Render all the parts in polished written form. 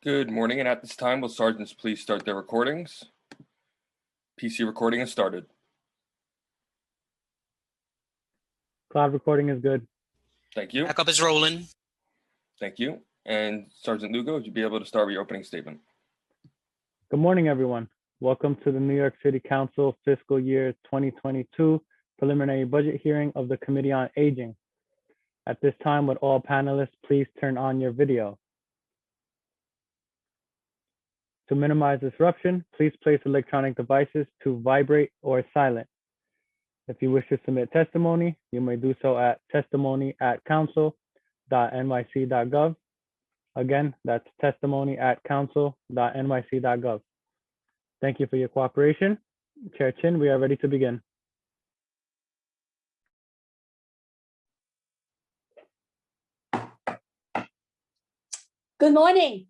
Good morning, and at this time, will sergeants please start their recordings? PC recording is started. Cloud recording is good. Thank you. Backup is rolling. Thank you. And Sergeant Lugo, would you be able to start with your opening statement? Good morning, everyone. Welcome to the New York City Council Fiscal Year 2022 preliminary budget hearing of the Committee on Aging. At this time, would all panelists please turn on your video? To minimize disruption, please place electronic devices to vibrate or silent. If you wish to submit testimony, you may do so at testimony@council.nyc.gov. Again, that's testimony@council.nyc.gov. Thank you for your cooperation. Chair Chin, we are ready to begin. Good morning.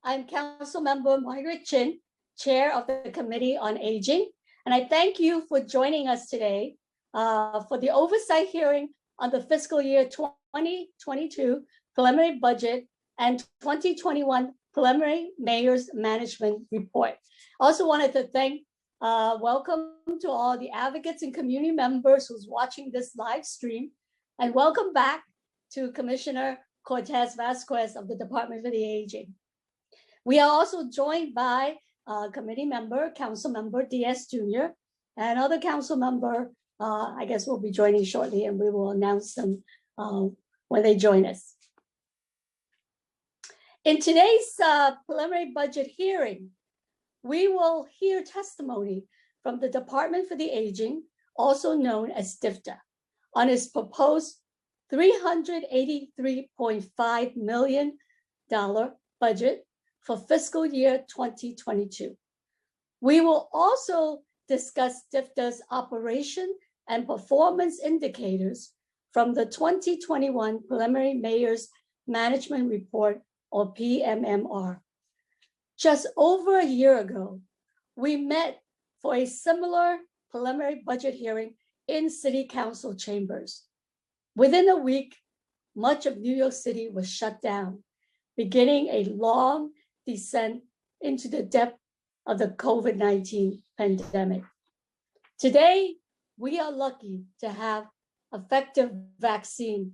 I'm Councilmember Margaret Chin, Chair of the Committee on Aging, and I thank you for joining us today for the oversight hearing on the fiscal year 2022 preliminary budget and 2021 preliminary mayor's management report. I also wanted to welcome to all the advocates and community members who's watching this live stream, and welcome back to Commissioner Cortez Vasquez of the Department for the Aging. We are also joined by committee member, Council Member Diaz Jr., and other council member, I guess will be joining shortly, and we will announce them when they join us. In today's preliminary budget hearing, we will hear testimony from the Department for the Aging, also known as DFTA, on its proposed $383.5 million budget for fiscal year 2022. We will also discuss DFTA's operation and performance indicators from the 2021 preliminary mayor's management report, or PMMR. Just over a year ago, we met for a similar preliminary budget hearing in City Council chambers. Within a week, much of New York City was shut down, beginning a long descent into the depth of the COVID-19 pandemic. Today, we are lucky to have effective vaccines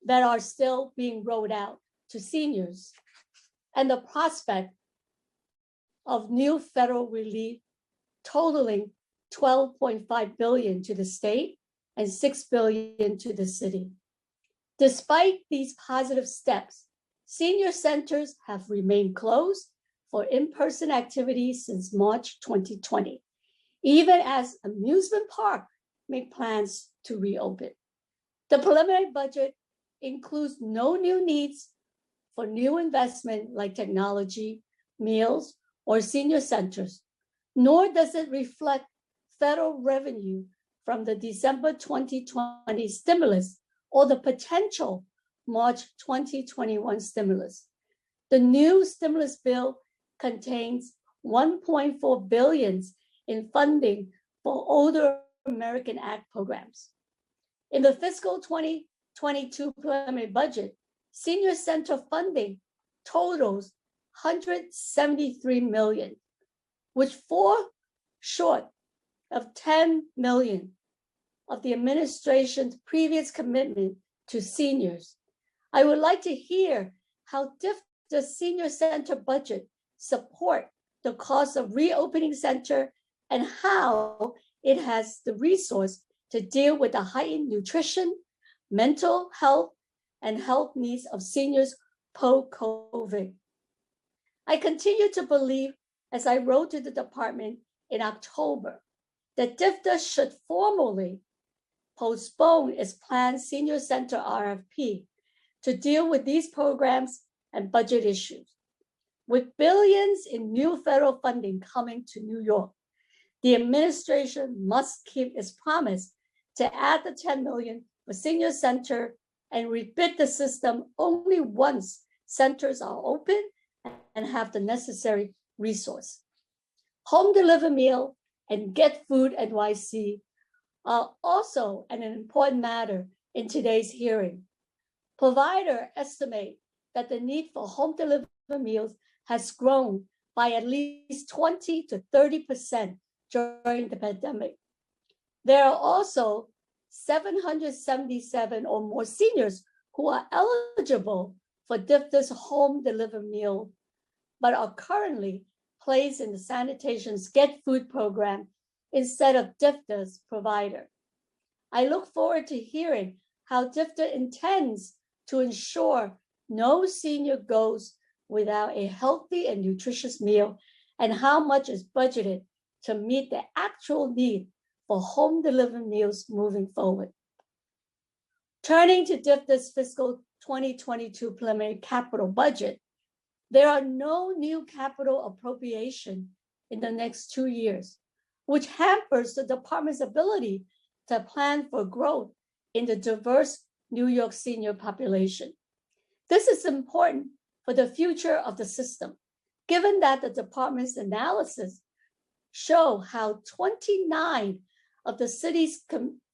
that are still being rolled out to seniors, and the prospect of new federal relief totaling $12.5 billion to the state and $6 billion to the city. Despite these positive steps, senior centers have remained closed for in-person activities since March 2020, even as amusement parks make plans to reopen. The preliminary budget includes no new needs for new investment like technology, meals, or senior centers, nor does it reflect federal revenue from the December 2020 stimulus or the potential March 2021 stimulus. The new stimulus bill contains $1.4 billion in funding for older American Act programs. In the fiscal 2022 preliminary budget, senior center funding totals $173 million, which falls short of $10 million of the administration's previous commitment to seniors. I would like to hear how the senior center budget support the cost of reopening center and how it has the resource to deal with the heightened nutrition, mental health, and health needs of seniors post-COVID. I continue to believe, as I wrote to the department in October, that DFTA should formally postpone its planned senior center RFP to deal with these programs and budget issues. With billions in new federal funding coming to New York, the administration must keep its promise to add the $10 million for senior center and rebid the system only once centers are open and have the necessary resource. Home delivered meal and Get Food NYC are also an important matter in today's hearing. Providers estimate that the need for home delivered meals has grown by at least 20 to 30% during the pandemic. There are also 777 or more seniors who are eligible for DFDA's home delivered meal, but are currently placed in the sanitation's Get Food program instead of DFDA's provider. I look forward to hearing how DFDA intends to ensure no senior goes without a healthy and nutritious meal, and how much is budgeted to meet the actual need for home delivered meals moving forward. Turning to DFDA's fiscal 2022 preliminary capital budget, there are no new capital appropriation in the next 2 years, which hampers the department's ability to plan for growth in the diverse New York senior population. This is important for the future of the system, given that the department's analysis show how 29 of the city's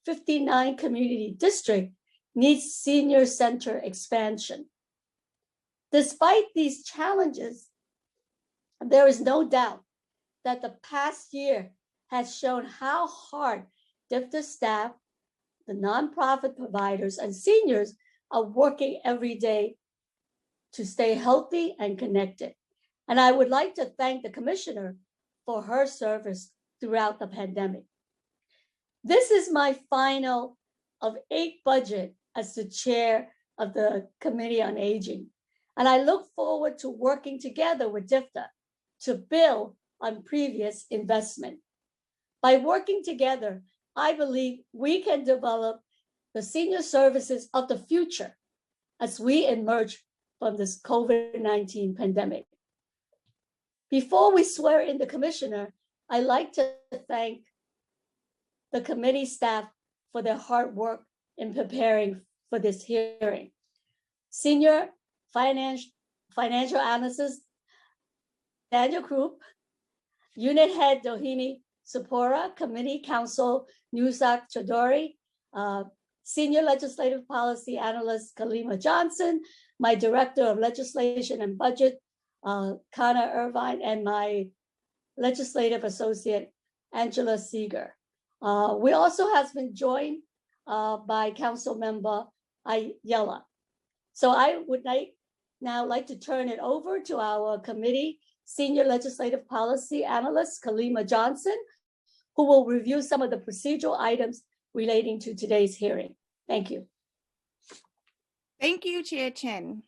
59 community district needs senior center expansion. Despite these challenges, there is no doubt that the past year has shown how hard DFDA staff, the nonprofit providers, and seniors are working every day to stay healthy and connected. And I would like to thank the commissioner for her service throughout the pandemic. This is my final of 8 budget as the chair of the Committee on Aging. And I look forward to working together with DFDA to build on previous investment. By working together, I believe we can develop the senior services of the future as we emerge from this COVID-19 pandemic. Before we swear in the commissioner, I'd like to thank the committee staff for their hard work in preparing for this hearing. Senior financial analyst Daniel Krupp, Unit Head Doheny Supora, Committee Counsel Nycc Chodori, Senior Legislative Policy Analyst Kalima Johnson, my Director of Legislation and Budget, Kana Irvine, and my Legislative Associate, Angela Seeger. We also have been joined by Council Member Ayala. So I would now like to turn it over to our committee Senior Legislative Policy Analyst, Kalima Johnson, who will review some of the procedural items relating to today's hearing. Thank you. Thank you, Chair Chen.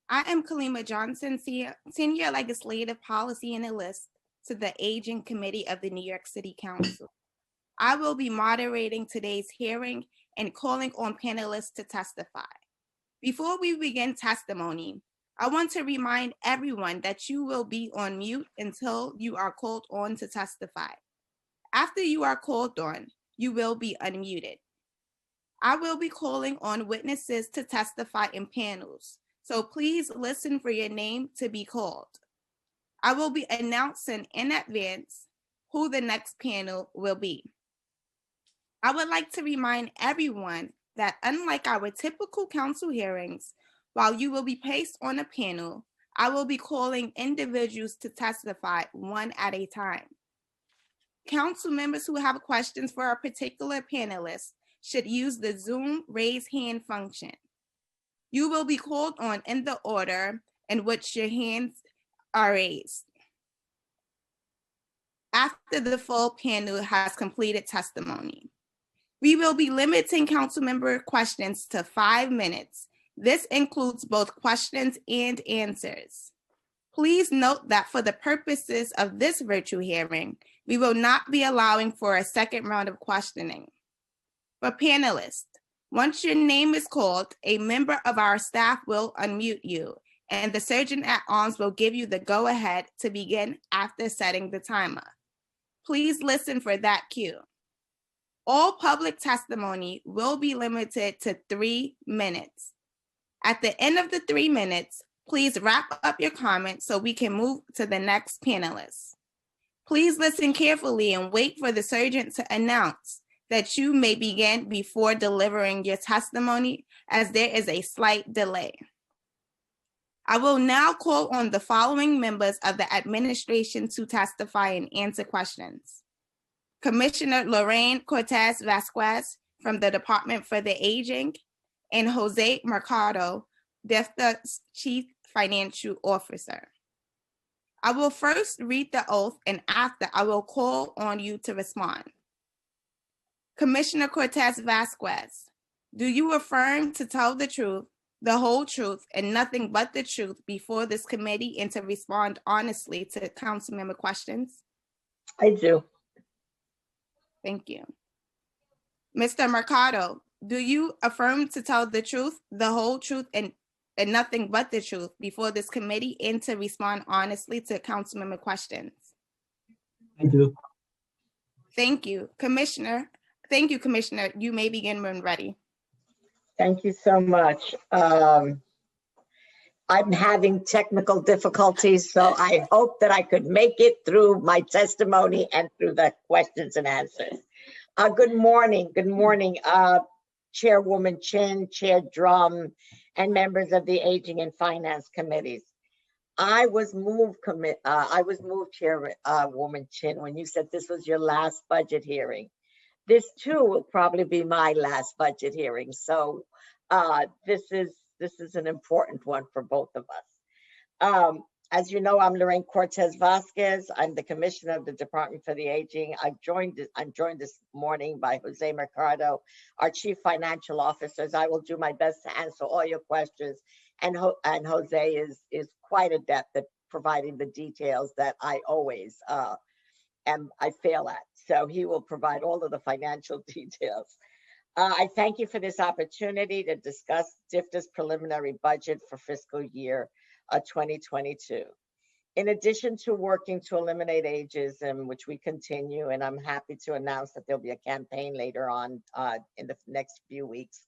I am Kalima Johnson, Senior Legislative Policy Analyst to the Aging Committee of the New York City Council. I will be moderating today's hearing and calling on panelists to testify. Before we begin testimony, I want to remind everyone that you will be on mute until you are called on to testify. After you are called on, you will be unmuted. I will be calling on witnesses to testify in panels, so please listen for your name to be called. I will be announcing in advance who the next panel will be. I would like to remind everyone that unlike our typical council hearings, while you will be placed on a panel, I will be calling individuals to testify one at a time. Council members who have questions for a particular panelist should use the Zoom raise hand function. You will be called on in the order in which your hands are raised after the full panel has completed testimony. We will be limiting council member questions to 5 minutes. This includes both questions and answers. Please note that for the purposes of this virtual hearing, we will not be allowing for a second round of questioning. For panelists, once your name is called, a member of our staff will unmute you, and the surgeon at arms will give you the go-ahead to begin after setting the timer. Please listen for that cue. All public testimony will be limited to 3 minutes. At the end of the 3 minutes, please wrap up your comments so we can move to the next panelist. Please listen carefully and wait for the surgeon to announce that you may begin before delivering your testimony, as there is a slight delay. I will now call on the following members of the administration to testify and answer questions. Commissioner Lorraine Cortez Vasquez from the Department for the Aging, and Jose Mercado, DIFTA's Chief Financial Officer. I will first read the oath, and after I will call on you to respond. Commissioner Cortez Vasquez, do you affirm to tell the truth, the whole truth, and nothing but the truth before this committee and to respond honestly to council member questions? I do. Thank you. Mr. Mercado, do you affirm to tell the truth, the whole truth, and nothing but the truth before this committee and to respond honestly to council member questions? I do. Thank you, Commissioner. Thank you, Commissioner. You may begin when ready. Thank you so much. I'm having technical difficulties, so I hope that I could make it through my testimony and through the questions and answers. Good morning, Chairwoman Chin, Chair Drum, and members of the Aging and Finance Committees. I was moved, Chairwoman Chin, when you said this was your last budget hearing. This too will probably be my last budget hearing, so this is an important one for both of us. As you know, I'm Lorraine Cortez Vasquez. I'm the Commissioner of the Department for the Aging. I'm joined this morning by Jose Mercado, our Chief Financial Officer. I will do my best to answer all your questions. And Jose is quite adept at providing the details that I always I fail at. So he will provide all of the financial details. I thank you for this opportunity to discuss DIFTA's preliminary budget for fiscal year 2022. In addition to working to eliminate ageism, which we continue, and I'm happy to announce that there'll be a campaign later on in the next few weeks,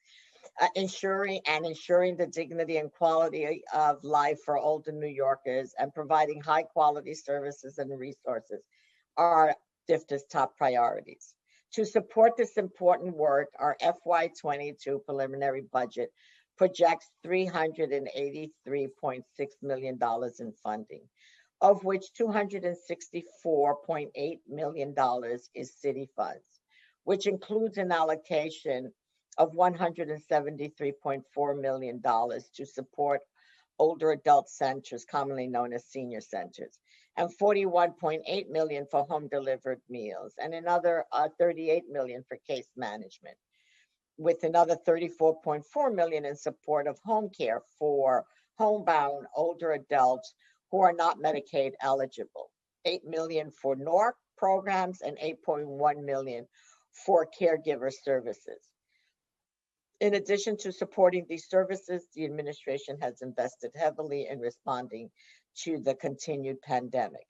ensuring the dignity and quality of life for older New Yorkers and providing high quality services and resources are DIFTA's top priorities. To support this important work, our FY22 preliminary budget projects $383.6 million in funding, of which $264.8 million is city funds, which includes an allocation of $173.4 million to support older adult centers, commonly known as senior centers, and $41.8 million for home delivered meals, and another $38 million for case management, with another $34.4 million in support of home care for homebound older adults who are not Medicaid eligible, $8 million for NORC programs, and $8.1 million for caregiver services. In addition to supporting these services, the administration has invested heavily in responding to the continued pandemic.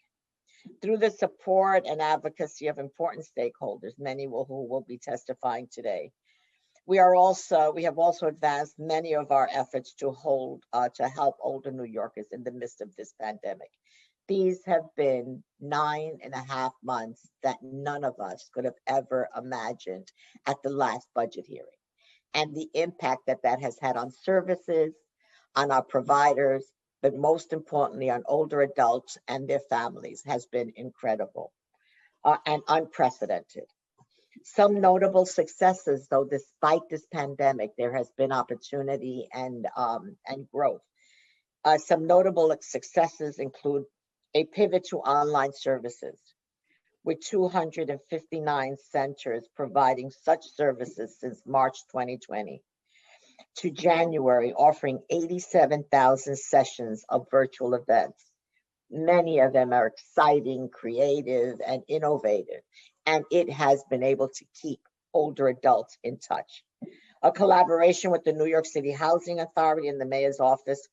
Through the support and advocacy of important stakeholders, many who will be testifying today, we have also advanced many of our efforts to help older New Yorkers in the midst of this pandemic. These have been 9.5 months that none of us could have ever imagined at the last budget hearing. And the impact that has had on services, on our providers, but most importantly on older adults and their families has been incredible and unprecedented. Some notable successes, though, despite this pandemic, there has been opportunity and growth. Some notable successes include a pivot to online services, with 259 centers providing such services since March 2020 to January, offering 87,000 sessions of virtual events. Many of them are exciting, creative, and innovative, and it has been able to keep older adults in touch. A collaboration with the New York City Housing Authority and the Mayor's Office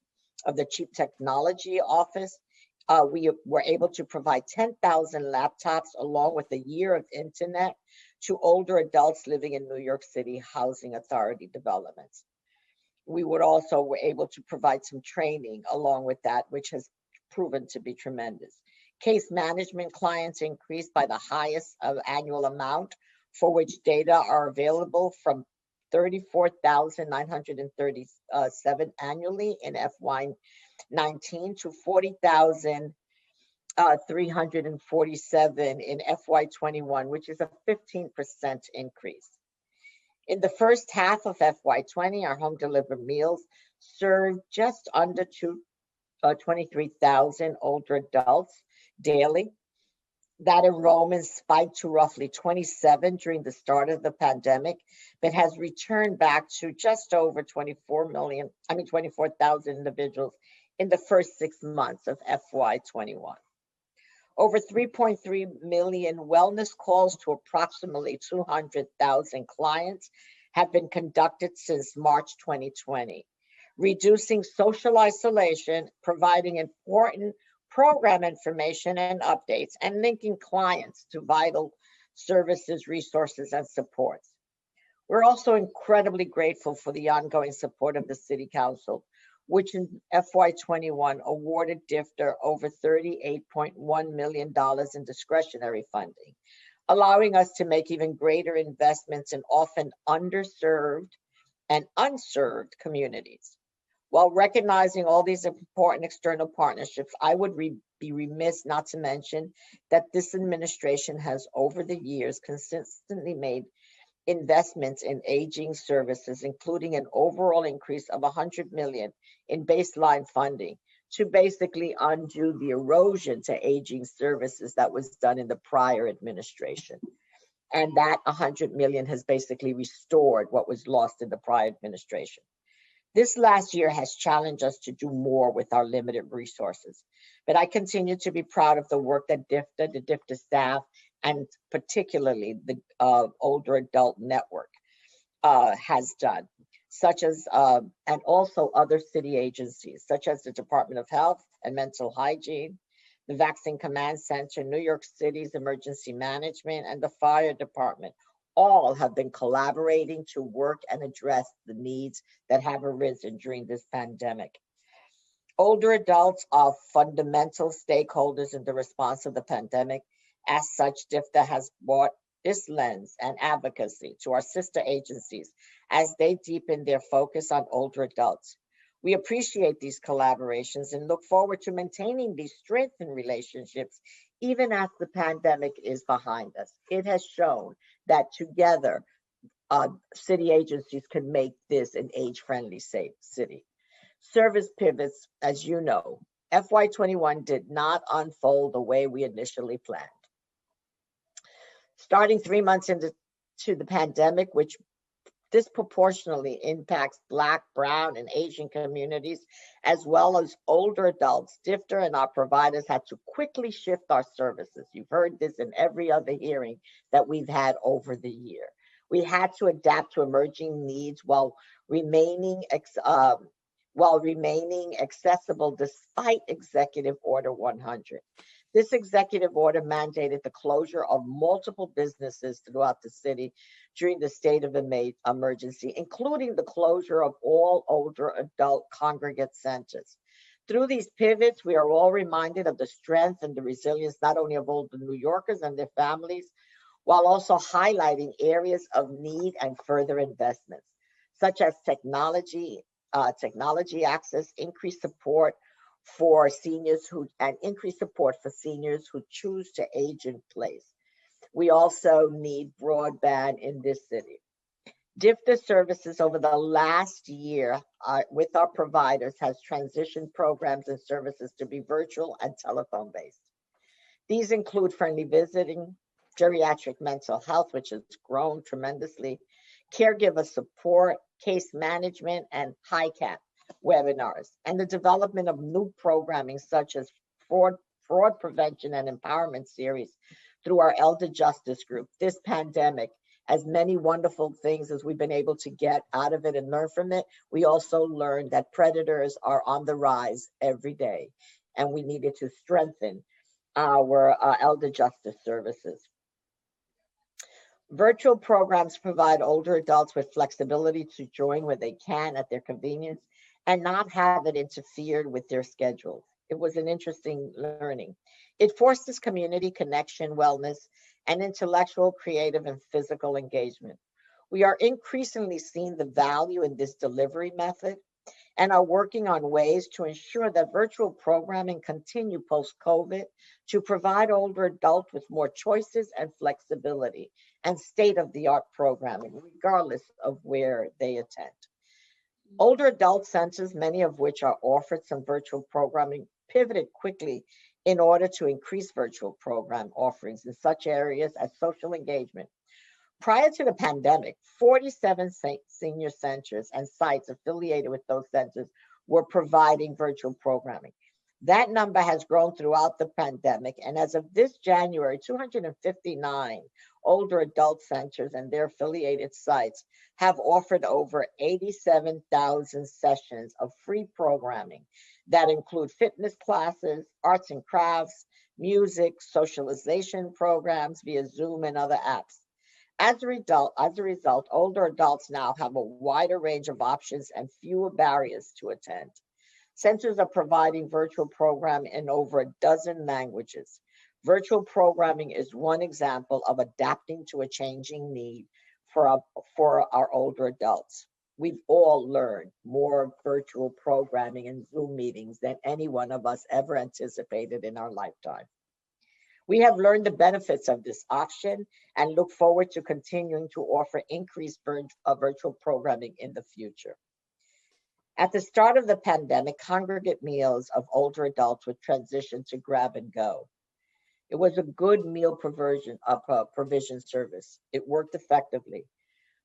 of the Chief Technology Office, we were able to provide 10,000 laptops along with a year of internet to older adults living in New York City Housing Authority developments. We were able to provide some training along with that, which has proven to be tremendous. Case management clients increased by the highest annual amount for which data are available from 34,937 annually in FY19 to 40,347 in FY21, which is a 15% increase. In the first half of FY20, our home delivered meals served just under 23,000 older adults daily. That enrollment spiked to roughly 27 during the start of the pandemic, but has returned back to just over 24,000 individuals in the first 6 months of FY21. Over 3.3 million wellness calls to approximately 200,000 clients have been conducted since March 2020, reducing social isolation, providing important program information and updates, and linking clients to vital services, resources, and supports. We're also incredibly grateful for the ongoing support of the City Council, which in FY21 awarded DFTA over $38.1 million in discretionary funding, allowing us to make even greater investments in often underserved and unserved communities. While recognizing all these important external partnerships, I would be remiss not to mention that this administration has over the years consistently made investments in aging services, including an overall increase of $100 million in baseline funding to basically undo the erosion to aging services that was done in the prior administration. And that $100 million has basically restored what was lost in the prior administration. This last year has challenged us to do more with our limited resources, but I continue to be proud of the work that the DFTA staff, and particularly the older adult network has done, such as, and also other city agencies, such as the Department of Health and Mental Hygiene, the Vaccine Command Center, New York City's Emergency Management, and the Fire Department. All have been collaborating to work and address the needs that have arisen during this pandemic. Older adults are fundamental stakeholders in the response to the pandemic. As such, DFTA has brought this lens and advocacy to our sister agencies as they deepen their focus on older adults. We appreciate these collaborations and look forward to maintaining these strengthened relationships even as the pandemic is behind us. It has shown that together, city agencies can make this an age-friendly, safe city. Service pivots, as you know, FY21 did not unfold the way we initially planned. Starting 3 months into the pandemic, which disproportionately impacts Black, Brown, and Asian communities, as well as older adults, DFTA and our providers had to quickly shift our services. You've heard this in every other hearing that we've had over the year. We had to adapt to emerging needs while remaining accessible despite Executive Order 100. This executive order mandated the closure of multiple businesses throughout the city during the state of emergency, including the closure of all older adult congregate centers. Through these pivots, we are all reminded of the strength and the resilience not only of older New Yorkers and their families, while also highlighting areas of need and further investments, such as technology access, increased support for seniors who choose to age in place. We also need broadband in this city. DFTA services over the last year with our providers has transitioned programs and services to be virtual and telephone based. These include friendly visiting, geriatric mental health, which has grown tremendously, caregiver support, case management, and HICAP webinars, and the development of new programming such as fraud prevention and empowerment series through our Elder Justice Group. This pandemic, as many wonderful things as we've been able to get out of it and learn from it, we also learned that predators are on the rise every day, and we needed to strengthen our Elder Justice services. Virtual programs provide older adults with flexibility to join where they can at their convenience and not have it interfered with their schedules. It was an interesting learning. It forces community connection, wellness, and intellectual, creative, and physical engagement. We are increasingly seeing the value in this delivery method and are working on ways to ensure that virtual programming continue post-COVID to provide older adults with more choices and flexibility and state-of-the-art programming, regardless of where they attend. Older adult centers, many of which are offered some virtual programming, pivoted quickly in order to increase virtual program offerings in such areas as social engagement. Prior to the pandemic, 47 senior centers and sites affiliated with those centers were providing virtual programming. That number has grown throughout the pandemic, and as of this January, 259 older adult centers and their affiliated sites have offered over 87,000 sessions of free programming that include fitness classes, arts and crafts, music, socialization programs via Zoom and other apps. As a result, older adults now have a wider range of options and fewer barriers to attend. Centers are providing virtual programming in over a dozen languages. Virtual programming is one example of adapting to a changing need for our older adults. We've all learned more virtual programming and Zoom meetings than any one of us ever anticipated in our lifetime. We have learned the benefits of this option and look forward to continuing to offer increased virtual programming in the future. At the start of the pandemic, congregate meals of older adults would transition to grab and go. It was a good meal provision service. It worked effectively.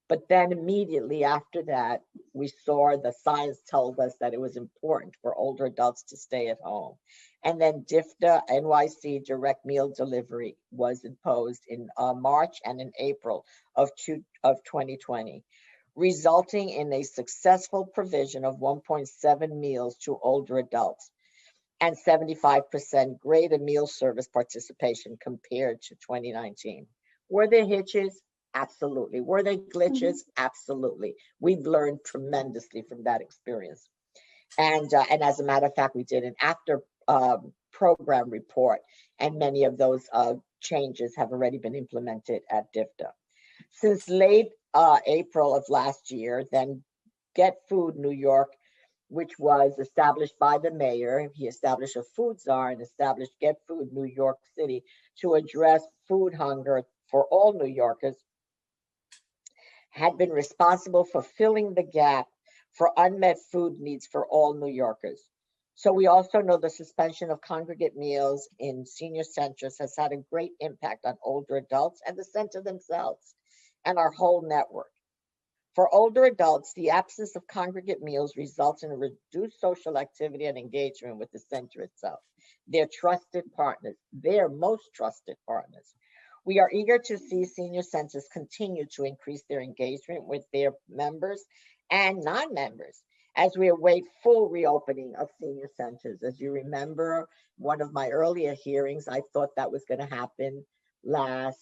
But then immediately after that, we saw the science told us that it was important for older adults to stay at home. And then DFDA NYC direct meal delivery was imposed in March and in April of 2020, resulting in a successful provision of 1.7 meals to older adults and 75% greater meal service participation compared to 2019. Were there hitches? Absolutely. Were there glitches? Absolutely. We've learned tremendously from that experience. And as a matter of fact, we did an after program report, and many of those changes have already been implemented at DFDA. Since late April of last year, then Get Food New York, which was established by the mayor, he established a food czar and established Get Food New York City to address food hunger for all New Yorkers, had been responsible for filling the gap for unmet food needs for all New Yorkers. So we also know the suspension of congregate meals in senior centers has had a great impact on older adults and the center themselves and our whole network. For older adults, the absence of congregate meals results in a reduced social activity and engagement with the center itself, their trusted partners, their most trusted partners. We are eager to see senior centers continue to increase their engagement with their members and non-members as we await full reopening of senior centers. As you remember, one of my earlier hearings, I thought that was going to happen last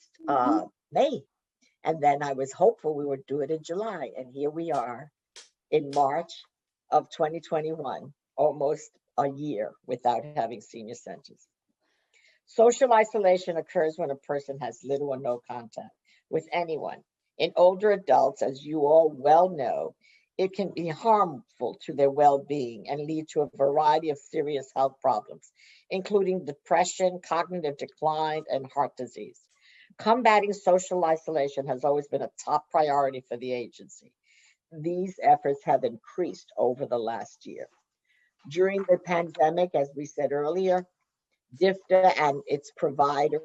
May. And then I was hopeful we would do it in July. And here we are in March of 2021, almost a year without having senior centers. Social isolation occurs when a person has little or no contact with anyone. In older adults, as you all well know, it can be harmful to their well-being and lead to a variety of serious health problems, including depression, cognitive decline, and heart disease. Combating social isolation has always been a top priority for the agency. These efforts have increased over the last year. During the pandemic, as we said earlier, DFDA and its providers,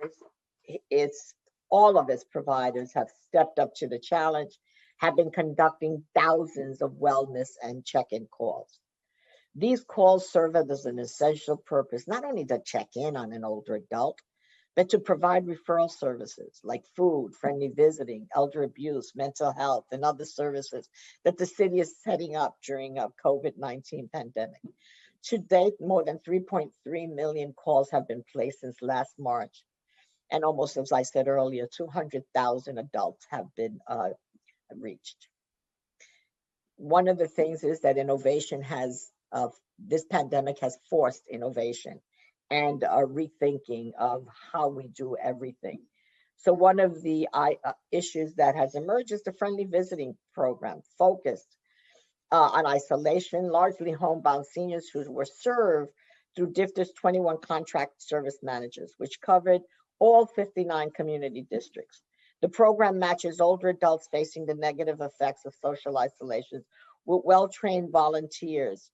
all of its providers have stepped up to the challenge, have been conducting thousands of wellness and check-in calls. These calls serve as an essential purpose, not only to check in on an older adult, but to provide referral services like food, friendly visiting, elder abuse, mental health, and other services that the city is setting up during a COVID-19 pandemic. To date, more than 3.3 million calls have been placed since last March. And almost, as I said earlier, 200,000 adults have been reached. One of the things is that this pandemic has forced innovation and a rethinking of how we do everything. So one of the issues that has emerged is the friendly visiting program focused on isolation, largely homebound seniors who were served through DFTA's 21 contract service managers, which covered all 59 community districts. The program matches older adults facing the negative effects of social isolation with well-trained volunteers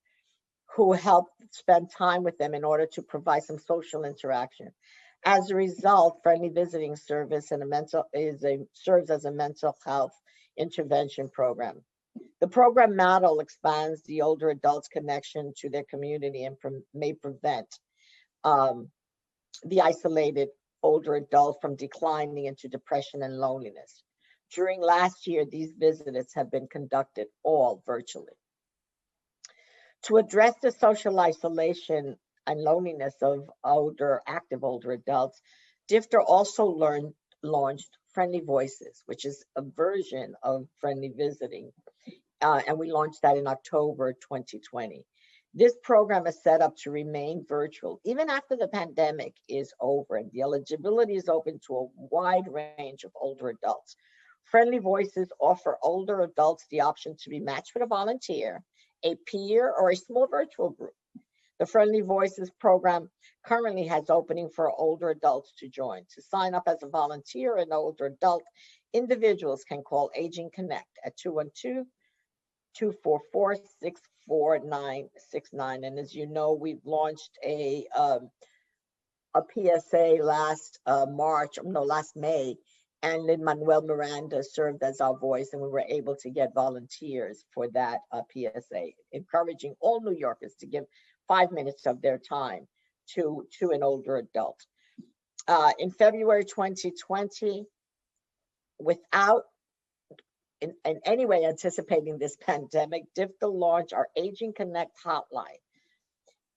who help spend time with them in order to provide some social interaction. As a result, friendly visiting service serves as a mental health intervention program. The program model expands the older adults' connection to their community and may prevent the isolated older adult from declining into depression and loneliness. During last year, these visits have been conducted all virtually. To address the social isolation and loneliness of active older adults, DFTA also launched Friendly Voices, which is a version of Friendly Visiting. And we launched that in October 2020. This program is set up to remain virtual even after the pandemic is over, and the eligibility is open to a wide range of older adults. Friendly Voices offer older adults the option to be matched with a volunteer, a peer, or a small virtual group. The Friendly Voices program currently has opening for older adults to join. To sign up as a volunteer and older adult, individuals can call Aging Connect at 212-244-64969. And as you know, we've launched a PSA last May, and Lin-Manuel Miranda served as our voice, and we were able to get volunteers for that PSA, encouraging all New Yorkers to give 5 minutes of their time to an older adult. In February 2020, without in any way anticipating this pandemic, DFTA launched our Aging Connect hotline,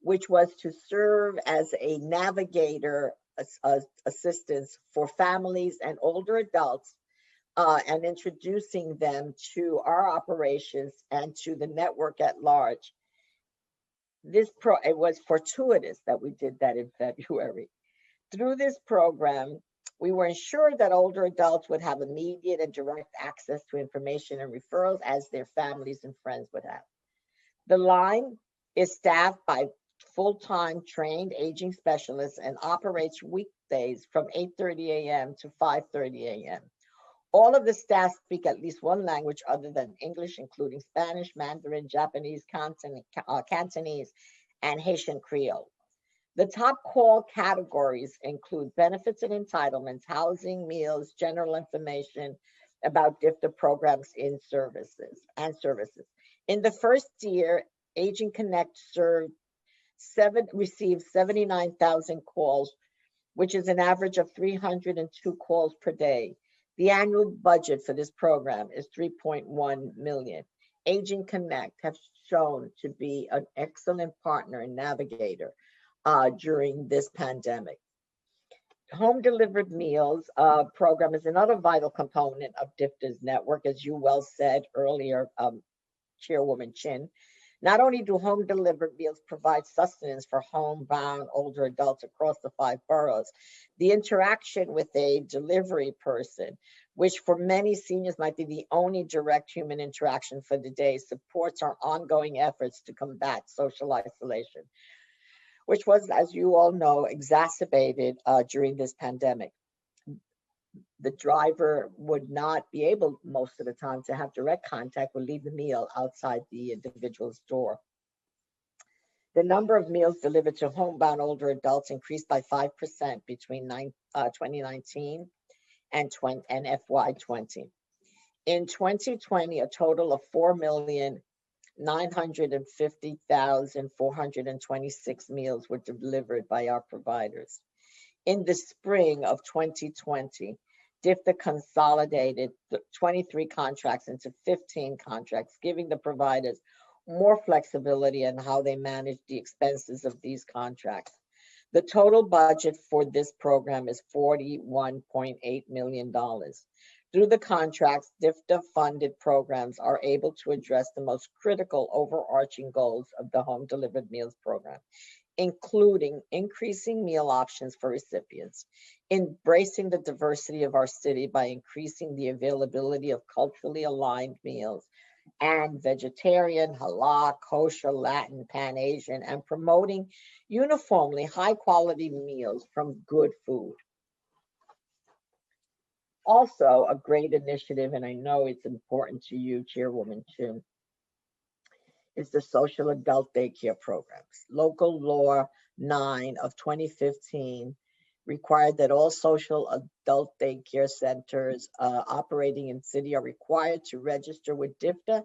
which was to serve as a navigator assistance for families and older adults, and introducing them to our operations and to the network at large. It was fortuitous that we did that in February. Through this program, we were ensured that older adults would have immediate and direct access to information and referrals as their families and friends would have. The line is staffed by full-time trained aging specialists and operates weekdays from 8:30 a.m. to 5:30 a.m. All of the staff speak at least one language other than English, including Spanish, Mandarin, Japanese, Cantonese, and Haitian Creole. The top call categories include benefits and entitlements, housing, meals, general information about DFTA programs and services. In the first year, Aging Connect received 79,000 calls, which is an average of 302 calls per day. The annual budget for this program is $3.1 million. Aging Connect has shown to be an excellent partner and navigator during this pandemic. Home delivered meals program is another vital component of DFTA's network, as you well said earlier, Chairwoman Chin. Not only do home delivered meals provide sustenance for homebound older adults across the 5 boroughs, the interaction with a delivery person, which for many seniors might be the only direct human interaction for the day, supports our ongoing efforts to combat social isolation, which was, as you all know, exacerbated during this pandemic. The driver would not be able most of the time to have direct contact, would leave the meal outside the individual's door. The number of meals delivered to homebound older adults increased by 5% between 2019 and FY20. In 2020, a total of 4,950,426 meals were delivered by our providers. In the spring of 2020, DFTA consolidated 23 contracts into 15 contracts, giving the providers more flexibility in how they manage the expenses of these contracts. The total budget for this program is $41.8 million. Through the contracts, DFTA-funded programs are able to address the most critical overarching goals of the Home Delivered Meals program. including increasing meal options for recipients, embracing the diversity of our city by increasing the availability of culturally aligned meals and vegetarian, halal, kosher, Latin, Pan-Asian, and promoting uniformly high-quality meals from good food. Also, a great initiative, and I know it's important to you, Chairwoman too, is the social adult daycare programs. Local Law 9 of 2015 required that all social adult daycare centers operating in city are required to register with DFDA,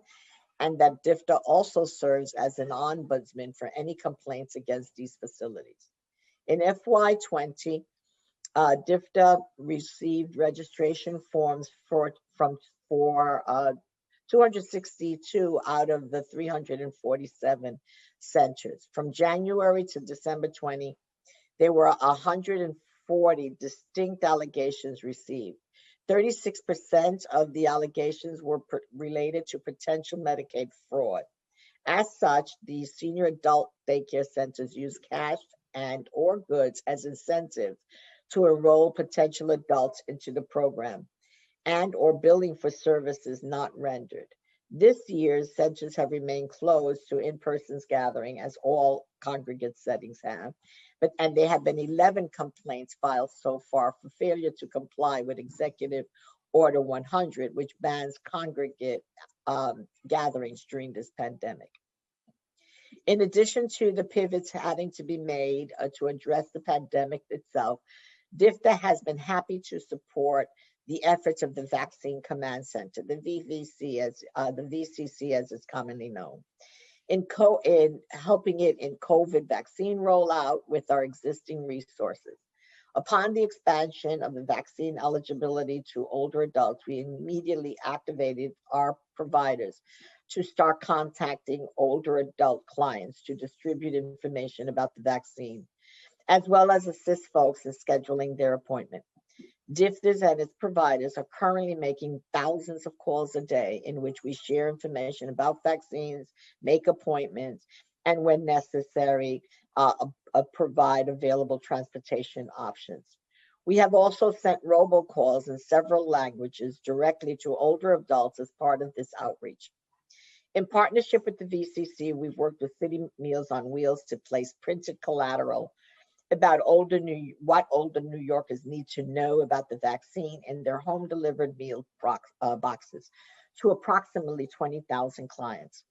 and that DFDA also serves as an ombudsman for any complaints against these facilities. In FY20, DFDA received registration forms for 262 out of the 347 centers. From January to December 20, there were 140 distinct allegations received. 36% of the allegations were related to potential Medicaid fraud. As such, the senior adult daycare centers use cash and/or goods as incentives to enroll potential adults into the program and/or billing for services not rendered. This year, centers have remained closed to in-person gathering, as all congregate settings have, and there have been 11 complaints filed so far for failure to comply with Executive Order 100, which bans congregate gatherings during this pandemic. In addition to the pivots having to be made to address the pandemic itself, DFDA has been happy to support the efforts of the Vaccine Command Center, the VCC as it's commonly known, in helping it in COVID vaccine rollout with our existing resources. Upon the expansion of the vaccine eligibility to older adults, we immediately activated our providers to start contacting older adult clients to distribute information about the vaccine, as well as assist folks in scheduling their appointment. DFDA and its providers are currently making thousands of calls a day in which we share information about vaccines, make appointments, and when necessary, provide available transportation options. We have also sent robocalls in several languages directly to older adults as part of this outreach. In partnership with the VCC, we've worked with City Meals on Wheels to place printed collateral about what older New Yorkers need to know about the vaccine in their home delivered meal boxes to approximately 20,000 clients.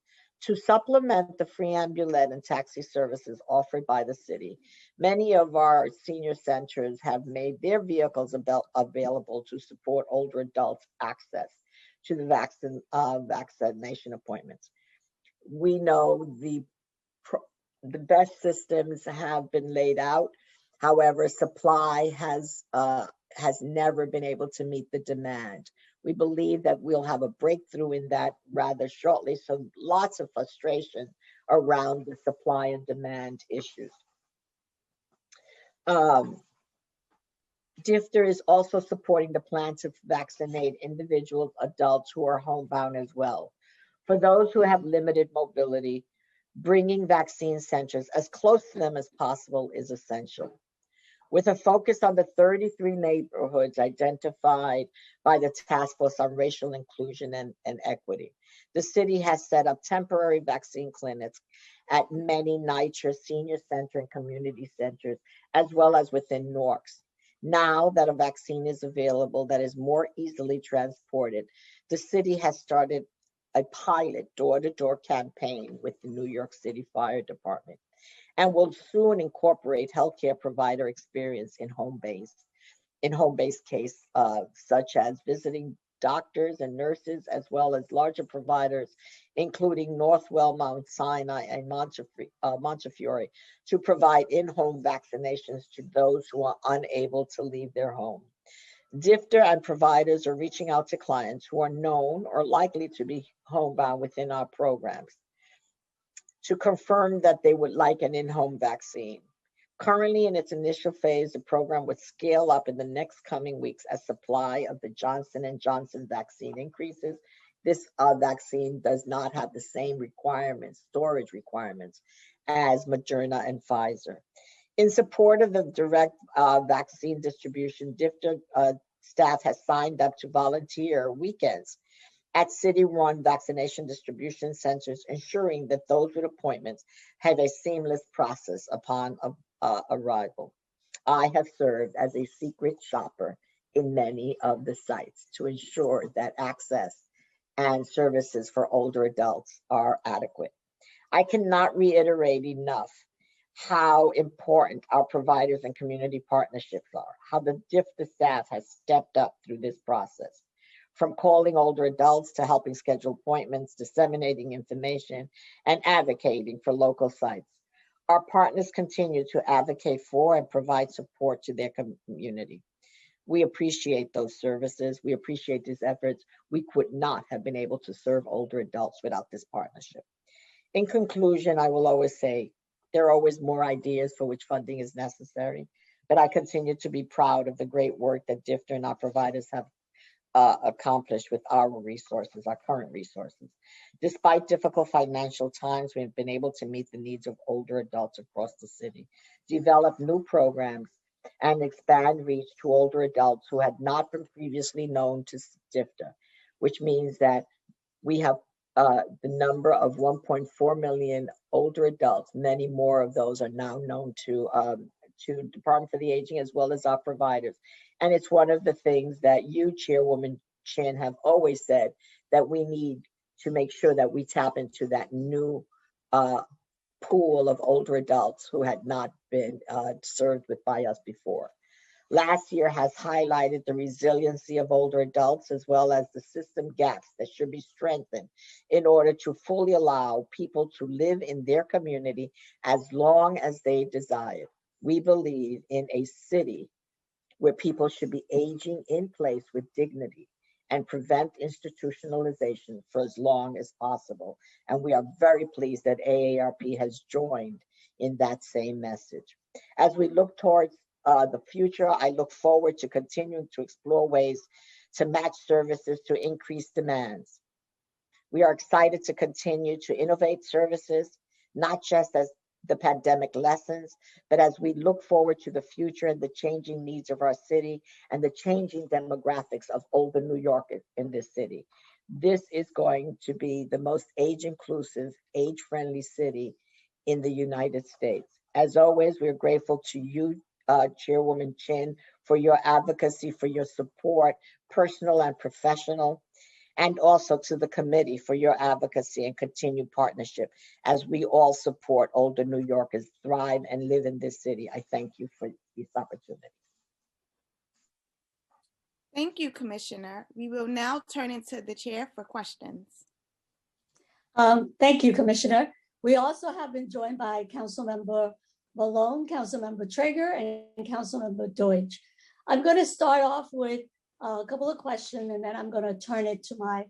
To supplement the free ambulance and taxi services offered by the city, many of our senior centers have made their vehicles available to support older adults' access to the vaccination appointments. We know the best systems have been laid out. However, supply has never been able to meet the demand. We believe that we'll have a breakthrough in that rather shortly. So lots of frustration around the supply and demand issues. DFDA is also supporting the plan to vaccinate individual adults who are homebound as well. For those who have limited mobility, bringing vaccine centers as close to them as possible is essential. With a focus on the 33 neighborhoods identified by the Task Force on Racial Inclusion and Equity, the city has set up temporary vaccine clinics at many Nycc senior center and community centers, as well as within NORCs. Now that a vaccine is available that is more easily transported, the city has started a pilot door-to-door campaign with the New York City Fire Department and will soon incorporate healthcare provider experience in home-based case, such as visiting doctors and nurses, as well as larger providers, including Northwell, Mount Sinai, and Montefiore, to provide in-home vaccinations to those who are unable to leave their home. DFDA and providers are reaching out to clients who are known or likely to be homebound within our programs to confirm that they would like an in-home vaccine. Currently in its initial phase, the program would scale up in the next coming weeks as supply of the Johnson & Johnson vaccine increases. This vaccine does not have the same requirements, storage requirements, as Moderna and Pfizer. In support of the direct vaccine distribution, DIFTA staff has signed up to volunteer weekends at city-run vaccination distribution centers, ensuring that those with appointments have a seamless process upon arrival. I have served as a secret shopper in many of the sites to ensure that access and services for older adults are adequate. I cannot reiterate enough how important our providers and community partnerships are, how the DIFTA staff has stepped up through this process. From calling older adults to helping schedule appointments, disseminating information, and advocating for local sites. Our partners continue to advocate for and provide support to their community. We appreciate those services. We appreciate these efforts. We could not have been able to serve older adults without this partnership. In conclusion, I will always say, there are always more ideas for which funding is necessary, but I continue to be proud of the great work that DIFTA and our providers have accomplished with our resources, our current resources. Despite difficult financial times, we have been able to meet the needs of older adults across the city, develop new programs, and expand reach to older adults who had not been previously known to DIFTA, which means that we have the number of 1.4 million older adults. Many more of those are now known to Department for the Aging as well as our providers. And it's one of the things that you, Chairwoman Chin, have always said, that we need to make sure that we tap into that new pool of older adults who had not been served by us before. Last year has highlighted the resiliency of older adults as well as the system gaps that should be strengthened in order to fully allow people to live in their community as long as they desire. We believe in a city where people should be aging in place with dignity and prevent institutionalization for as long as possible. And we are very pleased that AARP has joined in that same message. As we look towards the future, I look forward to continuing to explore ways to match services to increase demands. We are excited to continue to innovate services, not just as the pandemic lessons, but as we look forward to the future and the changing needs of our city and the changing demographics of older New Yorkers in this city. This is going to be the most age-inclusive, age-friendly city in the United States. As always, we're grateful to you, Chairwoman Chin, for your advocacy, for your support, personal and professional, and also to the committee for your advocacy and continued partnership as we all support older New Yorkers thrive and live in this city. I thank you for this opportunity. Thank you, Commissioner. We will now turn it to the chair for questions. Thank you, Commissioner. We also have been joined by Councilmember Malone, Councilmember Traeger, and Councilmember Deutsch. I'm going to start off with a couple of questions, and then I'm going to turn it to my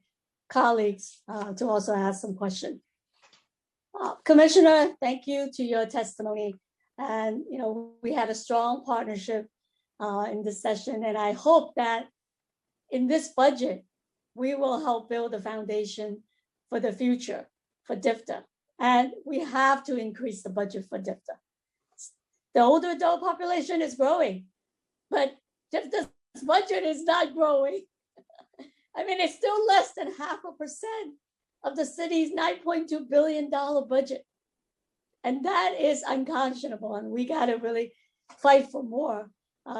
colleagues to also ask some questions. Commissioner, thank you to your testimony. And, we had a strong partnership in this session, and I hope that in this budget, we will help build a foundation for the future for DIFTA. And we have to increase the budget for DIFTA. The older adult population is growing, but DIFTA's budget is not growing. I mean, it's still less than 0.5% of the city's $9.2 billion budget. And that is unconscionable. And we got to really fight for more.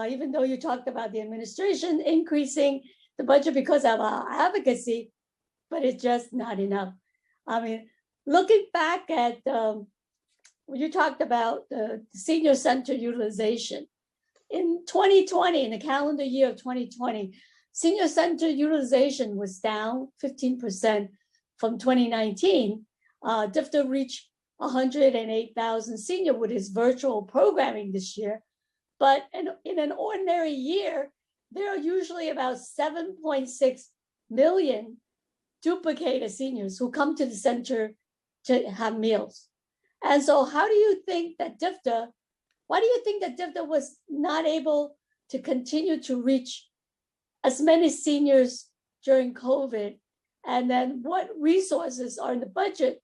Even though you talked about the administration increasing the budget because of our advocacy, but it's just not enough. I mean, looking back at when you talked about the senior center utilization, in 2020, in the calendar year of 2020, senior center utilization was down 15% from 2019. DIFTA reached 108,000 senior with its virtual programming this year. But in an ordinary year, there are usually about 7.6 million duplicated seniors who come to the center to have meals. And so why do you think that DIFTA was not able to continue to reach as many seniors during COVID And then what resources are in the budget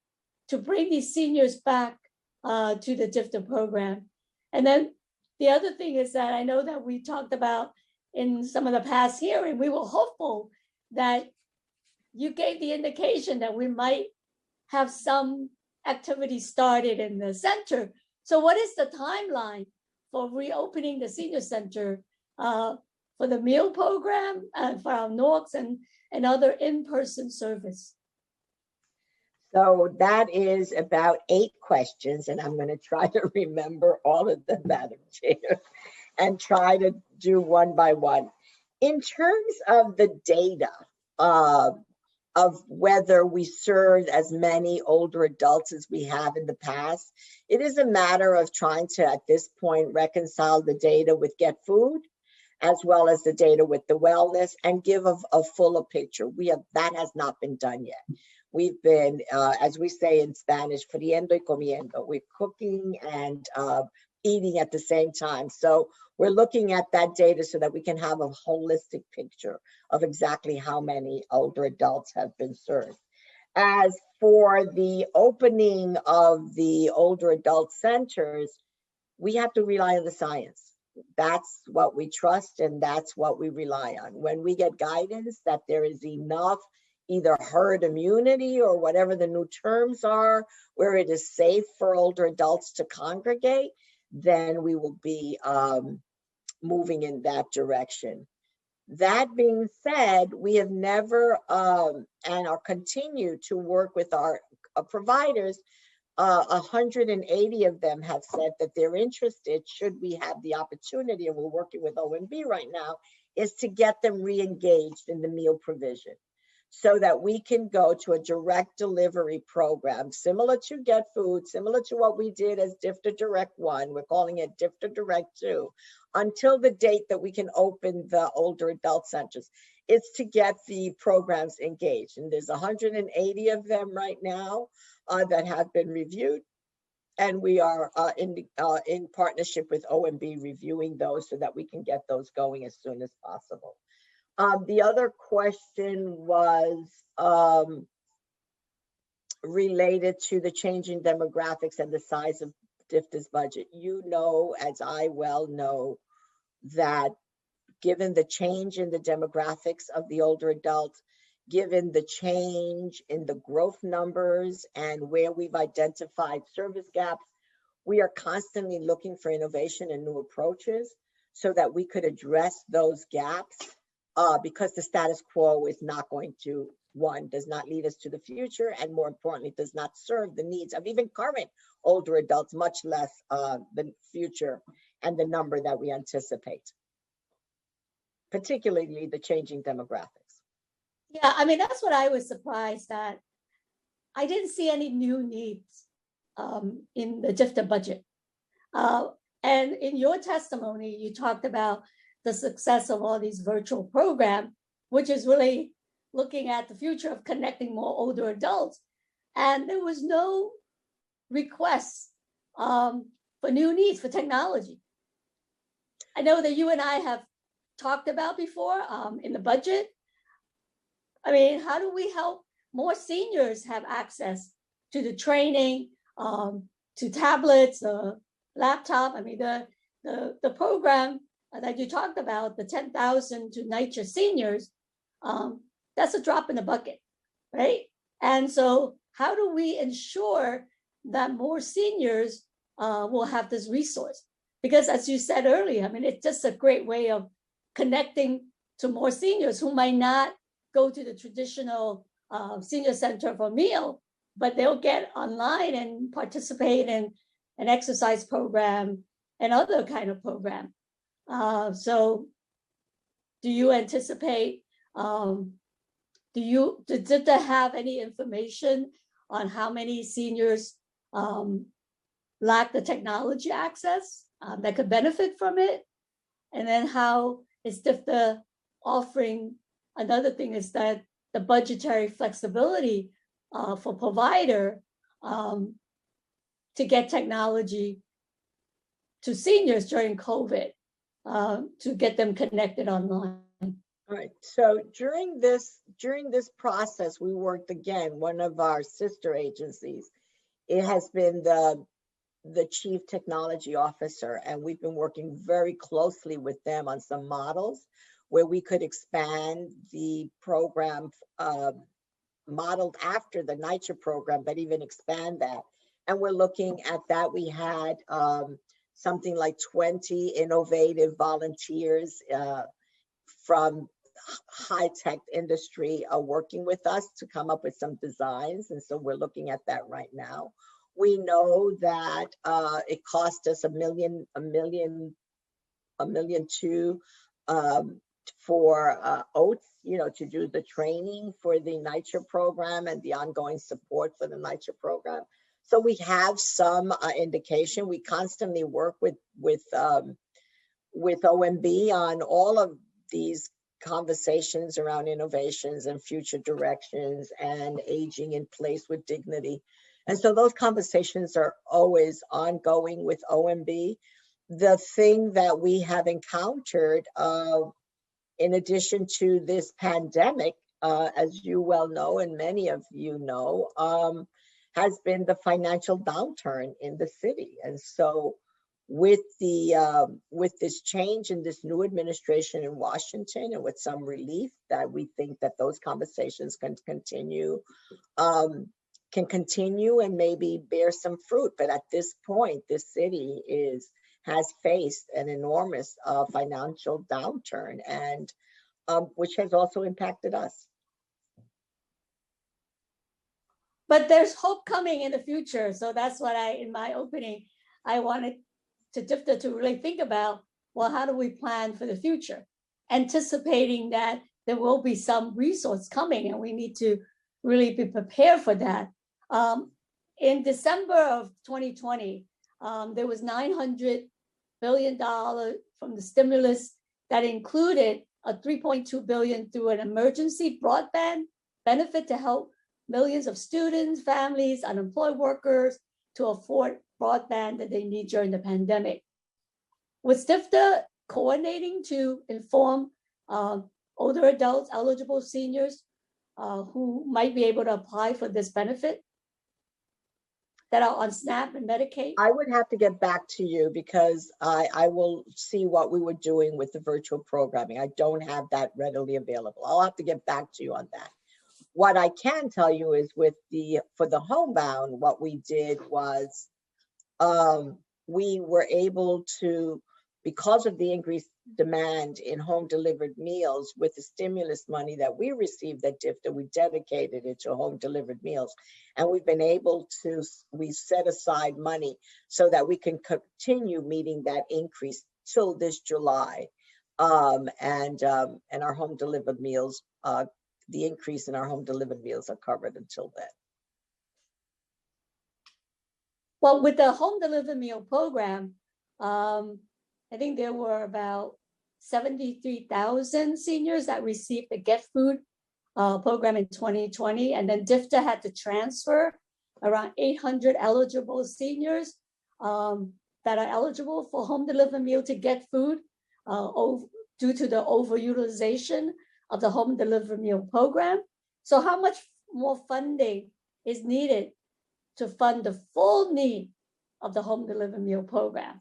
to bring these seniors back to the DFTA program. And then the other thing is that I know that we talked about in some of the past hearing, we were hopeful that you gave the indication that we might have some activity started in the center. So what is the timeline for reopening the senior center for the meal program and for our NORCs and other in-person service? So that is about 8 questions, and I'm going to try to remember all of them, Madam Chair, and try to do one by one. In terms of the data of whether we served as many older adults as we have in the past, it is a matter of trying to, at this point, reconcile the data with Get Food, as well as the data with the wellness, and give a fuller picture. That has not been done yet. We've been, as we say in Spanish, friendo y comiendo. We're cooking and eating at the same time. So we're looking at that data so that we can have a holistic picture of exactly how many older adults have been served. As for the opening of the older adult centers, we have to rely on the science. That's what we trust and that's what we rely on. When we get guidance that there is enough either herd immunity or whatever the new terms are, where it is safe for older adults to congregate, then we will be moving in that direction. That being said, we have never and are continue to work with our providers. 180 of them have said that they're interested, should we have the opportunity, and we're working with OMB right now, is to get them re-engaged in the meal provision, so that we can go to a direct delivery program, similar to Get Food, similar to what we did as DFTA Direct 1, we're calling it DFTA Direct 2, until the date that we can open the older adult centers. It's to get the programs engaged. And there's 180 of them right now that have been reviewed. And we are in partnership with OMB reviewing those so that we can get those going as soon as possible. The other question was related to the changing demographics and the size of DFTA's budget. You know, as I well know, that given the change in the demographics of the older adults, given the change in the growth numbers and where we've identified service gaps, we are constantly looking for innovation and new approaches so that we could address those gaps. Because the status quo is not going to, one, does not lead us to the future, and more importantly, does not serve the needs of even current older adults, much less the future and the number that we anticipate, particularly the changing demographics. Yeah, I mean, that's what I was surprised at. I didn't see any new needs in the DFTA budget. And in your testimony, you talked about the success of all these virtual programs, which is really looking at the future of connecting more older adults. And there was no requests for new needs for technology. I know that you and I have talked about before in the budget. I mean, how do we help more seniors have access to the training, to tablets, laptop? I mean, the program that you talked about, the 10,000 to Nycc seniors, that's a drop in the bucket, right? And so how do we ensure that more seniors will have this resource? Because as you said earlier, I mean, it's just a great way of connecting to more seniors who might not go to the traditional senior center for a meal, but they'll get online and participate in an exercise program and other kind of program. So do you anticipate, did they have any information on how many seniors lack the technology access that could benefit from it? And then how is DFTA offering? Another thing is that the budgetary flexibility for provider to get technology to seniors during COVID, to get them connected online. All right, so during this process, we worked again, one of our sister agencies. It has been the chief technology officer, and we've been working very closely with them on some models where we could expand the program modeled after the Nycc program, but even expand that. And we're looking at that. We had something like 20 innovative volunteers from high-tech industry working with us to come up with some designs. And so we're looking at that right now. We know that it cost us $1.2 million for Oates, to do the training for the Nycc program and the ongoing support for the Nycc program. So we have some indication. We constantly work with OMB on all of these conversations around innovations and future directions and aging in place with dignity. And so those conversations are always ongoing with OMB. The thing that we have encountered, in addition to this pandemic, as you well know, and many of you know, has been the financial downturn in the city. And so with this change in this new administration in Washington, and with some relief that we think that those conversations can continue and maybe bear some fruit. But at this point, this city has faced an enormous financial downturn, and which has also impacted us. But there's hope coming in the future. So that's what in my opening, I wanted DFTA to really think about, well, how do we plan for the future? Anticipating that there will be some resource coming, and we need to really be prepared for that. In December of 2020, there was $900 billion from the stimulus that included a $3.2 billion through an emergency broadband benefit to help millions of students, families, unemployed workers to afford broadband that they need during the pandemic. Was DFTA coordinating to inform older adults, eligible seniors who might be able to apply for this benefit that are on SNAP and Medicaid? I would have to get back to you because I will see what we were doing with the virtual programming. I don't have that readily available. I'll have to get back to you on that. What I can tell you is for the homebound, what we did was we were able to, because of the increased demand in home delivered meals, with the stimulus money that we received at DFTA, we dedicated it to home delivered meals. And we've been able to, we set aside money so that we can continue meeting that increase till this July. And our home delivered meals, the increase in our home delivered meals are covered until then. Well, with the home delivered meal program, I think there were about 73,000 seniors that received the Get Food program in 2020. And then DFTA had to transfer around 800 eligible seniors that are eligible for home delivered meal to Get Food due to the overutilization of the home delivered meal program. So how much more funding is needed to fund the full need of the home delivered meal program?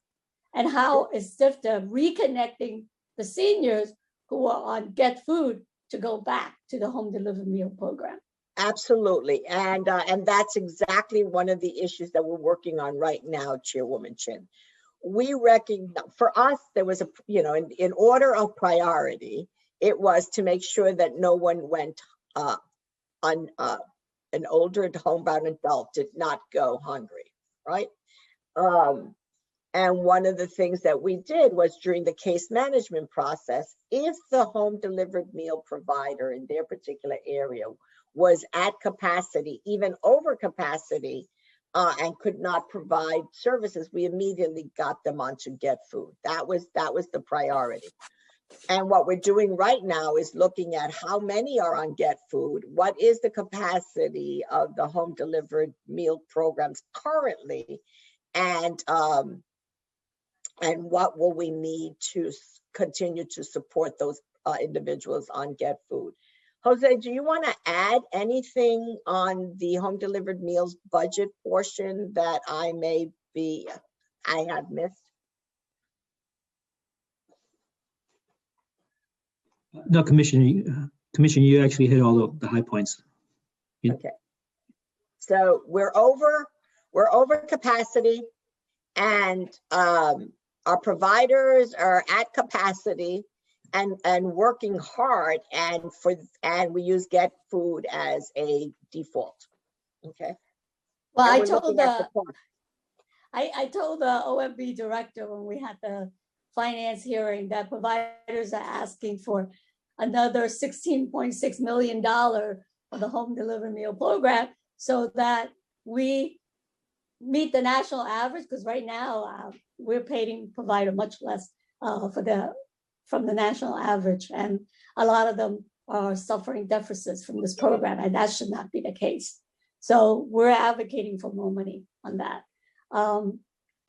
And how is DFTA reconnecting the seniors who are on Get Food to go back to the home delivered meal program? Absolutely, and that's exactly one of the issues that we're working on right now, Chairwoman Chin. We recognize, for us, there was in order of priority, it was to make sure that no one went an older homebound adult did not go hungry, right? And one of the things that we did was, during the case management process, if the home delivered meal provider in their particular area was at capacity, even over capacity, and could not provide services, we immediately got them onto Get Food. That was the priority. And what we're doing right now is looking at how many are on Get Food, what is the capacity of the home delivered meal programs currently, and what will we need to continue to support those individuals on Get Food. Jose, do you want to add anything on the home delivered meals budget portion that I have missed? No, Commissioner, you actually hit all the high points. Okay. So we're over capacity, and our providers are at capacity and working hard, and we use Get Food as a default. Okay. Well, And I we're told looking at the the cost. I told the OMB director when we had the finance hearing that providers are asking for another $16.6 million for the home delivered meal program so that we meet the national average, because right now we're paying provider much less from the national average, and a lot of them are suffering deficits from this program, and that should not be the case. So we're advocating for more money on that. I'm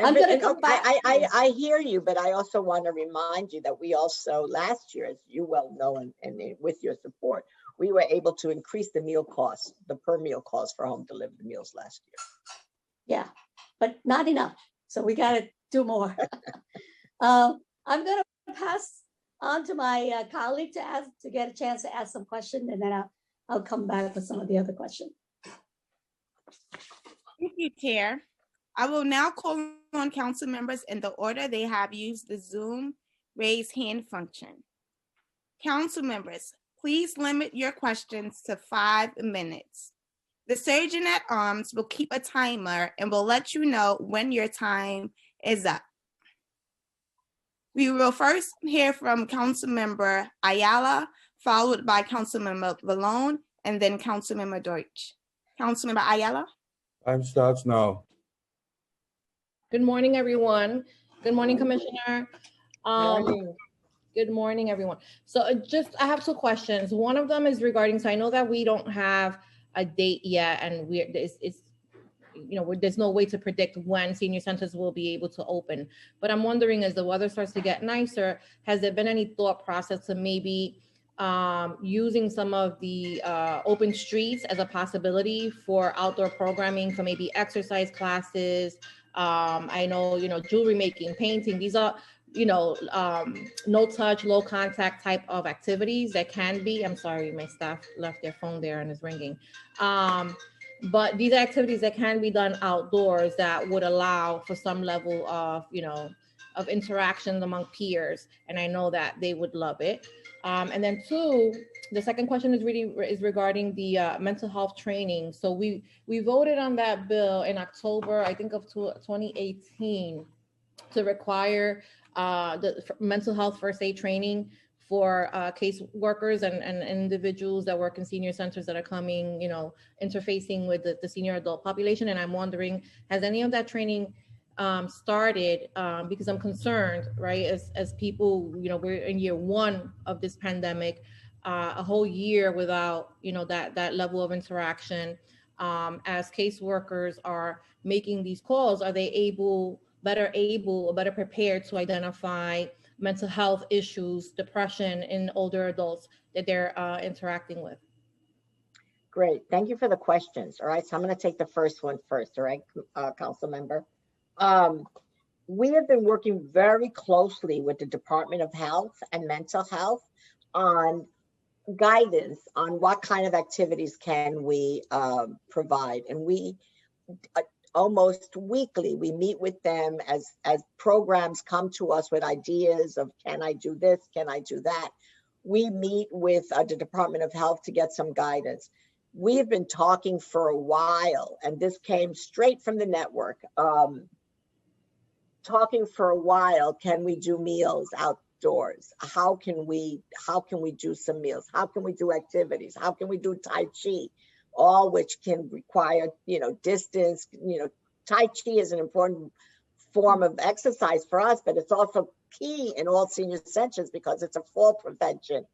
going to come back. I hear you, but I also want to remind you that we also last year, as you well know, and with your support, we were able to increase the meal costs, the per meal cost for home delivered meals last year. Yeah, but not enough. So we got to do more. I'm going to pass on to my colleague to get a chance to ask some questions, and then I'll come back with some of the other questions. Thank you, Chair. I will now call on council members in the order they have used the Zoom raise hand function. Council members, please limit your questions to 5 minutes. The Surgeon at Arms will keep a timer and will let you know when your time is up. We will first hear from Councilmember Ayala, followed by Councilmember Vallone, and then Councilmember Deutsch. Councilmember Ayala? Time starts now. Good morning, everyone. Good morning, Commissioner. Good morning, everyone. So I have 2 questions. One of them is regarding, so I know that we don't have a date yet, and there's no way to predict when senior centers will be able to open. But I'm wondering, as the weather starts to get nicer, has there been any thought process to maybe using some of the open streets as a possibility for outdoor programming, for maybe exercise classes? I know, jewelry making, painting, these are, no touch, low contact type of activities that can be, I'm sorry, my staff left their phone there and it's ringing. But these are activities that can be done outdoors that would allow for some level of, of interactions among peers. And I know that they would love it. And then 2, the second question is regarding the mental health training. So we voted on that bill in October, I think of 2018, to require the mental health first aid training for case workers and individuals that work in senior centers that are coming, interfacing with the senior adult population. And I'm wondering, has any of that training started? Because I'm concerned, right, as people, we're in year 1 of this pandemic, a whole year without, that level of interaction. As case workers are making these calls, are they better prepared to identify mental health issues, depression in older adults that they're interacting with? Great, thank you for the questions. All right, so I'm going to take the first one first. All right, Council Member. We have been working very closely with the Department of Health and Mental Health on guidance on what kind of activities can we provide. And we almost weekly, we meet with them as programs come to us with ideas of, can I do this? Can I do that? We meet with the Department of Health to get some guidance. We have been talking for a while, and this came straight from the network. Talking for a while, can we do meals outdoors? How can we do some meals? How can we do activities? How can we do Tai Chi? All which can require, distance. Tai Chi is an important form of exercise for us, but it's also key in all senior centers because it's a fall prevention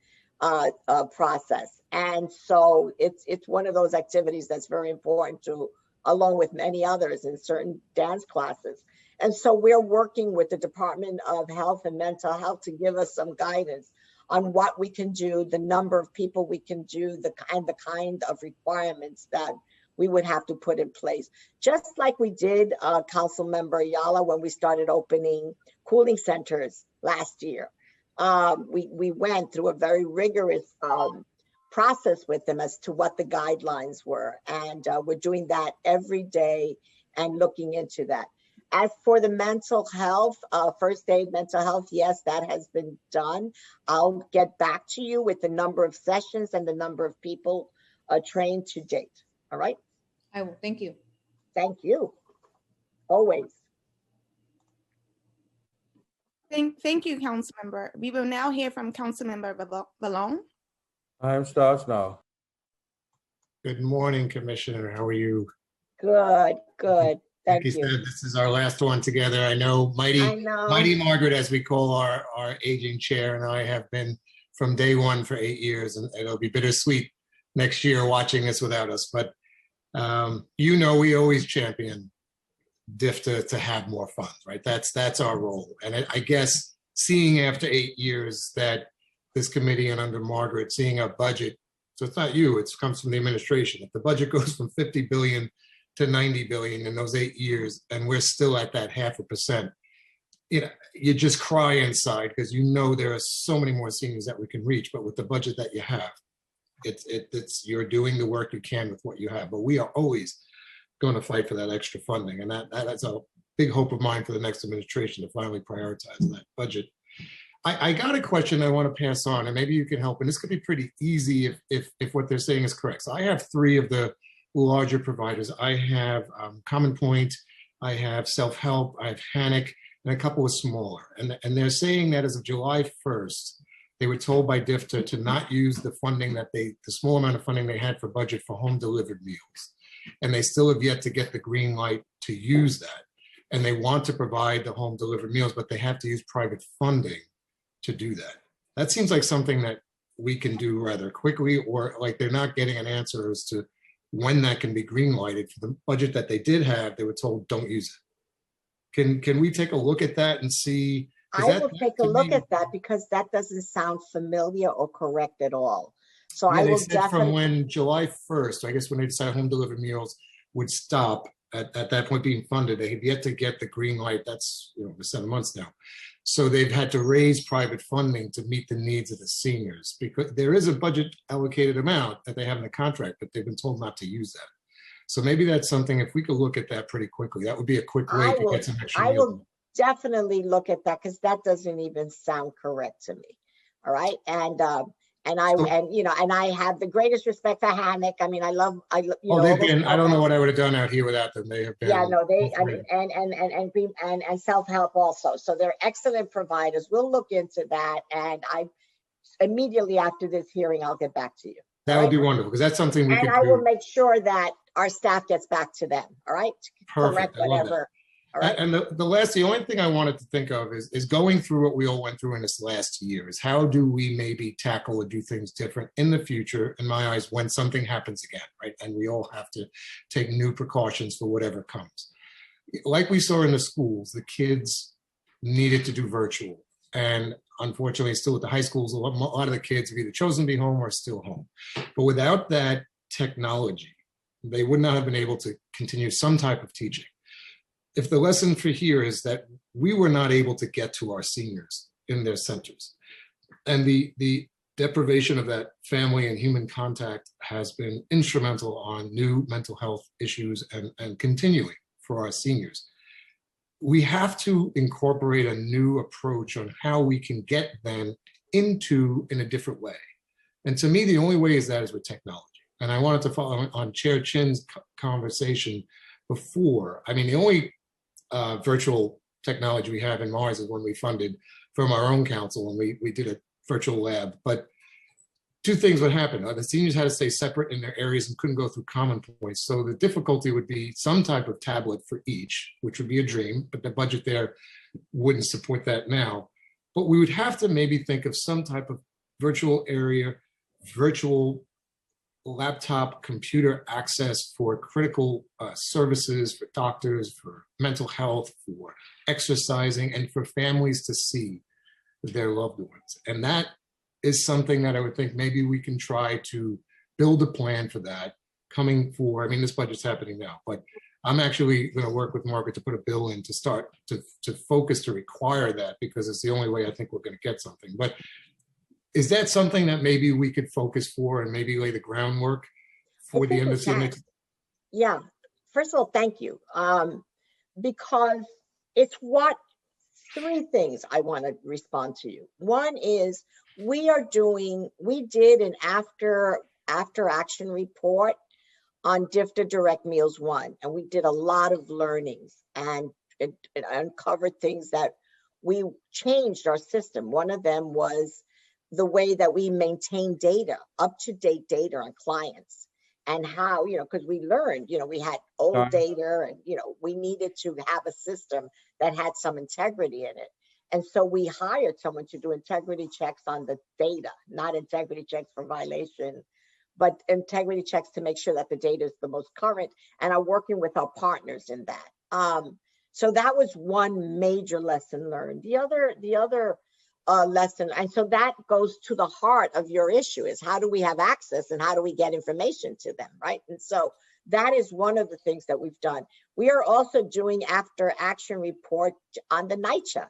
process. And so it's one of those activities that's very important to, along with many others in certain dance classes. And so we're working with the Department of Health and Mental Health to give us some guidance on what we can do, the number of people we can do, the kind of requirements that we would have to put in place. Just like we did, Council Member Ayala, when we started opening cooling centers last year. We went through a very rigorous process with them as to what the guidelines were. And we're doing that every day and looking into that. As for the mental health, first aid mental health, yes, that has been done. I'll get back to you with the number of sessions and the number of people trained to date. All right? I will. Thank you. Thank you. Always. Thank you, Councilmember. We will now hear from Councilmember Vallone. Time starts now. Good morning, Commissioner. How are you? Good, good. Thank Like you. said, this is our last one together. I know Mighty Margaret, as we call our aging chair, and I have been from day one for 8 years, and it'll be bittersweet next year watching this without us. But you know, we always champion DIF to have more funds, right? That's our role. And I guess seeing after 8 years that this committee and under Margaret, seeing a budget, so it's not you, it comes from the administration. If the budget goes from 50 billion to 90 billion in those 8 years, and we're still at that 0.5%, you just cry inside, because you know there are so many more seniors that we can reach. But with the budget that you have, it's you're doing the work you can with what you have. But we are always going to fight for that extra funding, and that's a big hope of mine for the next administration, to finally prioritize that budget. I got a question I want to pass on, and maybe you can help. And this could be pretty easy if what they're saying is correct. So I have 3 of the larger providers. I have Common Point, I have Self-Help, I have HANIC, and a couple of smaller. And they're saying that as of July 1st, they were told by DIF to not use the funding the small amount of funding they had for budget for home delivered meals. And they still have yet to get the green light to use that. And they want to provide the home delivered meals, but they have to use private funding to do that. That seems like something that we can do rather quickly, or like they're not getting an answer as to when that can be green lighted. For the budget that they did have, they were told don't use it. Can we take a look at that and see? I will take a look at that, because that doesn't sound familiar or correct at all. So I will definitely. From when July 1st, I guess when they decided home delivered meals would stop at that point being funded, they have yet to get the green light. That's 7 months now. So they've had to raise private funding to meet the needs of the seniors, because there is a budget allocated amount that they have in the contract, but they've been told not to use that. So maybe that's something, if we could look at that pretty quickly, that would be a quick way to get some extra. I will definitely look at that, because that doesn't even sound correct to me. All right. And I have the greatest respect for HANIC. I mean, I love. I don't know what I would have done out here without them. They have been. Yeah, no, and Self-Help also. So they're excellent providers. We'll look into that, and immediately after this hearing, I'll get back to you. That would be wonderful, because that's something we could do. And I will make sure that our staff gets back to them. All right. Perfect. Correct whatever. All right. And the only thing I wanted to think of is going through what we all went through in this last year, is how do we maybe tackle or do things different in the future, in my eyes, when something happens again, right? And we all have to take new precautions for whatever comes. Like we saw in the schools, the kids needed to do virtual. And unfortunately, still at the high schools, a lot of the kids have either chosen to be home or still home. But without that technology, they would not have been able to continue some type of teaching. If the lesson for here is that we were not able to get to our seniors in their centers, and the deprivation of that family and human contact has been instrumental on new mental health issues and continuing for our seniors, we have to incorporate a new approach on how we can get them in a different way. And to me, the only way is with technology. And I wanted to follow on Chair Chin's conversation before. I mean, the only virtual technology we have in Mars is when we funded from our own council, and we did a virtual lab. But 2 things would happen. The seniors had to stay separate in their areas and couldn't go through Common Points. So the difficulty would be some type of tablet for each, which would be a dream, but the budget there wouldn't support that now. But we would have to maybe think of some type of virtual area, virtual laptop computer access for critical services, for doctors, for mental health, for exercising, and for families to see their loved ones. And that is something that I would think maybe we can try to build a plan for that coming for, I mean, this budget's happening now, but I'm actually going to work with Margaret to put a bill in to start to focus to require that, because it's the only way I think we're going to get something. But is that something that maybe we could focus for and maybe lay the groundwork for the embassy? Yeah. First of all, thank you. Because it's three things I want to respond to you. One is we did an after action report on DFTA Direct Meals 1, and we did a lot of learnings and it uncovered things that we changed our system. One of them was the way that we maintain data, up-to-date data on clients, and how, because we learned, we had old data and, we needed to have a system that had some integrity in it. And so we hired someone to do integrity checks on the data, not integrity checks for violation, but integrity checks to make sure that the data is the most current, and are working with our partners in that. So that was one major lesson learned. The other lesson, and so that goes to the heart of your issue, is how do we have access and how do we get information to them, right? And so that is one of the things that we've done. We are also doing after action report on the Nycc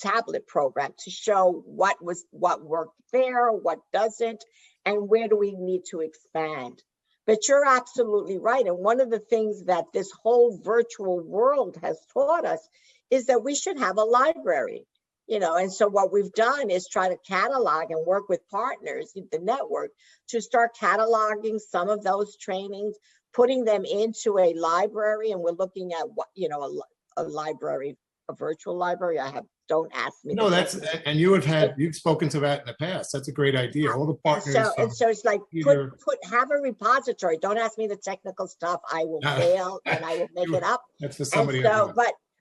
tablet program to show what worked there, what doesn't, and where do we need to expand. But you're absolutely right. And one of the things that this whole virtual world has taught us is that we should have a library, and so what we've done is try to catalog and work with partners in the network to start cataloging some of those trainings, putting them into a library. And we're looking at a library, a virtual library. Don't ask me. No, and you've spoken to that in the past. That's a great idea. All the partners. And so it's like have a repository. Don't ask me the technical stuff. I will fail and I will make it up. That's for somebody else.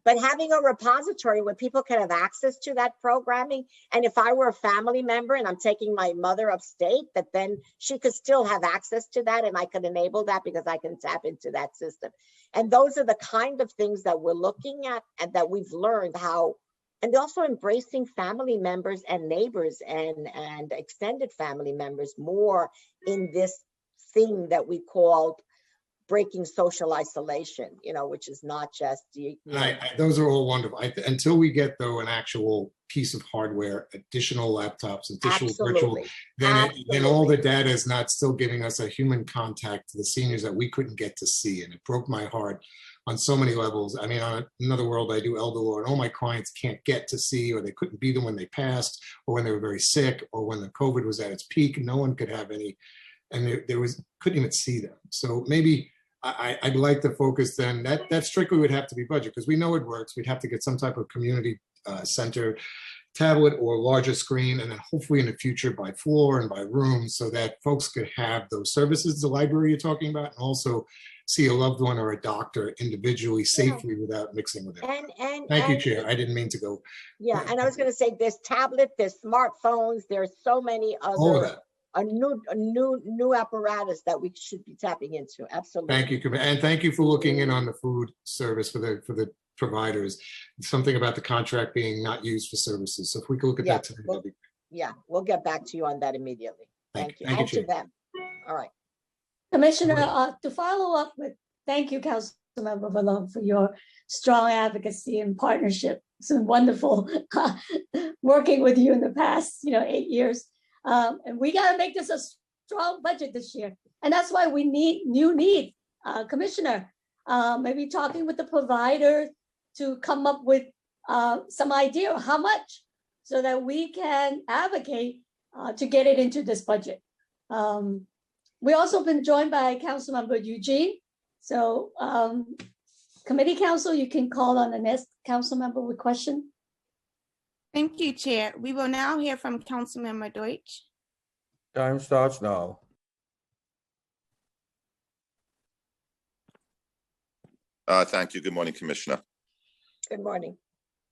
But having a repository where people can have access to that programming, and if I were a family member and I'm taking my mother upstate, that then she could still have access to that, and I could enable that because I can tap into that system. And those are the kind of things that we're looking at and that we've learned how. And also embracing family members and neighbors and extended family members more in this thing that we called breaking social isolation, which is not just those are all wonderful. Until we get though an actual piece of hardware, additional laptops, additional virtual, then all the data is not still giving us a human contact to the seniors that we couldn't get to see. And it broke my heart on so many levels. I mean, on another world, I do elder law, and all my clients can't get to see, or they couldn't be there when they passed, or when they were very sick, or when the COVID was at its peak. No one could have any, and couldn't even see them. So maybe I'd like to focus then, that strictly would have to be budget, because we know it works. We'd have to get some type of community center tablet or larger screen, and then hopefully in the future by floor and by room, so that folks could have those services, the library you're talking about, and also see a loved one or a doctor individually, safely, without mixing with it. Thank you, Chair. I didn't mean to go. Yeah, and I was going to say, there's tablet, there's smartphones, there's so many other a new apparatus that we should be tapping into. Absolutely. Thank you, and thank you for looking in on the food service for the providers. Something about the contract being not used for services. So if we could look at that today, that'd be great. We'll get back to you on that immediately. Thank you. And to them. All right. Commissioner, to follow up with, thank you, Councilmember Valone, for your strong advocacy and partnership. It's been wonderful working with you in the past, 8 years. And we got to make this a strong budget this year. And that's why we need, Commissioner, maybe talking with the provider to come up with some idea of how much, so that we can advocate to get it into this budget. We also been joined by Councilmember Eugene. So Committee Council, you can call on the next council member with question. Thank you, Chair. We will now hear from Councilmember Deutsch. Time starts now. Thank you. Good morning, Commissioner. Good morning.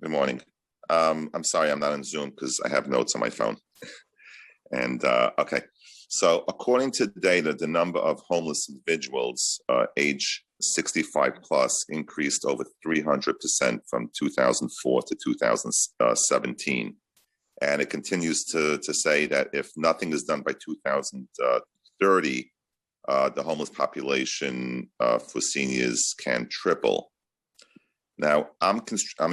Good morning. I'm sorry I'm not on Zoom because I have notes on my phone. And okay. So according to data, the number of homeless individuals age 65 plus increased over 300% from 2004 to 2017. And it continues to say that if nothing is done by 2030, the homeless population for seniors can triple. Now, I'm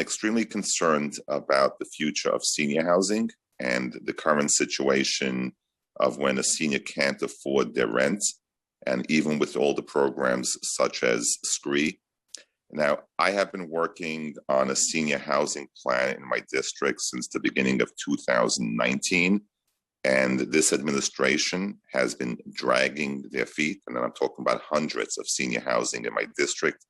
extremely concerned about the future of senior housing and the current situation of when a senior can't afford their rent, and even with all the programs such as SCREE. Now, I have been working on a senior housing plan in my district since the beginning of 2019, and this administration has been dragging their feet, and I'm talking about hundreds of senior housing in my district.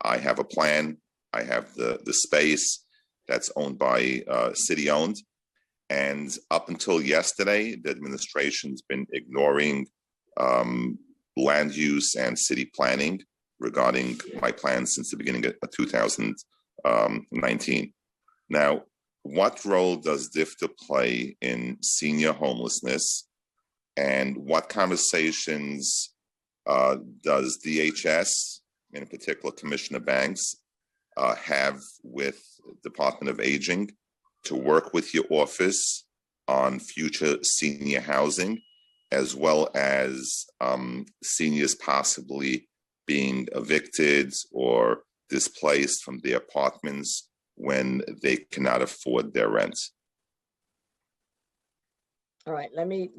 I have a plan. I have the space that's owned by city-owned, and up until yesterday, the administration's been ignoring land use and city planning regarding my plans since the beginning of 2019. Now, what role does DFTA play in senior homelessness, and what conversations does DHS, in particular Commissioner Banks, have with Department of Aging to work with your office on future senior housing, as well as seniors possibly being evicted or displaced from their apartments when they cannot afford their rent? All right, let me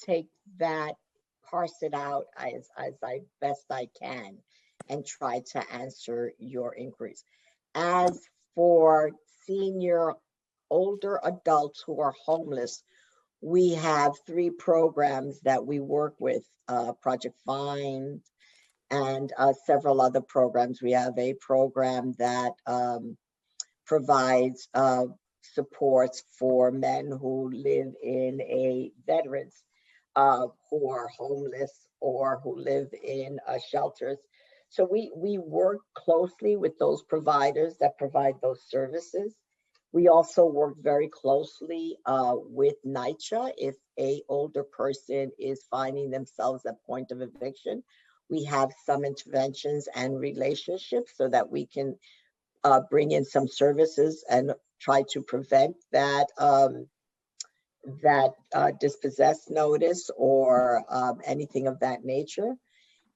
take that, parse it out as I best I can, and try to answer your inquiries. As for senior, older adults who are homeless, we have 3 programs that we work with, Project Find and several other programs. We have a program that provides supports for men who live in a veterans who are homeless or who live in shelters. So we work closely with those providers that provide those services. We also work very closely with Nycc if a older person is finding themselves at point of eviction. We have some interventions and relationships so that we can bring in some services and try to prevent that dispossessed notice or anything of that nature.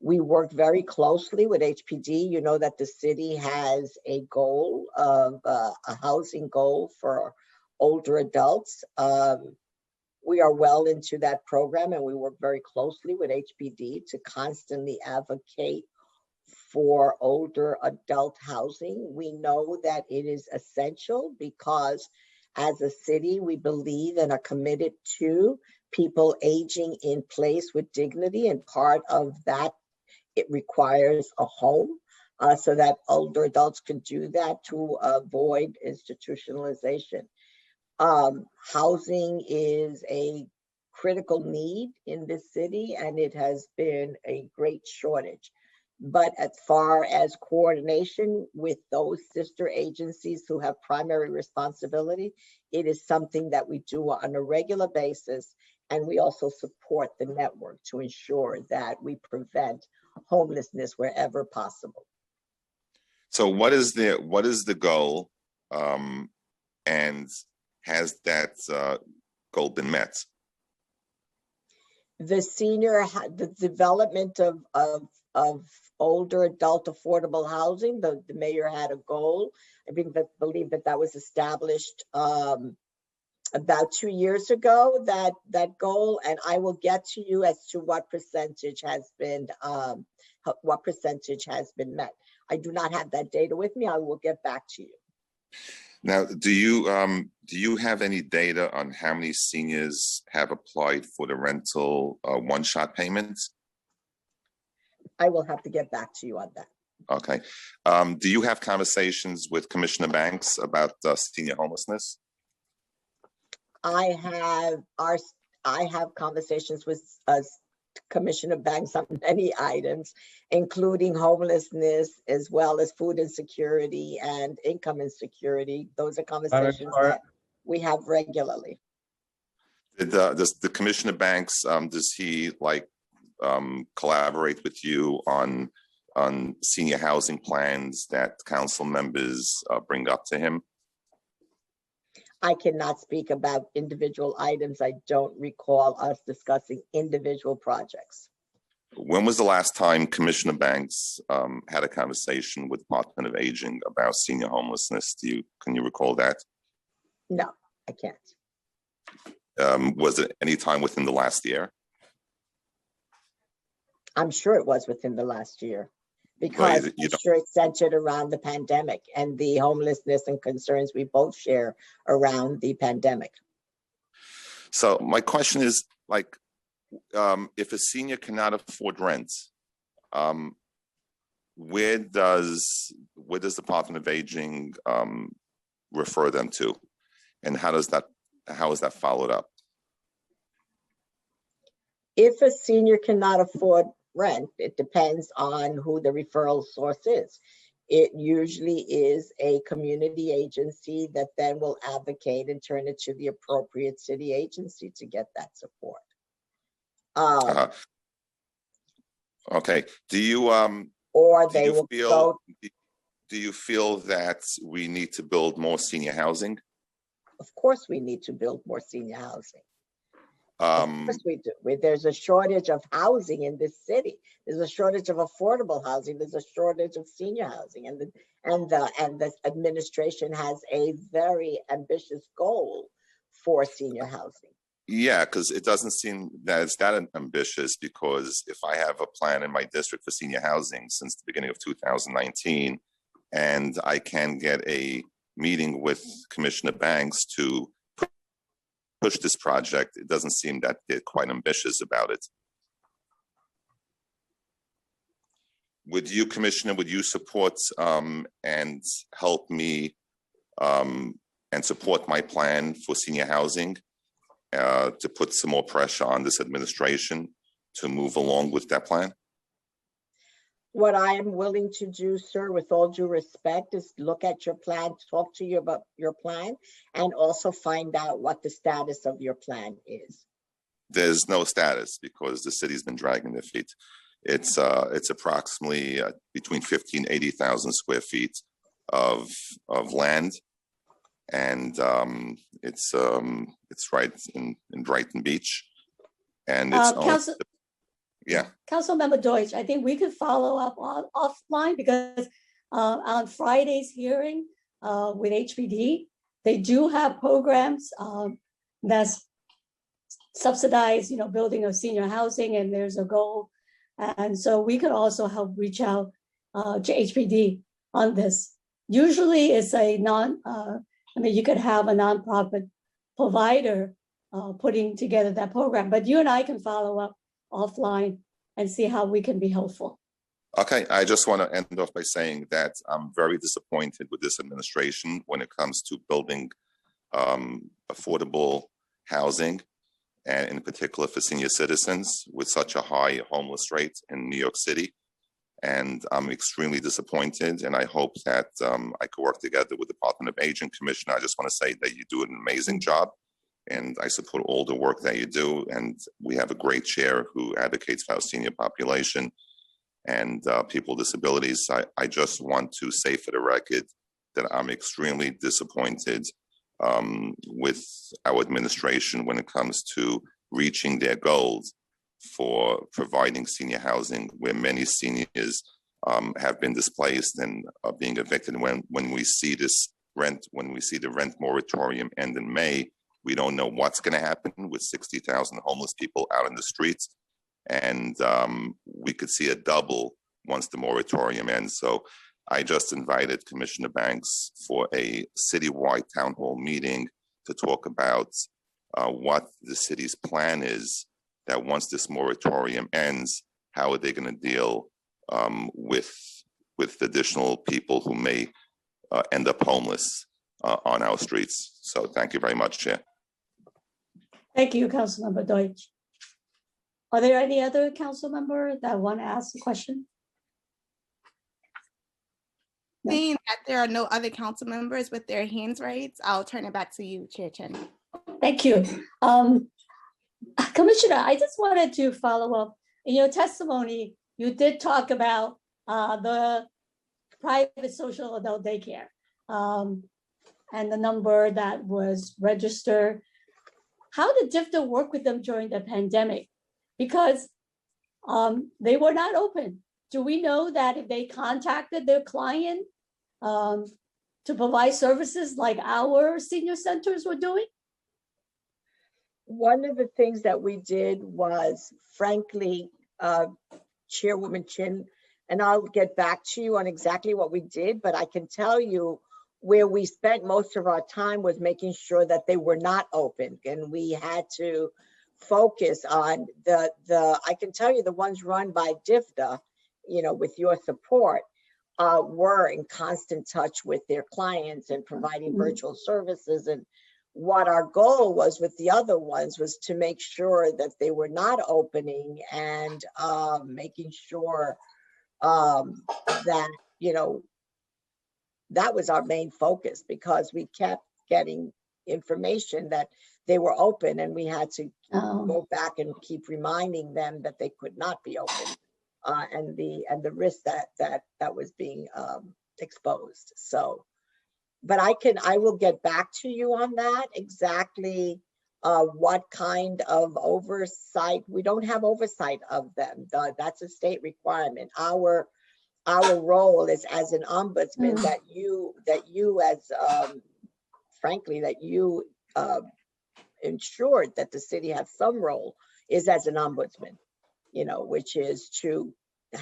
We work very closely with HPD. You know that the city has a goal of a housing goal for older adults. We are well into that program, and we work very closely with HPD to constantly advocate for older adult housing. We know that it is essential because as a city, we believe and are committed to people aging in place with dignity, and part of that, it requires a home so that older adults can do that to avoid institutionalization. Housing is a critical need in this city, and it has been a great shortage. But as far as coordination with those sister agencies who have primary responsibility, it is something that we do on a regular basis. And we also support the network to ensure that we prevent homelessness wherever possible. So what is the goal, and has that goal been met? The development of older adult affordable housing, the mayor had a goal. I believe that was established about 2 years ago, that goal, and I will get to you as to what percentage has been met. I do not have that data with me. I will get back to you. Now, do you have any data on how many seniors have applied for the rental one-shot payments? I will have to get back to you on that. Okay. Do you have conversations with Commissioner Banks about senior homelessness? I have conversations with Commissioner Banks on many items, including homelessness, as well as food insecurity and income insecurity. Those are conversations that we have regularly. Does the Commissioner Banks, does he collaborate with you on senior housing plans that council members bring up to him? I cannot speak about individual items. I don't recall us discussing individual projects. When was the last time Commissioner Banks had a conversation with Department of Aging about senior homelessness? Can you recall that? No, I can't. Was it any time within the last year? I'm sure it was within the last year, because I'm sure it's centered around the pandemic and the homelessness and concerns we both share around the pandemic. So my question is, like, if a senior cannot afford rent, where does Department of Aging refer them to, and how is that followed up? If a senior cannot afford rent, it depends on who the referral source is. It usually is a community agency that then will advocate and turn it to the appropriate city agency to get that support. Okay. Do you feel that we need to build more senior housing? Of course, we need to build more senior housing. Of course we do. There's a shortage of housing in this city. There's a shortage of affordable housing. There's a shortage of senior housing, and the administration has a very ambitious goal for senior housing. Yeah, because it doesn't seem that it's that ambitious, because if I have a plan in my district for senior housing since the beginning of 2019, and I can get a meeting with Commissioner Banks to push this project, it doesn't seem that they're quite ambitious about it. Would you, Commissioner, support and help me and support my plan for senior housing to put some more pressure on this administration to move along with that plan? What I am willing to do, sir, with all due respect, is look at your plan, talk to you about your plan, and also find out what the status of your plan is. There's no status, because the city's been dragging their feet. It's approximately between 50 and 80,000 square feet of land, and it's right in Brighton Beach, and it's yeah. Councilmember Deutsch, I think we could follow up offline, because on Friday's hearing with HPD, they do have programs that's subsidize, building of senior housing, and there's a goal. And so we could also help reach out to HPD on this. Usually it's a you could have a nonprofit provider putting together that program, but you and I can follow up offline and see how we can be helpful. Okay, I just want to end off by saying that I'm very disappointed with this administration when it comes to building affordable housing, and in particular for senior citizens, with such a high homeless rate in New York City. And I'm extremely disappointed, and I hope that I could work together with the Department of Aging. Commissioner, I just want to say that you do an amazing job, and I support all the work that you do. And we have a great chair who advocates for our senior population and people with disabilities. I just want to say for the record that I'm extremely disappointed with our administration when it comes to reaching their goals for providing senior housing, where many seniors have been displaced and are being evicted. When we see the rent moratorium end in May, we don't know what's going to happen with 60,000 homeless people out in the streets, and we could see a double once the moratorium ends. So I just invited Commissioner Banks for a citywide town hall meeting to talk about what the city's plan is, that once this moratorium ends, how are they going to deal with additional people who may end up homeless on our streets. So thank you very much, Chair. Thank you, Councilmember Deutsch. Are there any other council members that want to ask a question? No. Seeing that there are no other council members with their hands raised, I'll turn it back to you, Chair Chen. Thank you. Commissioner, I just wanted to follow up. In your testimony, you did talk about the private social adult daycare. and the number that was registered. How did DFDA work with them during the pandemic? Because they were not open. Do we know that if they contacted their client to provide services like our senior centers were doing? One of the things that we did was, frankly, Chairwoman Chin, and I'll get back to you on exactly what we did, but I can tell you where we spent most of our time was making sure that they were not open, and we had to focus on I can tell you the ones run by DFDA, with your support, were in constant touch with their clients and providing virtual services. And what our goal was with the other ones was to make sure that they were not opening, and making sure that, that was our main focus, because we kept getting information that they were open, and we had to go back and keep reminding them that they could not be open, and the risk that was being exposed. So, but I will get back to you on that exactly. What kind of oversight? We don't have oversight of them. That's a state requirement. Our role is as an ombudsman that you as frankly, that you ensured that the city has some role, is as an ombudsman, which is to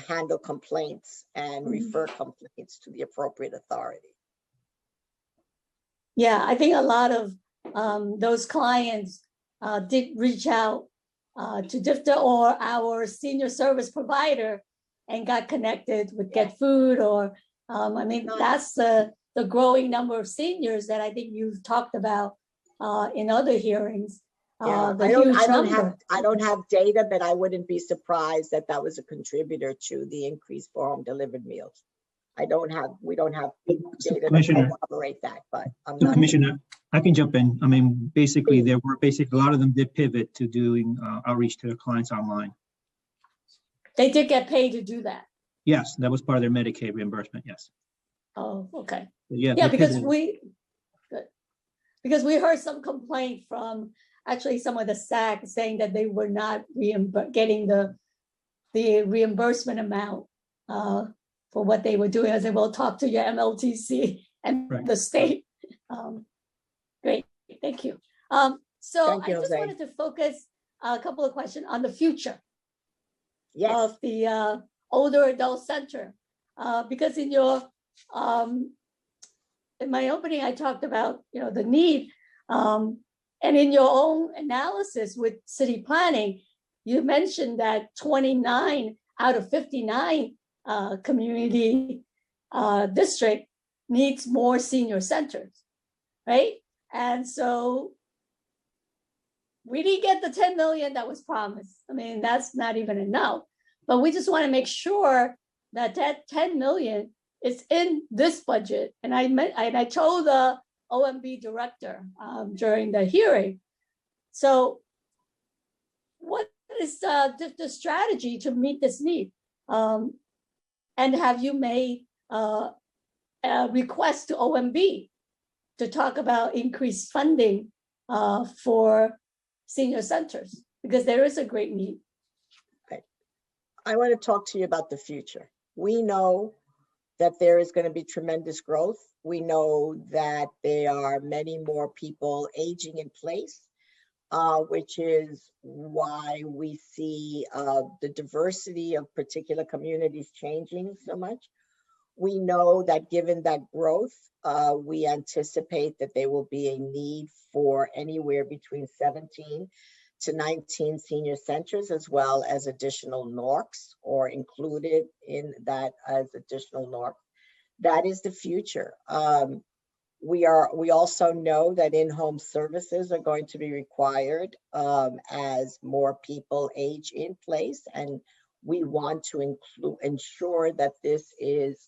handle complaints and refer complaints to the appropriate authority. Yeah, I think a lot of those clients did reach out to DFDA or our senior service provider and got connected with Get Food, or I mean, that's the growing number of seniors that I think you've talked about in other hearings. Yeah, I don't have data, but I wouldn't be surprised that was a contributor to the increase for home delivered meals. We don't have data to corroborate that, but I'm not. Commissioner, I can jump in. I mean, basically, a lot of them did pivot to doing outreach to their clients online. They did get paid to do that. Yes, that was part of their Medicaid reimbursement. Yes. Oh, okay. Yeah, because we heard some complaint from actually some of the SAC saying that they were not getting the reimbursement amount for what they were doing. I said, well, talk to your MLTC and the state. Great, thank you. So I just wanted to focus a couple of questions on the future of the older adult center, because in your in my opening, I talked about the need, and in your own analysis with city planning, you mentioned that 29 out of 59 community district needs more senior centers, right? And so we didn't get the 10 million that was promised. I mean, that's not even enough, but we just want to make sure that 10 million is in this budget. And I told the OMB director during the hearing. So what is the strategy to meet this need? And have you made a request to OMB to talk about increased funding for senior centers? Because there is a great need. Okay. I want to talk to you about the future. We know that there is going to be tremendous growth. We know that there are many more people aging in place, which is why we see the diversity of particular communities changing so much. We know that given that growth, we anticipate that there will be a need for anywhere between 17 to 19 senior centers, as well as additional NORCs, or included in that as additional NORCs. That is the future. We also know that in-home services are going to be required as more people age in place, and we want to ensure that this is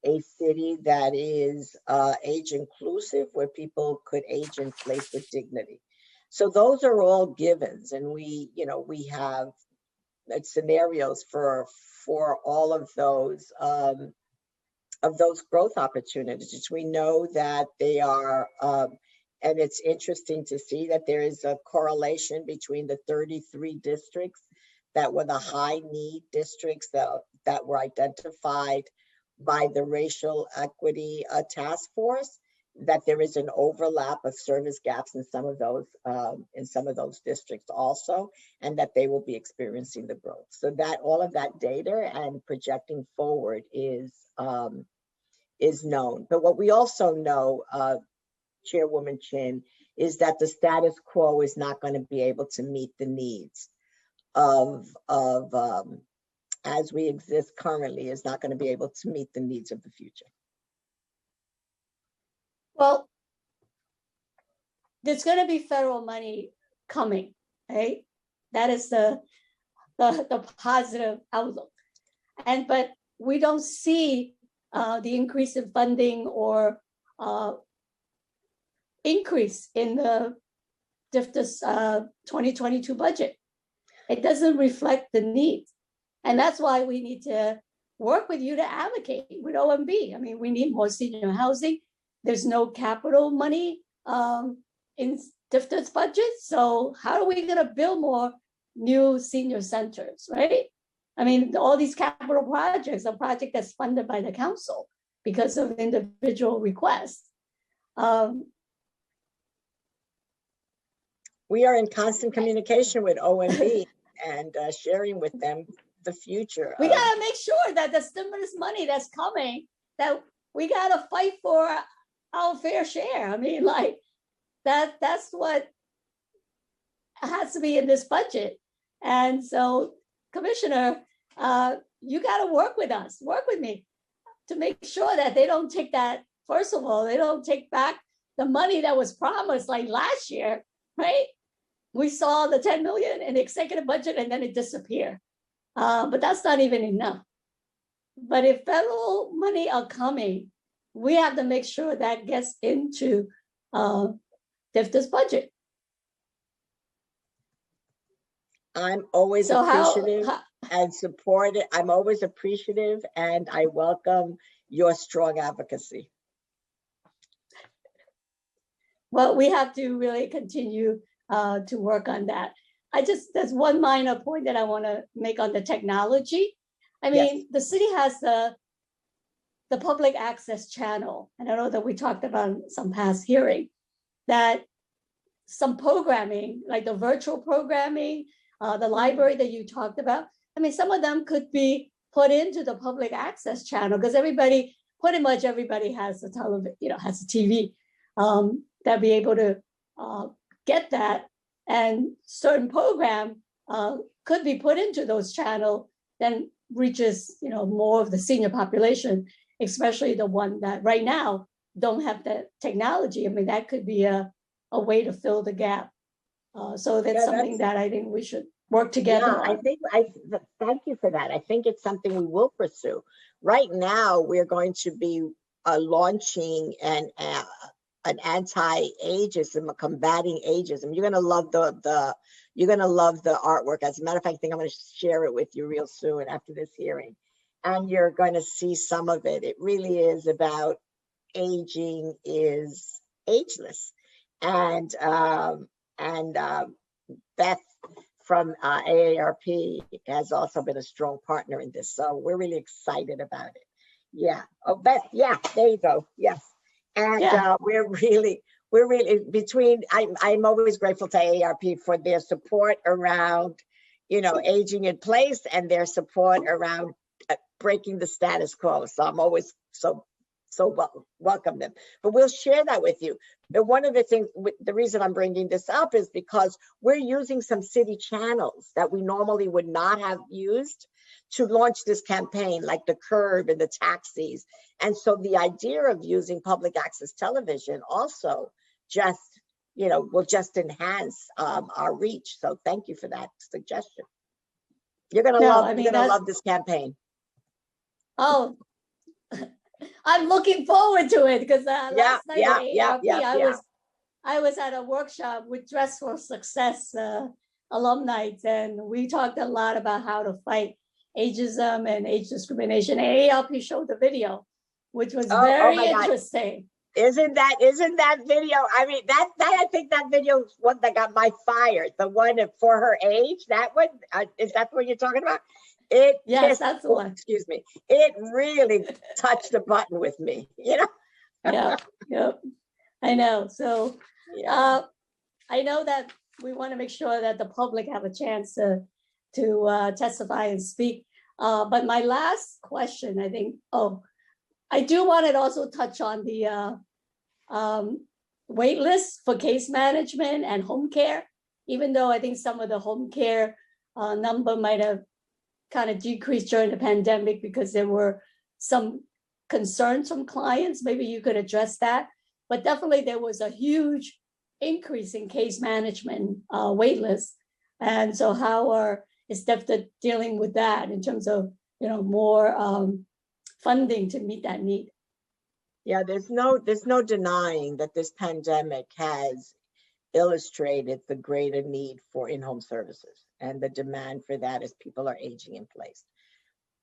a city that is age inclusive, where people could age in place with dignity. So those are all givens, and we have scenarios for all of those those growth opportunities. We know that they are, and it's interesting to see that there is a correlation between the 33 districts that were the high need districts that were identified by the Racial Equity Task Force, that there is an overlap of service gaps in some of those districts also, and that they will be experiencing the growth. So that all of that data and projecting forward is known. But what we also know, Chairwoman Chin, is that the status quo is not going to be able to meet the needs of as we exist currently, is not going to be able to meet the needs of the future. Well, there's going to be federal money coming, right? That is the positive outlook. But we don't see the increase in funding or increase in the DFTS 2022 budget. It doesn't reflect the needs. And that's why we need to work with you to advocate with OMB. I mean, we need more senior housing. There's no capital money in DFTS budget. So how are we going to build more new senior centers, right? I mean, all these capital projects are projects that's funded by the council because of individual requests. We are in constant communication with OMB and sharing with them the future. We got to make sure that the stimulus money that's coming, that we got to fight for our fair share. I mean, like that's what has to be in this budget. And so, Commissioner, you got to work with us, work with me to make sure that they don't take that. First of all, they don't take back the money that was promised like last year, right? We saw the 10 million in the executive budget and then it disappeared. But that's not even enough. But if federal money are coming, we have to make sure that gets into DFTS budget. I'm always appreciative and supportive. I'm always appreciative and I welcome your strong advocacy. Well, we have to really continue to work on that. There's one minor point that I want to make on the technology. I mean, yes. The city has the public access channel. And I know that we talked about in some past hearing that some programming, like the virtual programming, the library that you talked about, I mean, some of them could be put into the public access channel because pretty much everybody has a television, has a TV that'll be able to get that. And certain program could be put into those channels, then reaches more of the senior population, especially the one that right now don't have that technology. I mean, that could be a way to fill the gap. So that's something that I think we should work together on. Thank you for that. I think it's something we will pursue. Right now, we're going to be launching an anti-ageism, combating ageism. You're gonna love the artwork. As a matter of fact, I think I'm gonna share it with you real soon after this hearing, and you're going to see some of it. It really is about aging is ageless, and Beth from AARP has also been a strong partner in this, so we're really excited about it. Yeah. Oh, Beth. Yeah. There you go. Yes. And we're really between. I'm always grateful to AARP for their support around, aging in place and their support around breaking the status quo. So I'm always so welcome them. But we'll share that with you. But one of the things, the reason I'm bringing this up is because we're using some city channels that we normally would not have used to launch this campaign, like the curb and the taxis. And so the idea of using public access television also will just enhance our reach. So thank you for that suggestion. You're gonna love this campaign. Oh, I'm looking forward to it because last night at AARP, I was at a workshop with Dress for Success alumni, and we talked a lot about how to fight ageism and age discrimination. AARP showed the video which was Oh very my God. interesting. Isn't that video? I mean, that I think that video is one that got my fired. The one for her age, that one, is that what you're talking about? Yes, that's the one. Excuse me. It really touched a button with me, you know? Yeah. I know. So Yeah. I know that we want to make sure that the public have a chance to testify and speak. But my last question, I think, I do want to also touch on the wait list for case management and home care, even though I think some of the home care number might have kind of decreased during the pandemic because there were some concerns from clients. Maybe you could address that. But definitely there was a huge increase in case management wait lists. And so how is DEFTA dealing with that in terms of, more funding to meet that need? Yeah, there's no denying that this pandemic has illustrated the greater need for in-home services and the demand for that as people are aging in place.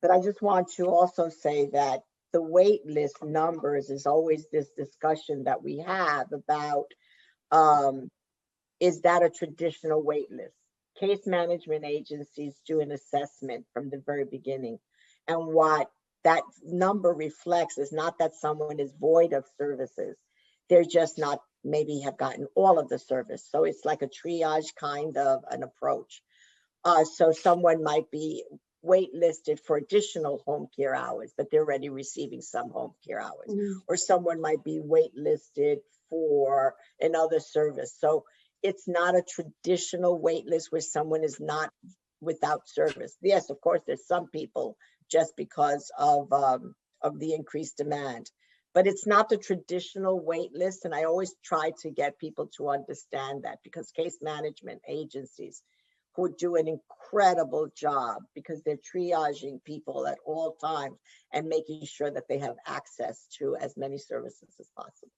But I just want to also say that the wait list numbers is always this discussion that we have about, is that a traditional wait list? Case management agencies do an assessment from the very beginning. And what that number reflects is not that someone is void of services. They're just not, maybe have gotten all of the service. So it's like a triage kind of an approach. So someone might be waitlisted for additional home care hours, but they're already receiving some home care hours. Or someone might be waitlisted for another service. So it's not a traditional wait list where someone is not without service. Yes, of course, there's some people just because of the increased demand, but it's not the traditional wait list. And I always try to get people to understand that, because case management agencies who do an incredible job because they're triaging people at all times and making sure that they have access to as many services as possible.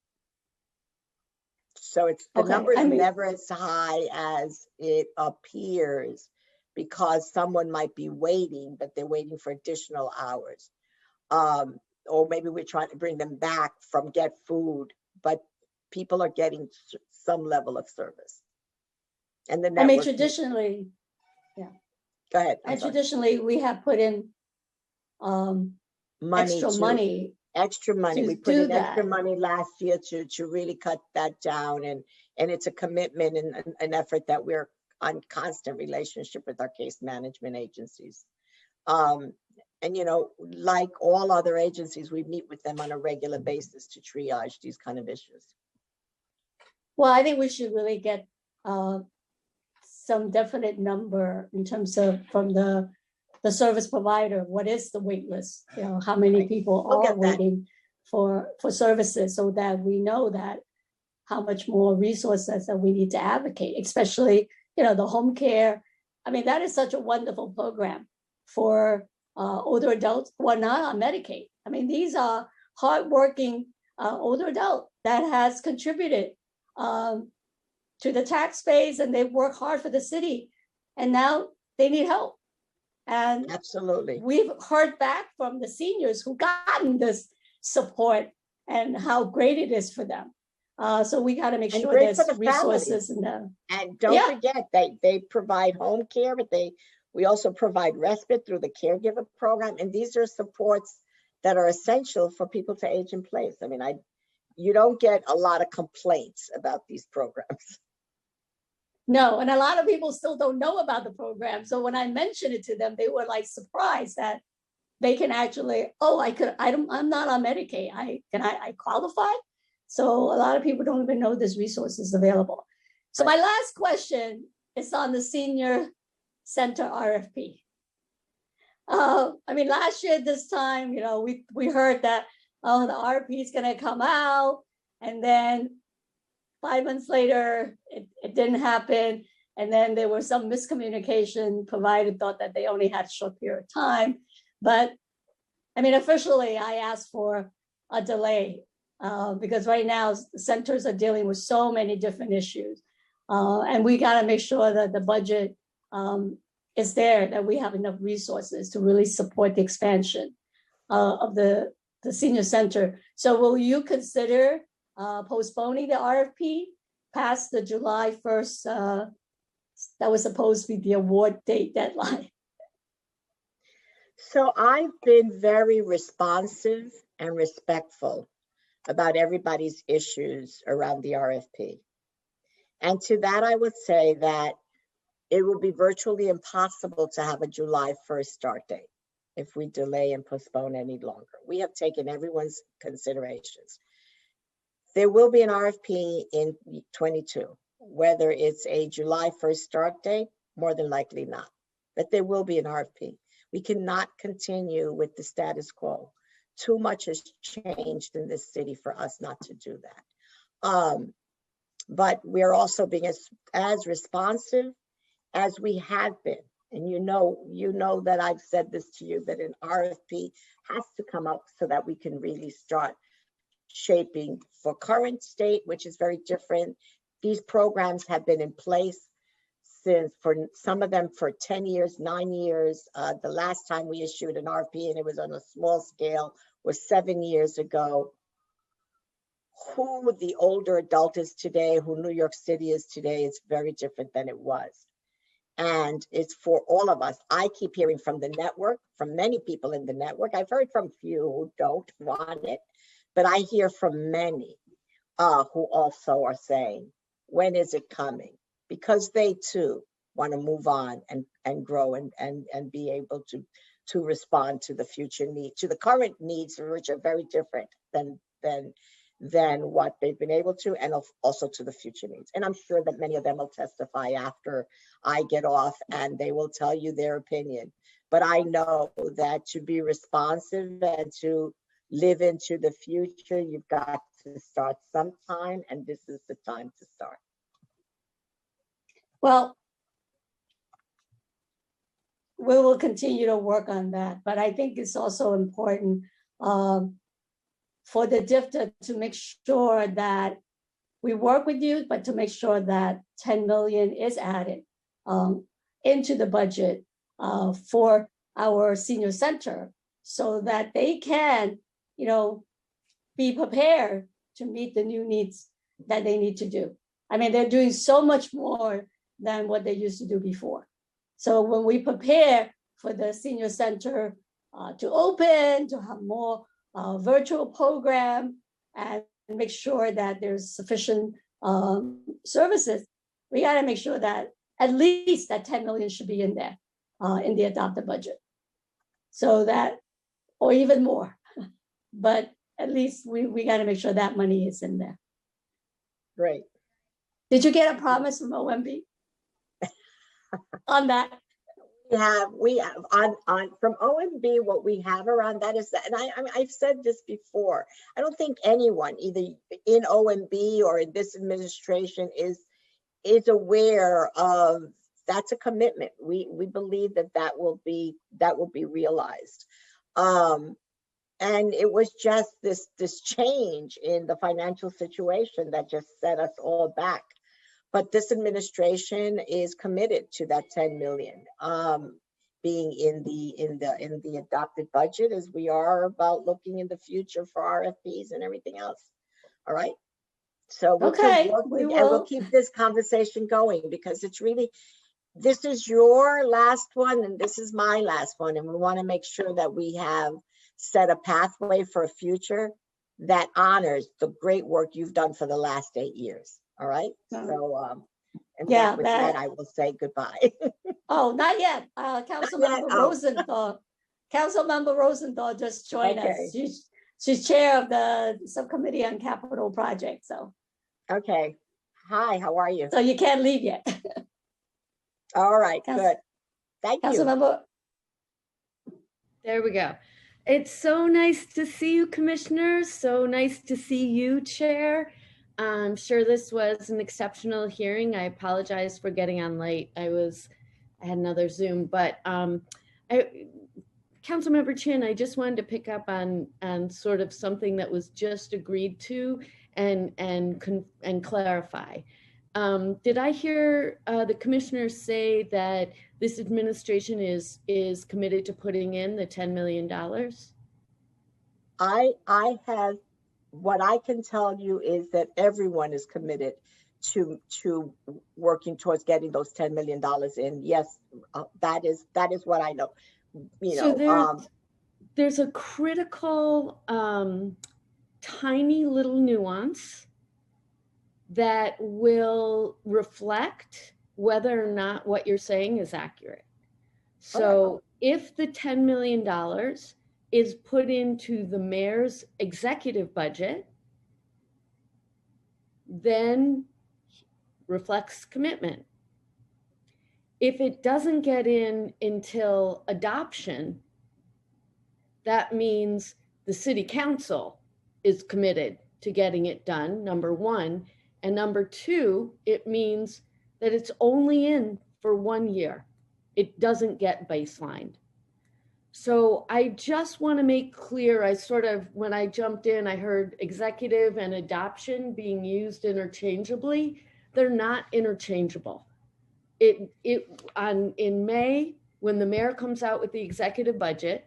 So it's the number is never as high as it appears, because someone might be waiting, but they're waiting for additional hours. Or maybe we're trying to bring them back from get food, but people are getting some level of service. And the network, traditionally, go ahead. And traditionally we have put in extra money. We put in extra money last year to really cut that down. And it's a commitment and an effort that we're on constant relationship with our case management agencies. And, like all other agencies, we meet with them on a regular basis to triage these kind of issues. Well, I think we should really get some definite number in terms of from the service provider. What is the wait list? How many people are waiting for services, so that we know that how much more resources that we need to advocate, especially, the home care. I mean, that is such a wonderful program for older adults who are not on Medicaid. I mean, these are hardworking older adults that has contributed to the tax base, and they work hard for the city, and now they need help. And absolutely, we've heard back from the seniors who gotten this support and how great it is for them. So we got to make sure there's resources in them. And don't forget, they provide home care, but we also provide respite through the caregiver program. And these are supports that are essential for people to age in place. I mean, you don't get a lot of complaints about these programs. No, and a lot of people still don't know about the program. So when I mentioned it to them, they were like surprised that they can actually, I'm not on Medicaid. I qualify? So a lot of people don't even know this resource is available. So my last question is on the senior center RFP. Last year, this time, we heard that, the RFP is going to come out, and then 5 months later, it didn't happen. And then there was some miscommunication. Provider thought that they only had a short period of time. But officially, I asked for a delay because right now the centers are dealing with so many different issues. And we got to make sure that the budget is there, that we have enough resources to really support the expansion of the the senior center. So will you consider postponing the RFP past the July 1st? That was supposed to be the award date deadline. So I've been very responsive and respectful about everybody's issues around the RFP. And to that, I would say that it will be virtually impossible to have a July 1st start date if we delay and postpone any longer. We have taken everyone's considerations. There will be an RFP in 22, whether it's a July 1st start date, more than likely not, but there will be an RFP. We cannot continue with the status quo. Too much has changed in this city for us not to do that. But we're also being as responsive as we have been. And you know that I've said this to you, that an RFP has to come up so that we can really start shaping for current state, which is very different. These programs have been in place since, for some of them, for 10 years, 9 years. The last time we issued an RFP, and it was on a small scale, was 7 years ago. Who the older adult is today, who New York City is today, is very different than it was. And it's for all of us. I keep hearing from the network, from many people in the network. I've heard from few who don't want it, but I hear from many who also are saying, when is it coming? Because they too want to move on and grow and be able to respond to the future needs, to the current needs, which are very different than what they've been able to, and also to the future needs. And I'm sure that many of them will testify after I get off, and they will tell you their opinion. But I know that to be responsive and to live into the future, you've got to start sometime, and this is the time to start. Well, we will continue to work on that, but I think it's also important for the DFTA to make sure that we work with you, but to make sure that 10 million is added into the budget for our senior center, so that they can, be prepared to meet the new needs that they need to do. I mean, they're doing so much more than what they used to do before. So when we prepare for the senior center to open, to have more virtual program, and make sure that there's sufficient services, we got to make sure that at least that 10 million should be in there in the adopted budget. So that, or even more, but at least we got to make sure that money is in there. Great. Did you get a promise from OMB on that? We have on from OMB, what we have around that is that, and I've said this before, I don't think anyone, either in OMB or in this administration, is aware of that's a commitment. We believe that will be realized. And it was just this change in the financial situation that just set us all back. But this administration is committed to that 10 million being in the adopted budget, as we are about looking in the future for RFPs and everything else. All right. So we'll keep this conversation going, because it's really, this is your last one and this is my last one, and we want to make sure that we have set a pathway for a future that honors the great work you've done for the last 8 years. All right. So, and yeah, with that, I will say goodbye. Oh, not yet. Councilmember Rosenthal. Councilmember Rosenthal just joined us. She's chair of the subcommittee on capital projects. So. Okay. Hi. How are you? So you can't leave yet. All right. Good. Thank you. Councilmember. There we go. It's so nice to see you, Commissioner. So nice to see you, Chair. I'm sure this was an exceptional hearing. I apologize for getting on late. I had another Zoom, but Councilmember Chin, I just wanted to pick up on sort of something that was just agreed to and clarify. Did I hear the commissioner say that this administration is committed to putting in the $10 million? I have, what I can tell you is that everyone is committed to working towards getting those $10 million in. Yes, that is what I know. There's a critical tiny little nuance that will reflect whether or not what you're saying is accurate. So if the $10 million is put into the mayor's executive budget, then reflects commitment. If it doesn't get in until adoption, that means the city council is committed to getting it done, number one. And number two, it means that it's only in for 1 year. It doesn't get baselined. So I just want to make clear, when I jumped in, I heard executive and adoption being used interchangeably. They're not interchangeable. In May, when the mayor comes out with the executive budget,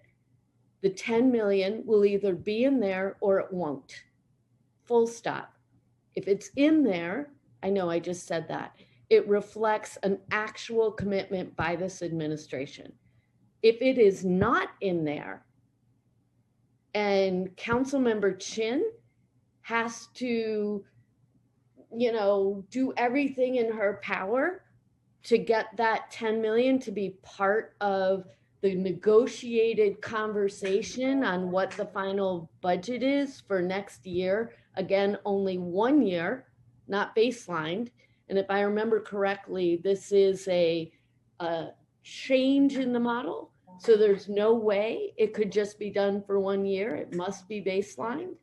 the 10 million will either be in there or it won't. Full stop. If it's in there, I know I just said that, it reflects an actual commitment by this administration. If it is not in there and Councilmember Chin has to, do everything in her power to get that 10 million to be part of the negotiated conversation on what the final budget is for next year. Again, only 1 year, not baselined. And if I remember correctly, this is a change in the model. So there's no way it could just be done for 1 year. It must be baselined.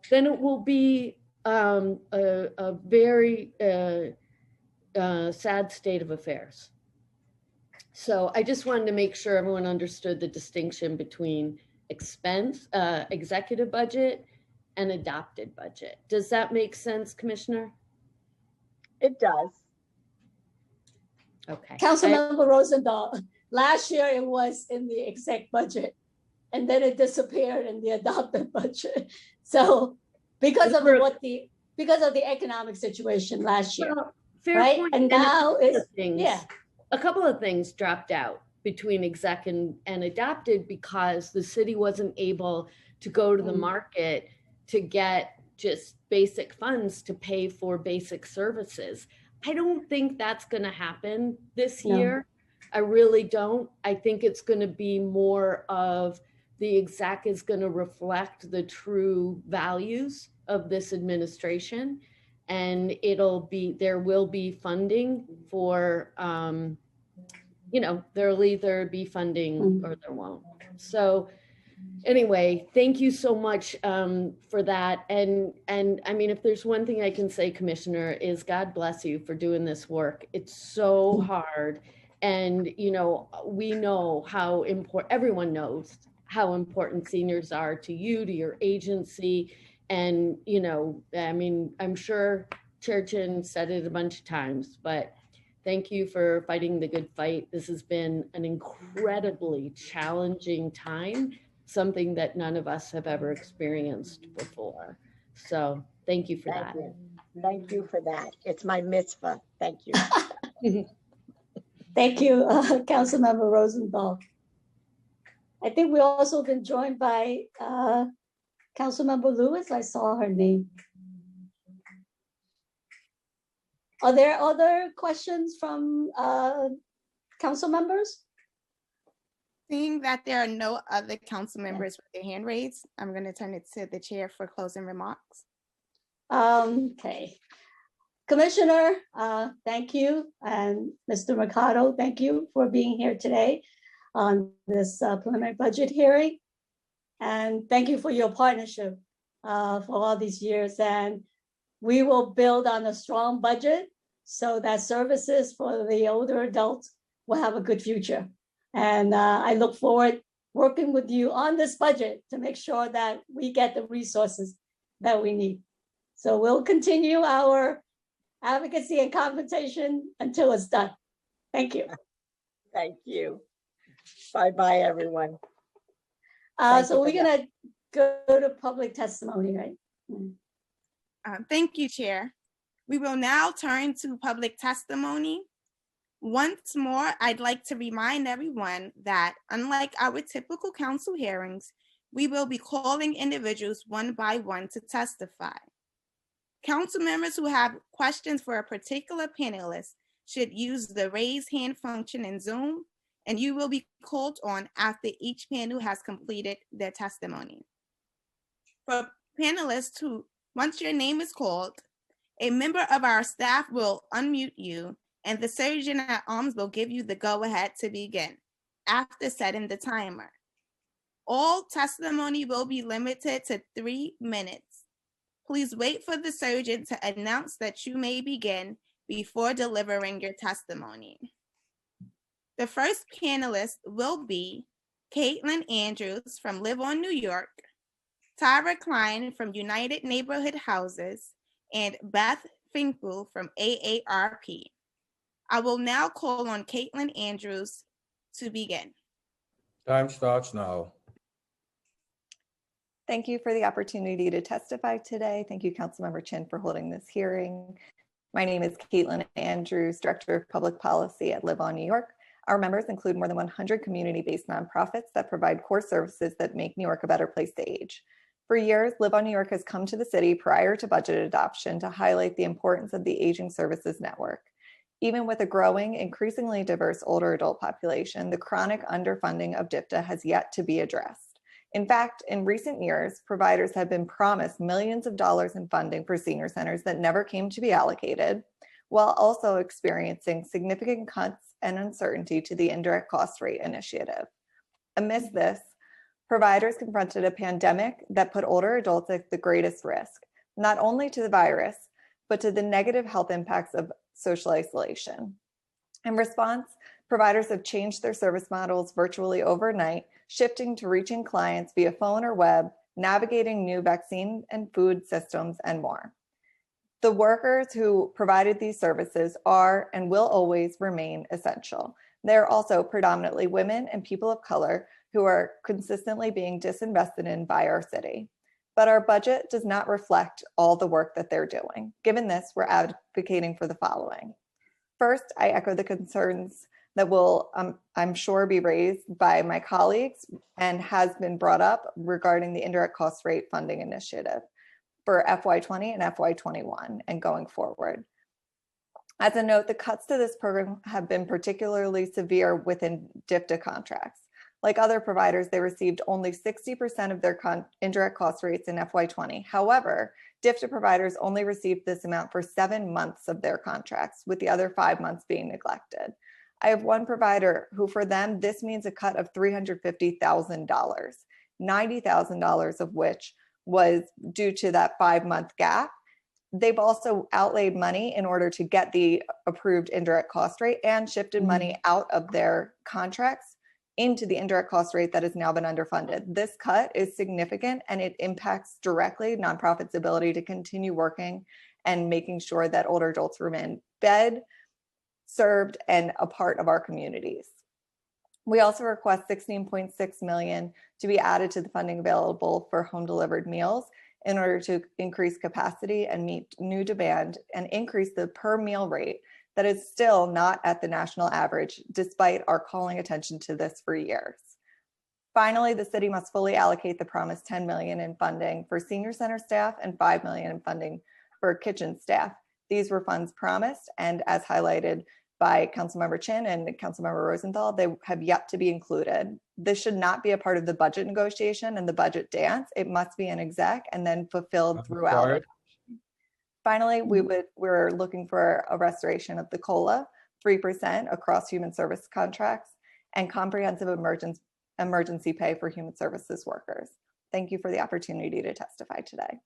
Then it will be a very sad state of affairs. So I just wanted to make sure everyone understood the distinction between executive budget and adopted budget. Does that make sense, Commissioner? It does. Okay. Councilmember Rosendahl, last year it was in the exec budget and then it disappeared in the adopted budget. So because of the economic situation last year, right? Point. And now a couple of things dropped out between exec and adopted because the city wasn't able to go to the market to get just basic funds to pay for basic services. I don't think that's going to happen this year. I really don't. I think it's going to be more of the exec is going to reflect the true values of this administration. And there will be funding for, there'll either be funding or there won't. So anyway, thank you so much for that. And I mean, if there's one thing I can say, Commissioner, is God bless you for doing this work. It's so hard. And, we know how important, everyone knows how important seniors are to you, to your agency. And, I mean, I'm sure Chair Chin said it a bunch of times, but thank you for fighting the good fight. This has been an incredibly challenging time, something that none of us have ever experienced before. So thank you for that. Thank you for that. It's my mitzvah. Thank you. Thank you, Councilmember Rosendahl. I think we also been joined by Councilmember Lewis. I saw her name. Are there other questions from council members? Seeing that there are no other council members with their hand raised, I'm going to turn it to the chair for closing remarks. Okay. Commissioner, thank you. And Mr. Mercado, thank you for being here today on this preliminary budget hearing. And thank you for your partnership for all these years. And we will build on a strong budget so that services for the older adults will have a good future. And I look forward working with you on this budget to make sure that we get the resources that we need. So we'll continue our advocacy and confrontation until it's done. Thank you. Thank you. Bye-bye, everyone. So we're gonna go to public testimony, right? Thank you, Chair. We will now turn to public testimony. Once more, I'd like to remind everyone that unlike our typical council hearings, we will be calling individuals one by one to testify. Council members who have questions for a particular panelist should use the raise hand function in Zoom, and you will be called on after each panel has completed their testimony. For panelists who, once your name is called, a member of our staff will unmute you, and the surgeon at arms will give you the go-ahead to begin after setting the timer. All testimony will be limited to 3 minutes. Please wait for the surgeon to announce that you may begin before delivering your testimony. The first panelist will be Caitlin Andrews from Live On New York, Tyra Klein from United Neighborhood Houses, and Beth Finkel from AARP. I will now call on Caitlin Andrews to begin. Time starts now. Thank you for the opportunity to testify today. Thank you, Councilmember Chin, for holding this hearing. My name is Caitlin Andrews, Director of Public Policy at Live On New York. Our members include more than 100 community-based nonprofits that provide core services that make New York a better place to age. For years, Live On New York has come to the city prior to budget adoption to highlight the importance of the Aging Services Network. Even with a growing, increasingly diverse older adult population, the chronic underfunding of DFTA has yet to be addressed. In fact, in recent years, providers have been promised millions of dollars in funding for senior centers that never came to be allocated, while also experiencing significant cuts and uncertainty to the indirect cost rate initiative. Amidst this, providers confronted a pandemic that put older adults at the greatest risk, not only to the virus, but to the negative health impacts of social isolation. In response, providers have changed their service models virtually overnight, shifting to reaching clients via phone or web, navigating new vaccine and food systems, and more. The workers who provided these services are and will always remain essential. They're also predominantly women and people of color who are consistently being disinvested in by our city. But our budget does not reflect all the work that they're doing. Given this, we're advocating for the following. First, I echo the concerns that will, I'm sure, be raised by my colleagues and has been brought up regarding the indirect cost rate funding initiative for FY20 and FY21 and going forward. As a note, the cuts to this program have been particularly severe within DFTA contracts. Like other providers, they received only 60% of their indirect cost rates in FY20. However, DFTA providers only received this amount for 7 months of their contracts, with the other 5 months being neglected. I have one provider who, for them, this means a cut of $350,000, $90,000 of which was due to that 5-month gap. They've also outlaid money in order to get the approved indirect cost rate and shifted money out of their contracts into the indirect cost rate that has now been underfunded. This cut is significant and it impacts directly nonprofits' ability to continue working and making sure that older adults remain fed, served, and a part of our communities. We also request $16.6 million to be added to the funding available for home delivered meals in order to increase capacity and meet new demand and increase the per meal rate that is still not at the national average, despite our calling attention to this for years. Finally, the city must fully allocate the promised $10 million in funding for senior center staff and $5 million in funding for kitchen staff. These were funds promised, and as highlighted by Councilmember Chin and Councilmember Rosenthal, they have yet to be included. This should not be a part of the budget negotiation and the budget dance. It must be an exec and then fulfilled throughout. Finally, we're looking for a restoration of the COLA, 3% across human service contracts, and comprehensive emergency pay for human services workers. Thank you for the opportunity to testify today.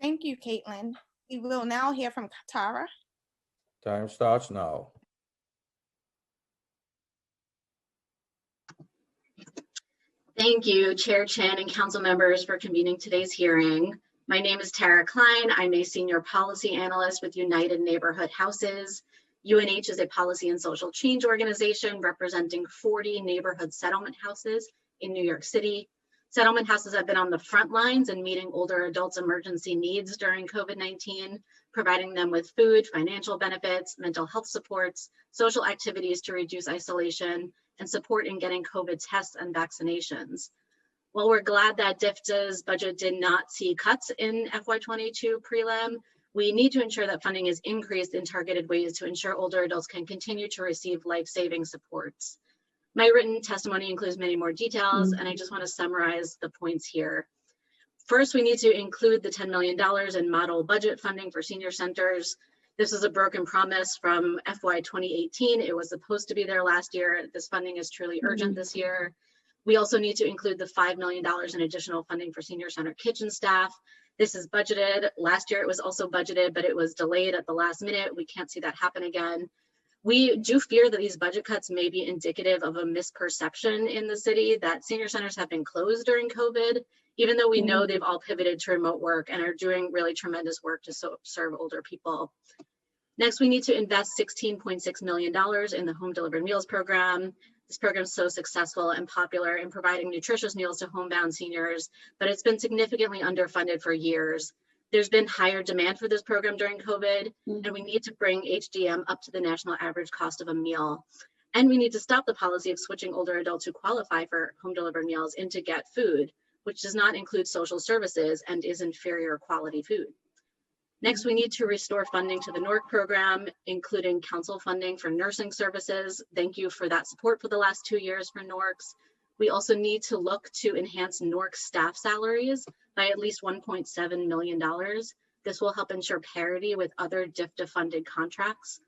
Thank you, Caitlin. We will now hear from Tara. Time starts now. Thank you, Chair Chin and council members, for convening today's hearing. My name is Tara Klein. I'm a senior policy analyst with United Neighborhood Houses. UNH is a policy and social change organization representing 40 neighborhood settlement houses in New York City. Settlement houses have been on the front lines in meeting older adults' emergency needs during COVID-19, providing them with food, financial benefits, mental health supports, social activities to reduce isolation, and support in getting COVID tests and vaccinations. While we're glad that DFTA's budget did not see cuts in FY22 prelim, we need to ensure that funding is increased in targeted ways to ensure older adults can continue to receive life-saving supports. My written testimony includes many more details, and I just want to summarize the points here. First, we need to include the $10 million in model budget funding for senior centers. This is a broken promise from FY 2018. It was supposed to be there last year. This funding is truly urgent this year. We also need to include the $5 million in additional funding for senior center kitchen staff. This is budgeted. Last year it was also budgeted, but it was delayed at the last minute. We can't see that happen again. We do fear that these budget cuts may be indicative of a misperception in the city that senior centers have been closed during COVID, even though we know they've all pivoted to remote work and are doing really tremendous work to serve older people. Next, we need to invest $16.6 million in the home delivered meals program. This program is so successful and popular in providing nutritious meals to homebound seniors, but it's been significantly underfunded for years. There's been higher demand for this program during COVID, and we need to bring HDM up to the national average cost of a meal. And we need to stop the policy of switching older adults who qualify for home delivered meals into Get Food, which does not include social services and is inferior quality food. Next, we need to restore funding to the NORC program, including council funding for nursing services. Thank you for that support for the last 2 years for NORCs. We also need to look to enhance NORC staff salaries by at least $1.7 million. This will help ensure parity with other DFTA funded contracts.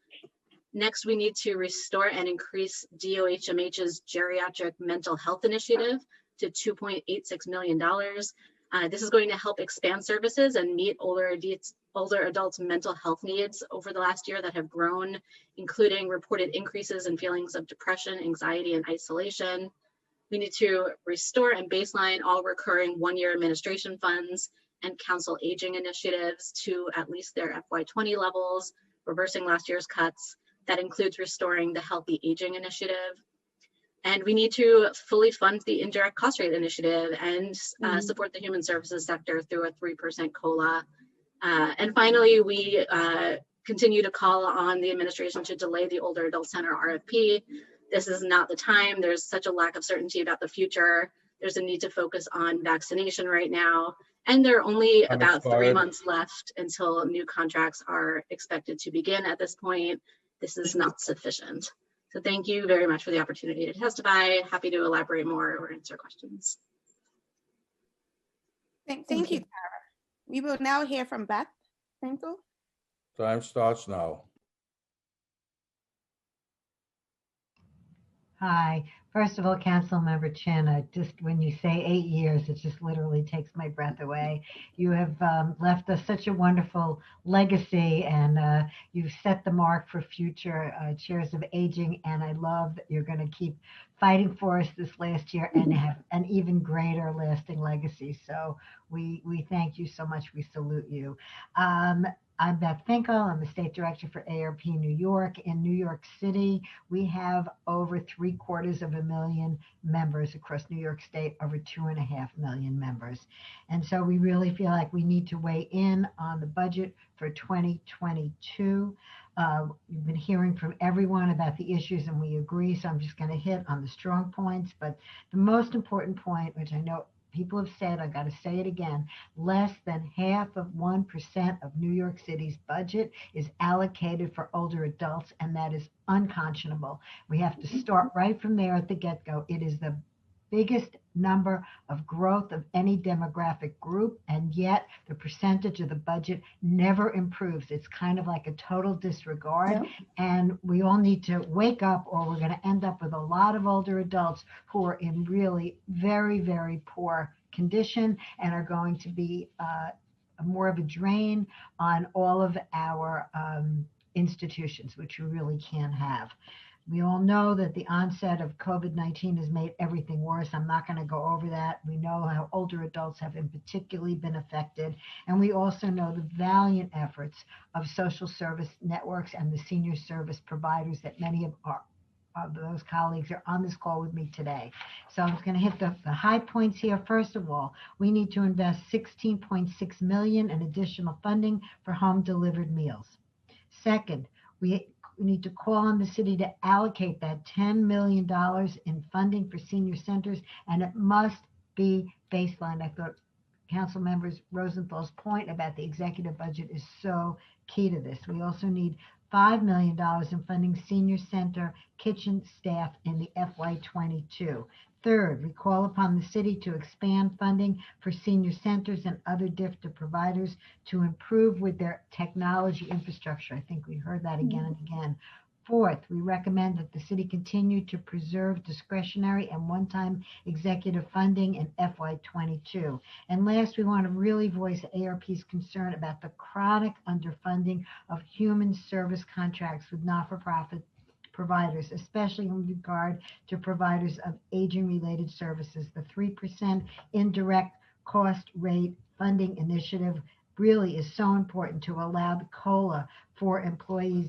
Next, we need to restore and increase DOHMH's geriatric mental health initiative to $2.86 million. This is going to help expand services and meet older adults' mental health needs over the last year that have grown, including reported increases in feelings of depression, anxiety, and isolation. We need to restore and baseline all recurring one-year administration funds and council aging initiatives to at least their FY20 levels, reversing last year's cuts. That includes restoring the Healthy Aging Initiative. And we need to fully fund the indirect cost rate initiative and support the human services sector through a 3% COLA. And finally, we continue to call on the administration to delay the Older Adult Center RFP. This is not the time. There's such a lack of certainty about the future. There's a need to focus on vaccination right now. And there are only about 3 months left until new contracts are expected to begin at this point. This is not sufficient. So thank you very much for the opportunity to testify. Happy to elaborate more or answer questions. Thank you, Tara. We will now hear from Beth Frankel. Time starts now. Hi. First of all, Councilmember Chin, just when you say 8 years, it just literally takes my breath away. You have left us such a wonderful legacy, and you've set the mark for future chairs of aging, and I love that you're going to keep fighting for us this last year and have an even greater lasting legacy. So we thank you so much. We salute you. I'm Beth Finkel. I'm the State Director for ARP New York. In New York City, we have over 750,000 members across New York State, over 2.5 million members. And so we really feel like we need to weigh in on the budget for 2022. We've been hearing from everyone about the issues and we agree, so I'm just going to hit on the strong points. But the most important point, which I know people have said, I've got to say it again, less than 0.5% of New York City's budget is allocated for older adults, and that is unconscionable. We have to start right from there at the get-go. It is the biggest number of growth of any demographic group, and yet the percentage of the budget never improves. It's kind of like a total disregard. Yep. And we all need to wake up, or we're going to end up with a lot of older adults who are in really very, very poor condition and are going to be more of a drain on all of our institutions, which we really can't have. We all know that the onset of COVID-19 has made everything worse. I'm not going to go over that. We know how older adults have in particularly been affected. And we also know the valiant efforts of social service networks and the senior service providers that many of our of those colleagues are on this call with me today. So I'm going to hit the high points here. First of all, we need to invest $16.6 million in additional funding for home delivered meals. Second, we need to call on the city to allocate that $10 million in funding for senior centers, and it must be baseline. I thought Council Members Rosenthal's point about the executive budget is so key to this. We also need $5 million in funding senior center kitchen staff in the FY22. Third, we call upon the city to expand funding for senior centers and other DFTA providers to improve with their technology infrastructure. I think we heard that again and again. Fourth, we recommend that the city continue to preserve discretionary and one-time executive funding in FY22. And last, we want to really voice ARP's concern about the chronic underfunding of human service contracts with not-for-profit providers, especially in regard to providers of aging-related services. The 3% indirect cost rate funding initiative really is so important to allow the COLA for employees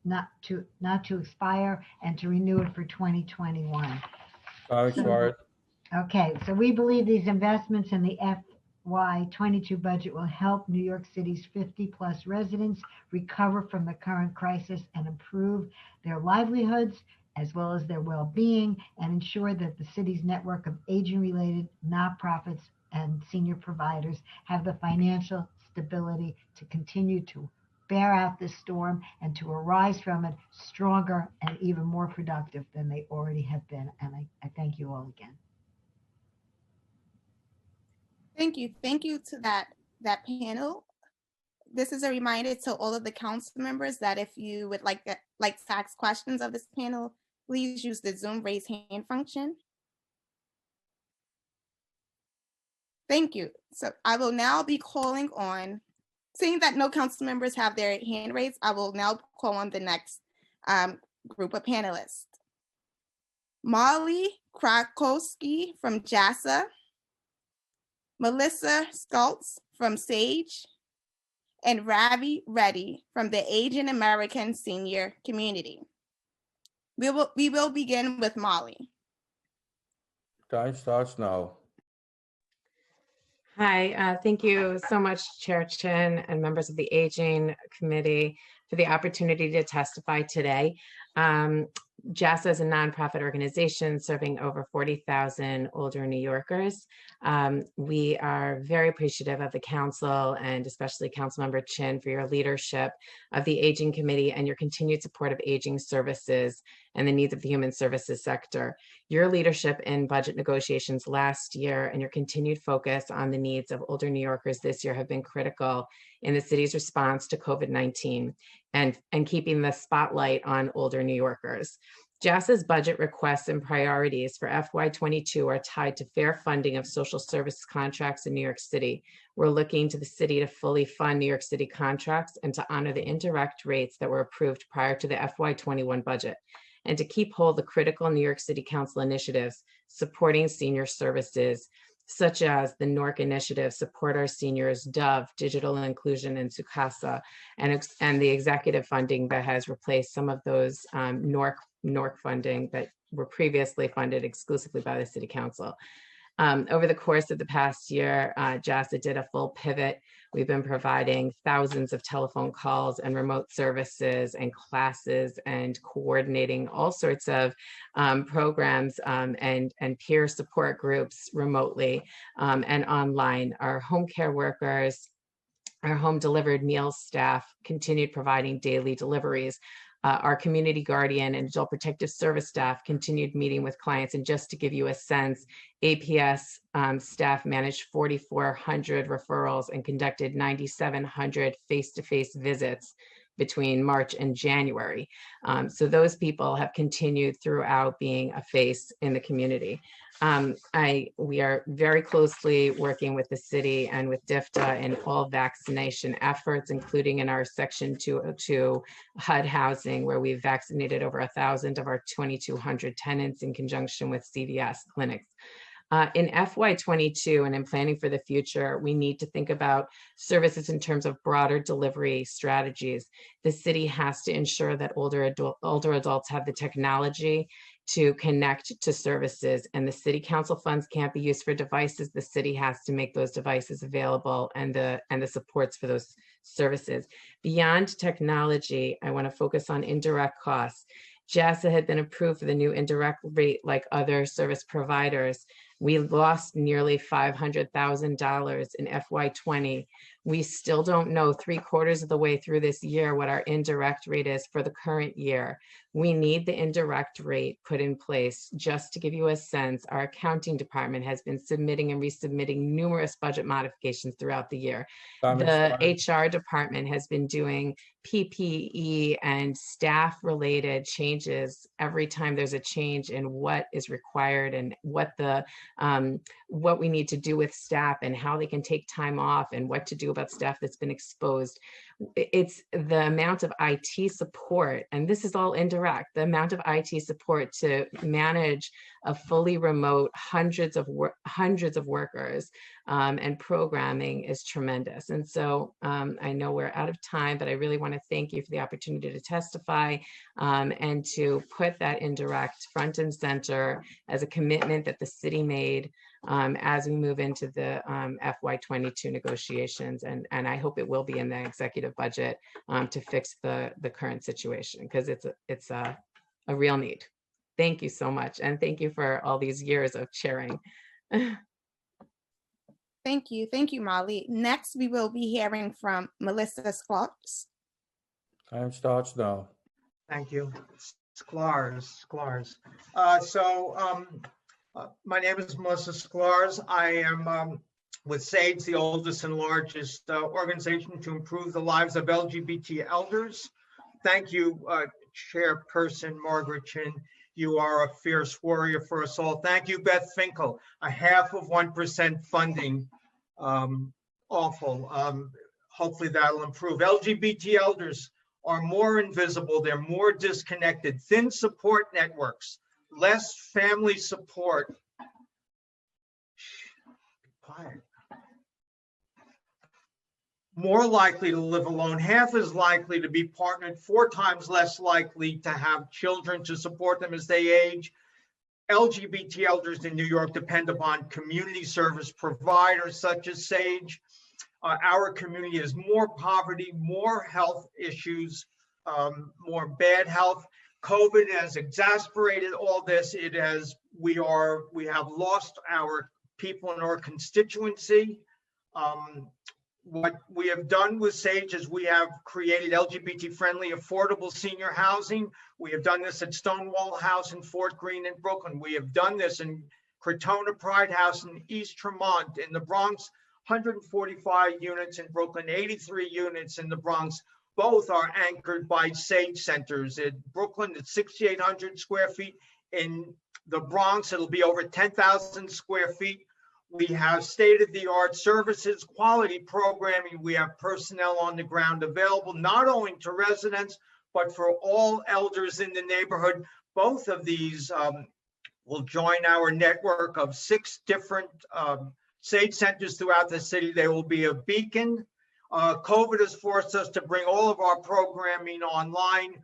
not to expire and to renew it for 2021. Time expired. Okay, so we believe these investments in the FY22 budget will help New York City's 50+ residents recover from the current crisis and improve their livelihoods as well as their well-being, and ensure that the city's network of aging-related nonprofits and senior providers have the financial stability to continue to bear out this storm and to arise from it stronger and even more productive than they already have been. And I thank you all again. Thank you. Thank you to that panel. This is a reminder to all of the council members that if you would like to ask questions of this panel, please use the Zoom raise hand function. Thank you. So I will now be calling on, seeing that no council members have their hand raised, I will now call on the next group of panelists. Molly Krakowski from JASA, Melissa Stoltz from SAGE, and Ravi Reddy from the Asian American Senior Community. We will begin with Molly. Time starts now. Hi, thank you so much, Chair Chin and members of the Aging Committee for the opportunity to testify today. JASA is a nonprofit organization serving over 40,000 older New Yorkers. We are very appreciative of the council and especially Councilmember Chin for your leadership of the Aging Committee and your continued support of aging services and the needs of the human services sector. Your leadership in budget negotiations last year and your continued focus on the needs of older New Yorkers this year have been critical in the city's response to COVID-19 and keeping the spotlight on older New Yorkers. JASA's budget requests and priorities for FY22 are tied to fair funding of social service contracts in New York City. We're looking to the city to fully fund New York City contracts and to honor the indirect rates that were approved prior to the FY21 budget, and to keep whole the critical New York City Council initiatives supporting senior services, such as the NORC initiative, Support Our Seniors, DOVE, Digital Inclusion, and Sukasa, and the executive funding that has replaced some of those NORC funding that were previously funded exclusively by the City Council. Over the course of the past year, JASA did a full pivot. We've been providing thousands of telephone calls and remote services and classes and coordinating all sorts of programs and peer support groups remotely and online. Our home care workers, our home delivered meals staff continued providing daily deliveries. Our community guardian and adult protective service staff continued meeting with clients. And just to give you a sense, APS staff managed 4,400 referrals and conducted 9,700 face-to-face visits between March and January. So those people have continued throughout being a face in the community. We are very closely working with the city and with DFTA in all vaccination efforts, including in our Section 202 HUD housing, where we've vaccinated over 1,000 of our 2,200 tenants in conjunction with CVS clinics. In FY22 and in planning for the future, we need to think about services in terms of broader delivery strategies. The city has to ensure that older adults have the technology to connect to services, and the city council funds can't be used for devices. The city has to make those devices available and the supports for those services. Beyond technology, I want to focus on indirect costs. JASA had been approved for the new indirect rate like other service providers. We lost nearly $500,000 in FY20. We still don't know 3/4 of the way through this year what our indirect rate is for the current year. We need the indirect rate put in place. Just to give you a sense, our accounting department has been submitting and resubmitting numerous budget modifications throughout the year. The HR department has been doing PPE and staff related changes every time there's a change in what is required and what we need to do with staff and how they can take time off and what to do about staff that's been exposed. It's the amount of IT support, and this is all indirect, the amount of IT support to manage a fully remote hundreds of workers and programming is tremendous. And so I know we're out of time, but I really want to thank you for the opportunity to testify and to put that indirect front and center as a commitment that the city made as we move into the FY22 negotiations. And I hope it will be in the executive budget to fix the current situation, because it's a real need. Thank you so much. And thank you for all these years of chairing. Thank you. Thank you, Molly. Next, we will be hearing from Melissa Sklarz. Time starts now. Thank you. Sklarz. My name is Melissa Sklarz. I am with SAGE, the oldest and largest organization to improve the lives of LGBT elders. Thank you, Chairperson Margaret Chin. You are a fierce warrior for us all. Thank you, Beth Finkel. 0.5% funding. Awful. Hopefully that'll improve. LGBT elders are more invisible. They're more disconnected. Thin support networks, less family support. Quiet. More likely to live alone, half as likely to be partnered, 4 times less likely to have children to support them as they age. LGBT elders in New York depend upon community service providers such as SAGE. Our community has more poverty, more health issues, more bad health. COVID has exacerbated all this. We have lost our people in our constituency. What we have done with SAGE is we have created LGBT-friendly, affordable senior housing. We have done this at Stonewall House in Fort Greene in Brooklyn. We have done this in Crotona Pride House in East Tremont. In the Bronx, 145 units in Brooklyn, 83 units in the Bronx. Both are anchored by SAGE centers. In Brooklyn, it's 6,800 square feet. In the Bronx, it'll be over 10,000 square feet. We have state-of-the-art services, quality programming. We have personnel on the ground available, not only to residents, but for all elders in the neighborhood. Both of these will join our network of 6 different SAGE centers throughout the city. They will be a beacon. COVID has forced us to bring all of our programming online.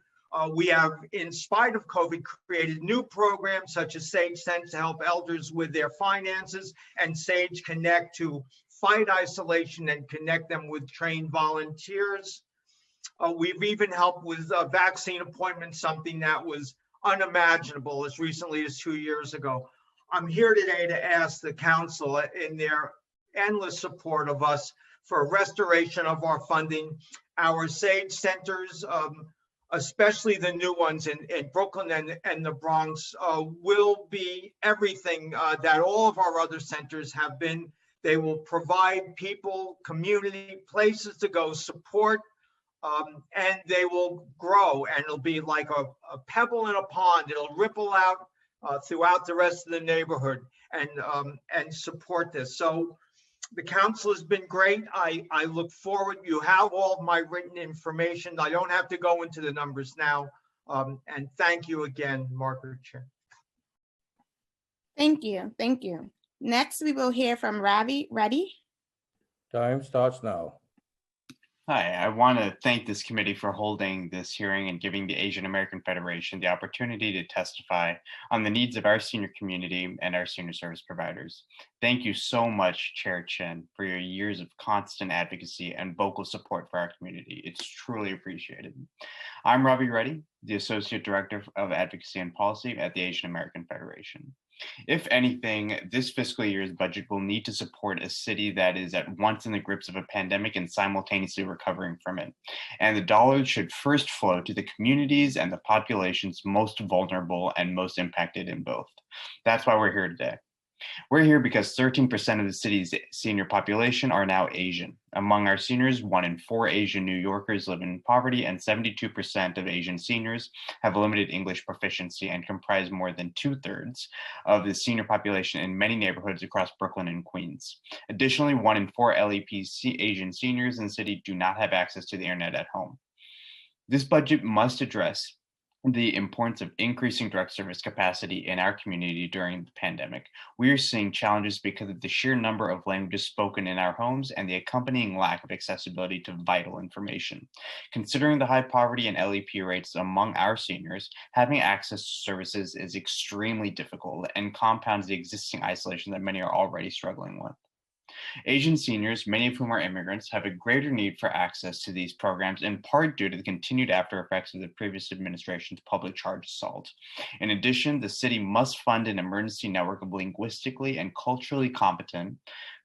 We have, in spite of COVID, created new programs such as SAGE Sense to help elders with their finances, and SAGE Connect to fight isolation and connect them with trained volunteers. We've even helped with vaccine appointments, something that was unimaginable as recently as 2 years ago. I'm here today to ask the council, in their endless support of us, for a restoration of our funding. Our SAGE centers, especially the new ones in Brooklyn and the Bronx, will be everything that all of our other centers have been. They will provide people, community, places to go, support, and they will grow, and it'll be like a pebble in a pond. It'll ripple out throughout the rest of the neighborhood and support this. So the council has been great. I look forward. You have all of my written information. I don't have to go into the numbers now. And thank you again, Margaret Chair. Thank you. Thank you. Next, we will hear from Ravi Reddy. Time starts now. Hi, I want to thank this committee for holding this hearing and giving the Asian American Federation the opportunity to testify on the needs of our senior community and our senior service providers. Thank you so much, Chair Chen, for your years of constant advocacy and vocal support for our community. It's truly appreciated. I'm Ravi Reddy, the Associate Director of Advocacy and Policy at the Asian American Federation. If anything, this fiscal year's budget will need to support a city that is at once in the grips of a pandemic and simultaneously recovering from it. And the dollars should first flow to the communities and the populations most vulnerable and most impacted in both. That's why we're here today. We're here because 13% of the city's senior population are now Asian. Among our seniors, 1 in 4 Asian New Yorkers live in poverty, and 72% of Asian seniors have limited English proficiency and comprise more than 2/3 of the senior population in many neighborhoods across Brooklyn and Queens. Additionally, 1 in 4 LEP Asian seniors in the city do not have access to the internet at home. This budget must address the importance of increasing direct service capacity in our community during the pandemic. We are seeing challenges because of the sheer number of languages spoken in our homes and the accompanying lack of accessibility to vital information. Considering the high poverty and LEP rates among our seniors, having access to services is extremely difficult and compounds the existing isolation that many are already struggling with. Asian seniors, many of whom are immigrants, have a greater need for access to these programs, in part due to the continued after effects of the previous administration's public charge assault. In addition, the city must fund an emergency network of linguistically and culturally competent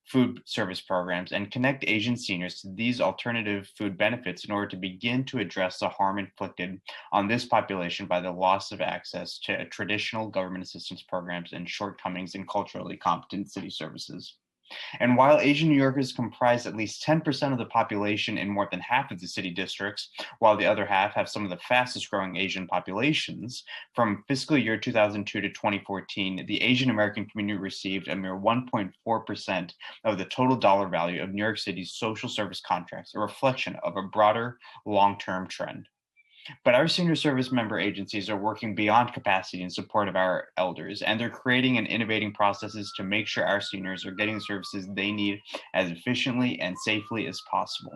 food service programs and connect Asian seniors to these alternative food benefits in order to begin to address the harm inflicted on this population by the loss of access to traditional government assistance programs and shortcomings in culturally competent city services. And while Asian New Yorkers comprise at least 10% of the population in more than half of the city districts, while the other half have some of the fastest growing Asian populations, from fiscal year 2002 to 2014, the Asian American community received a mere 1.4% of the total dollar value of New York City's social service contracts, a reflection of a broader long-term trend. But our senior service member agencies are working beyond capacity in support of our elders, and they're creating and innovating processes to make sure our seniors are getting the services they need as efficiently and safely as possible.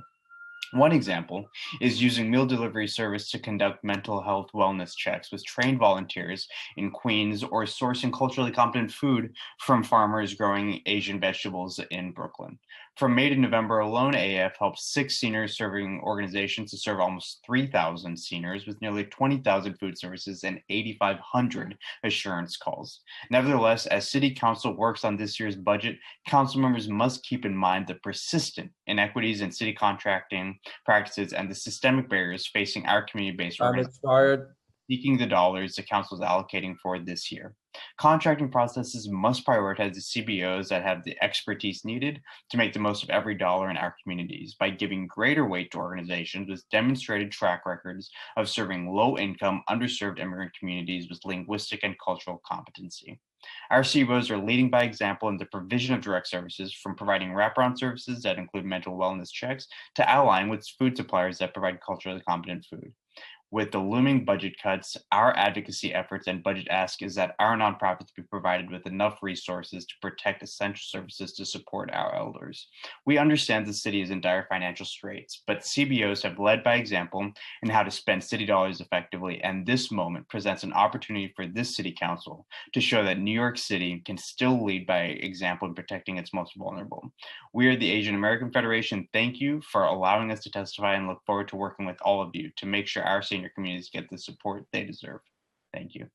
One example is using meal delivery service to conduct mental health wellness checks with trained volunteers in Queens, or sourcing culturally competent food from farmers growing Asian vegetables in Brooklyn. From May to November alone, AAF helped 6 senior serving organizations to serve almost 3,000 seniors with nearly 20,000 food services and 8,500 assurance calls. Nevertheless, as City Council works on this year's budget, council members must keep in mind the persistent inequities in city contracting practices and the systemic barriers facing our community-based organizations seeking the dollars the council is allocating for this year. Contracting processes must prioritize the CBOs that have the expertise needed to make the most of every dollar in our communities by giving greater weight to organizations with demonstrated track records of serving low-income, underserved immigrant communities with linguistic and cultural competency. Our CBOs are leading by example in the provision of direct services, from providing wraparound services that include mental wellness checks to allying with food suppliers that provide culturally competent food. With the looming budget cuts, our advocacy efforts and budget ask is that our nonprofits be provided with enough resources to protect essential services to support our elders. We understand the city is in dire financial straits, but CBOs have led by example in how to spend city dollars effectively, and this moment presents an opportunity for this city council to show that New York City can still lead by example in protecting its most vulnerable. We are the Asian American Federation. Thank you for allowing us to testify and look forward to working with all of you to make sure our senior communities get the support they deserve. Thank you.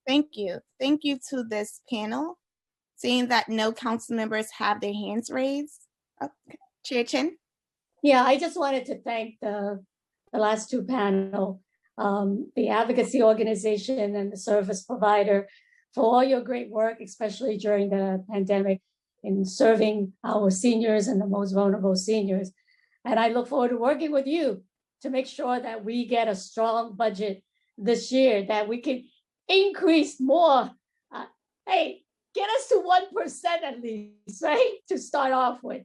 Thank you. Thank you to this panel. Seeing that no council members have their hands raised. Okay. Chair Chen. Yeah, I just wanted to thank the last 2 panel, the advocacy organization and the service provider for all your great work, especially during the pandemic in serving our seniors and the most vulnerable seniors. And I look forward to working with you to make sure that we get a strong budget this year, that we can increase more. Hey, get us to 1% at least, right? To start off with.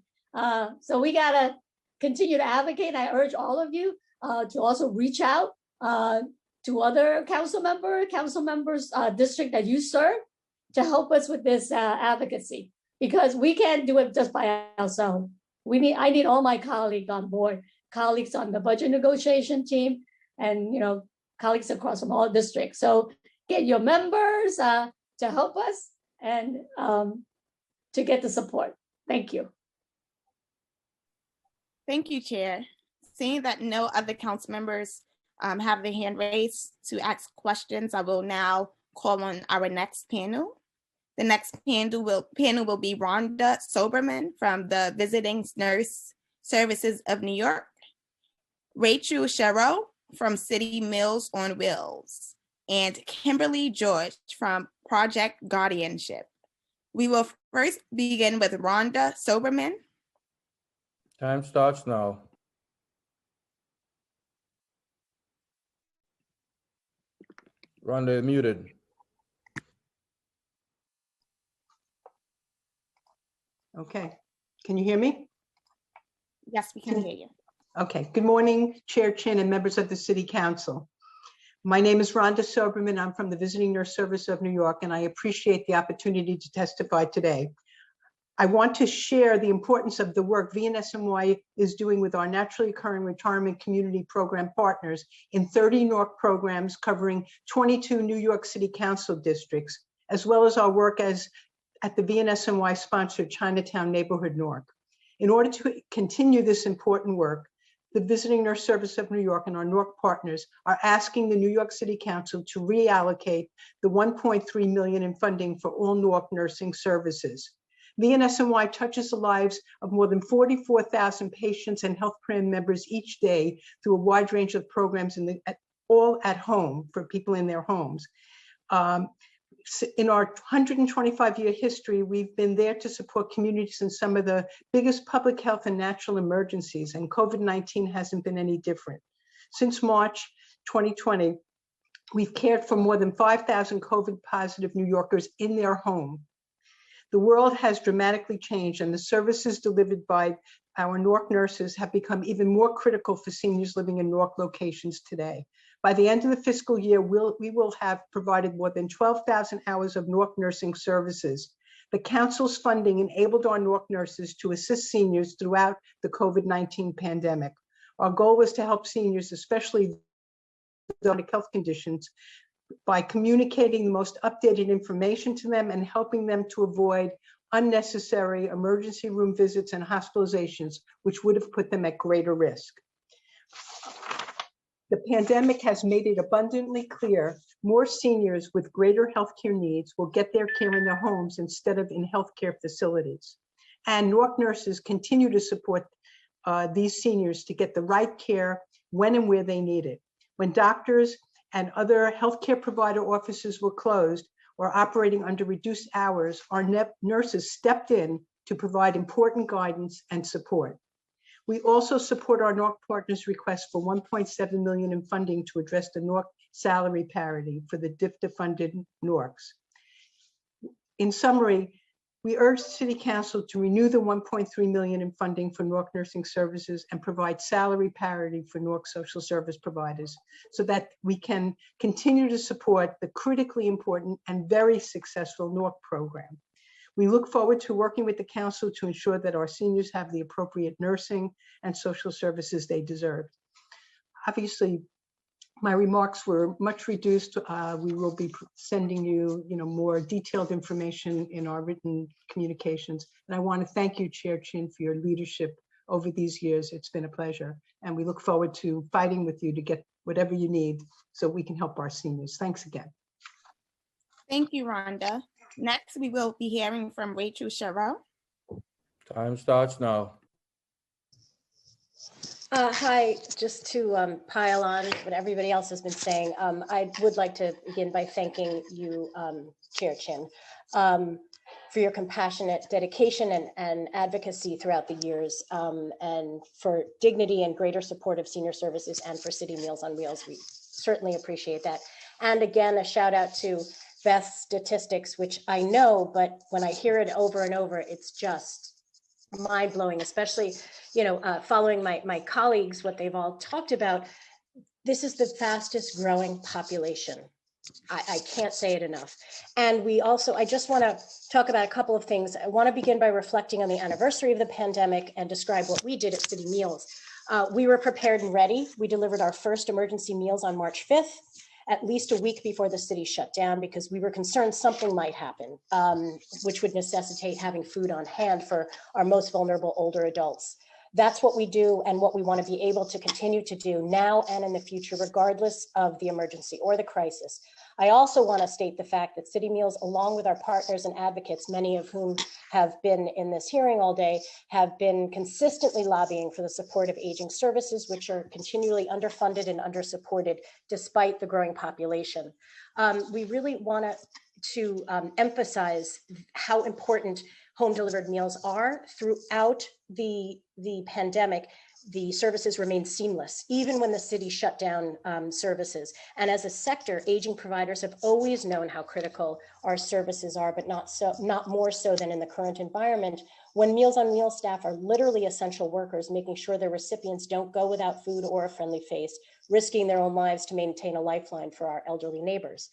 So we gotta continue to advocate. I urge all of you to also reach out to other council members, district that you serve, to help us with this advocacy, because we can't do it just by ourselves. I need all my colleagues on board, colleagues on the budget negotiation team, and colleagues across from all districts. So get your members to help us and to get the support. Thank you. Thank you, Chair. Seeing that no other council members have their hand raised to ask questions, I will now call on our next panel. The next panel will be Rhonda Soberman from the Visiting Nurse Services of New York, Rachel Sherrow from City Meals on Wheels, and Kimberly George from Project Guardianship. We will first begin with Rhonda Soberman. Time starts now. Rhonda, you're muted. Okay, can you hear me? Yes, we can hear you. Okay, good morning, Chair Chin and members of the City Council. My name is Rhonda Soberman. I'm from the Visiting Nurse Service of New York, and I appreciate the opportunity to testify today. I want to share the importance of the work VNSNY is doing with our naturally occurring retirement community program partners in 30 NORC programs covering 22 New York City Council districts, as well as our work at the VNSNY sponsored Chinatown Neighborhood NORC. In order to continue this important work, the Visiting Nurse Service of New York and our NORC partners are asking the New York City Council to reallocate the $1.3 million in funding for all NORC nursing services. VNSNY touches the lives of more than 44,000 patients and health plan members each day through a wide range of programs all at home for people in their homes. In our 125-year history, we've been there to support communities in some of the biggest public health and natural emergencies, and COVID-19 hasn't been any different. Since March 2020, we've cared for more than 5,000 COVID-positive New Yorkers in their home. The world has dramatically changed, and the services delivered by our NORC nurses have become even more critical for seniors living in NORC locations today. By the end of the fiscal year, we will have provided more than 12,000 hours of NORC nursing services. The Council's funding enabled our NORC nurses to assist seniors throughout the COVID-19 pandemic. Our goal was to help seniors, especially with chronic health conditions, by communicating the most updated information to them and helping them to avoid unnecessary emergency room visits and hospitalizations, which would have put them at greater risk. The pandemic has made it abundantly clear more seniors with greater healthcare needs will get their care in their homes instead of in healthcare facilities. And NORC nurses continue to support these seniors to get the right care when and where they need it. When doctors and other healthcare provider offices were closed or operating under reduced hours, our nurses stepped in to provide important guidance and support. We also support our NORC partners' request for $1.7 million in funding to address the NORC salary parity for the DFTA-funded NORCs. In summary, we urge the City Council to renew the $1.3 million in funding for NORC nursing services and provide salary parity for NORC social service providers so that we can continue to support the critically important and very successful NORC program. We look forward to working with the Council to ensure that our seniors have the appropriate nursing and social services they deserve. Obviously, my remarks were much reduced. We will be sending you, more detailed information in our written communications. And I want to thank you, Chair Chin, for your leadership over these years. It's been a pleasure. And we look forward to fighting with you to get whatever you need so we can help our seniors. Thanks again. Thank you, Rhonda. Next, we will be hearing from Rachel Sherrow. Time starts now. Hi, just to pile on what everybody else has been saying, I would like to begin by thanking you, Chair Chin, for your compassionate dedication and advocacy throughout the years, and for dignity and greater support of senior services and for City Meals on Wheels. We certainly appreciate that. And again, a shout out to Beth's statistics, which I know, but when I hear it over and over, it's just mind-blowing, especially, following my colleagues, what they've all talked about. This is the fastest growing population I can't say it enough. And we also, I just want to talk about a couple of things. I want to begin by reflecting on the anniversary of the pandemic and describe what we did at City Meals. We were prepared and ready. We delivered our first emergency meals on March 5th, at least a week before the city shut down, because we were concerned something might happen, which would necessitate having food on hand for our most vulnerable older adults. That's what we do and what we want to be able to continue to do now and in the future, regardless of the emergency or the crisis. I also want to state the fact that City Meals, along with our partners and advocates, many of whom have been in this hearing all day, have been consistently lobbying for the support of aging services, which are continually underfunded and undersupported despite the growing population. We really want to emphasize how important home delivered meals are. Throughout the pandemic, the services remain seamless, even when the city shut down services. And as a sector, aging providers have always known how critical our services are, but not more so than in the current environment, when Meals on Wheels staff are literally essential workers, making sure their recipients don't go without food or a friendly face, risking their own lives to maintain a lifeline for our elderly neighbors.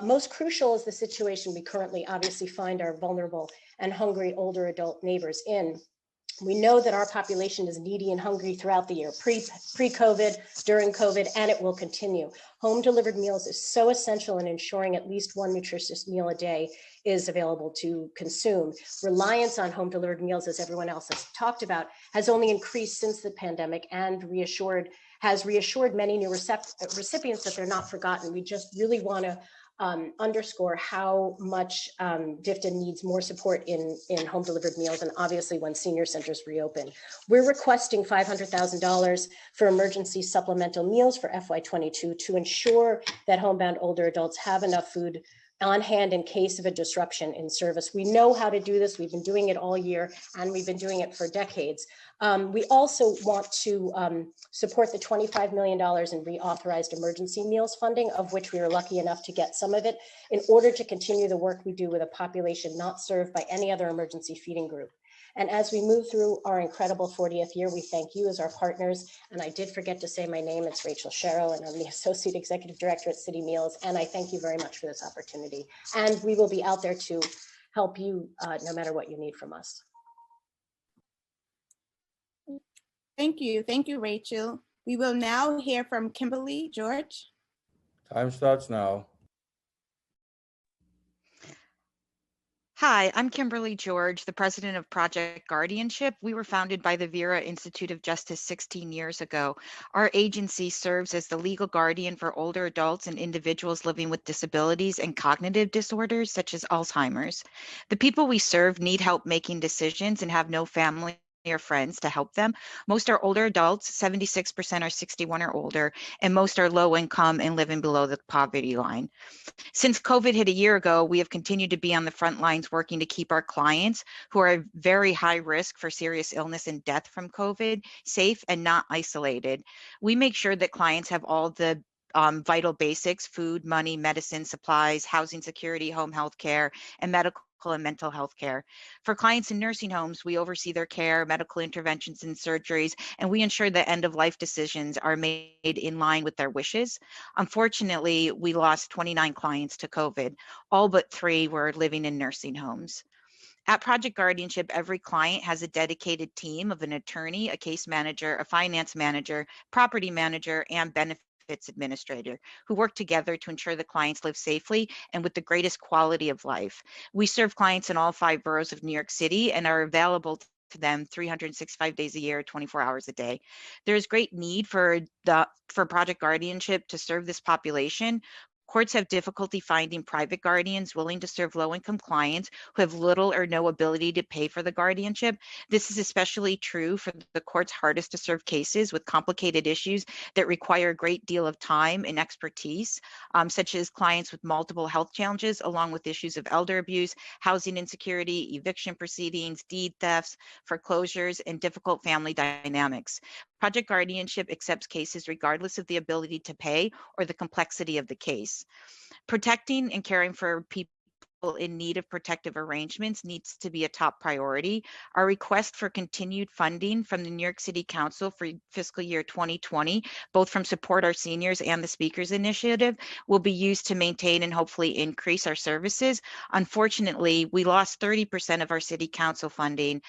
Most crucial is the situation we currently obviously find our vulnerable and hungry older adult neighbors in. We know that our population is needy and hungry throughout the year, pre-COVID, during COVID, and it will continue. Home delivered meals is so essential in ensuring at least one nutritious meal a day is available to consume. Reliance on home delivered meals, as everyone else has talked about, has only increased since the pandemic and has reassured many new recipients that they're not forgotten. We just really want to underscore how much DFDA needs more support in home delivered meals, and obviously when senior centers reopen. We're requesting $500,000 for emergency supplemental meals for FY22 to ensure that homebound older adults have enough food on hand in case of a disruption in service. We know how to do this. We've been doing it all year, and we've been doing it for decades. We also want to support the $25 million in reauthorized emergency meals funding, of which we were lucky enough to get some of it, in order to continue the work we do with a population not served by any other emergency feeding group. And as we move through our incredible 40th year, we thank you as our partners. And I did forget to say my name, it's Rachel Sherrill, and I'm the Associate Executive Director at City Meals. And I thank you very much for this opportunity. And we will be out there to help you no matter what you need from us. Thank you. Thank you, Rachel. We will now hear from Kimberly George. Time starts now. Hi, I'm Kimberly George, the president of Project Guardianship. We were founded by the Vera Institute of Justice 16 years ago. Our agency serves as the legal guardian for older adults and individuals living with disabilities and cognitive disorders such as Alzheimer's. The people we serve need help making decisions and have no family or friends to help them. Most are older adults, 76% are 61 or older, and most are low income and living below the poverty line. Since COVID hit a year ago, we have continued to be on the front lines working to keep our clients, who are very high risk for serious illness and death from COVID, safe and not isolated. We make sure that clients have all the vital basics: food, money, medicine, supplies, housing security, home health care, and medical and mental health care. For clients in nursing homes, we oversee their care, medical interventions and surgeries, and we ensure that end-of-life decisions are made in line with their wishes. Unfortunately, we lost 29 clients to COVID. All but 3 were living in nursing homes. At Project Guardianship, every client has a dedicated team of an attorney, a case manager, a finance manager, property manager, and benefits administrator who work together to ensure the clients live safely and with the greatest quality of life. We serve clients in all 5 boroughs of New York City and are available to them 365 days a year, 24 hours a day. There is great need for Project Guardianship to serve this population. Courts have difficulty finding private guardians willing to serve low-income clients who have little or no ability to pay for the guardianship. This is especially true for the court's hardest to serve cases with complicated issues that require a great deal of time and expertise, such as clients with multiple health challenges, along with issues of elder abuse, housing insecurity, eviction proceedings, deed thefts, foreclosures, and difficult family dynamics. Project Guardianship accepts cases regardless of the ability to pay or the complexity of the case. Protecting and caring for people in need of protective arrangements needs to be a top priority. Our request for continued funding from the New York City Council for fiscal year 2020, both from Support Our Seniors and the Speakers Initiative, will be used to maintain and hopefully increase our services. Unfortunately, we lost 30% of our City Council funding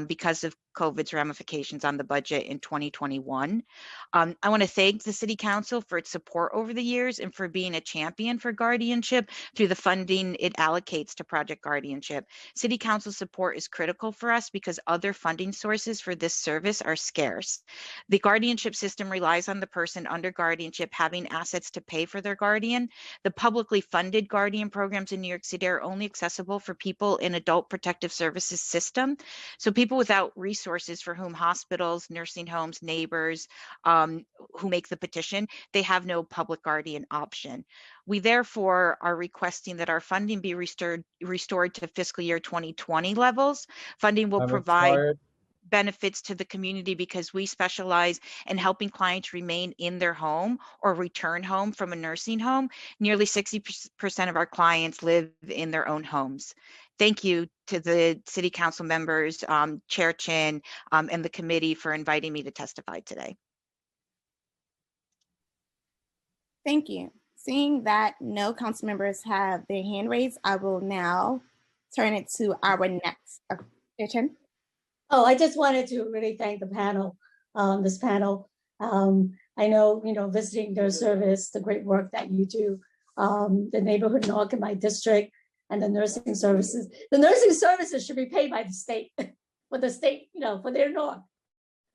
because of COVID's ramifications on the budget in 2021. I want to thank the City Council for its support over the years and for being a champion for guardianship through the funding it allocates to Project Guardianship. City Council support is critical for us because other funding sources for this service are scarce. The guardianship system relies on the person under guardianship having assets to pay for their guardian. The publicly funded guardian programs in New York City are only accessible for people in adult protective services system. So people without resources for whom hospitals, nursing homes, neighbors who make the petition, they have no public guardian option. We therefore are requesting that our funding be restored to fiscal year 2020 levels. Funding will provide benefits to the community because we specialize in helping clients remain in their home or return home from a nursing home. Nearly 60% of our clients live in their own homes. Thank you to the City Council members, Chair Chin, and the committee for inviting me to testify today. Thank you. Seeing that no council members have their hand raised, I will now turn it to our next. Chair Chin. Oh, I just wanted to really thank the panel, this panel. I know, visiting their service, the great work that you do, the neighborhood NOC in my district, and the nursing services. The nursing services should be paid by the state, for the state, for their NOC.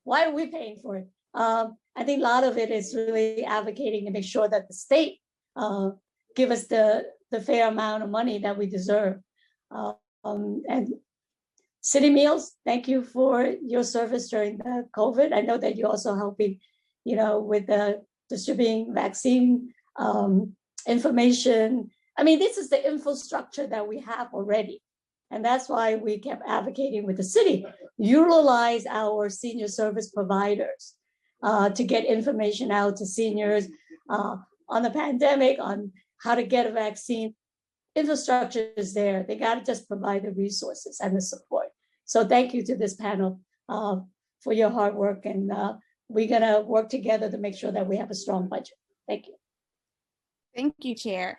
Why are we paying for it? I think a lot of it is really advocating to make sure that the state give us the fair amount of money that we deserve. And City Meals, thank you for your service during the COVID. I know that you're also helping, with the distributing vaccine information. I mean, this is the infrastructure that we have already. And that's why we kept advocating with the city, utilize our senior service providers to get information out to seniors on the pandemic, on how to get a vaccine. Infrastructure is there. They got to just provide the resources and the support. So thank you to this panel for your hard work. And we're going to work together to make sure that we have a strong budget. Thank you. Thank you, Chair.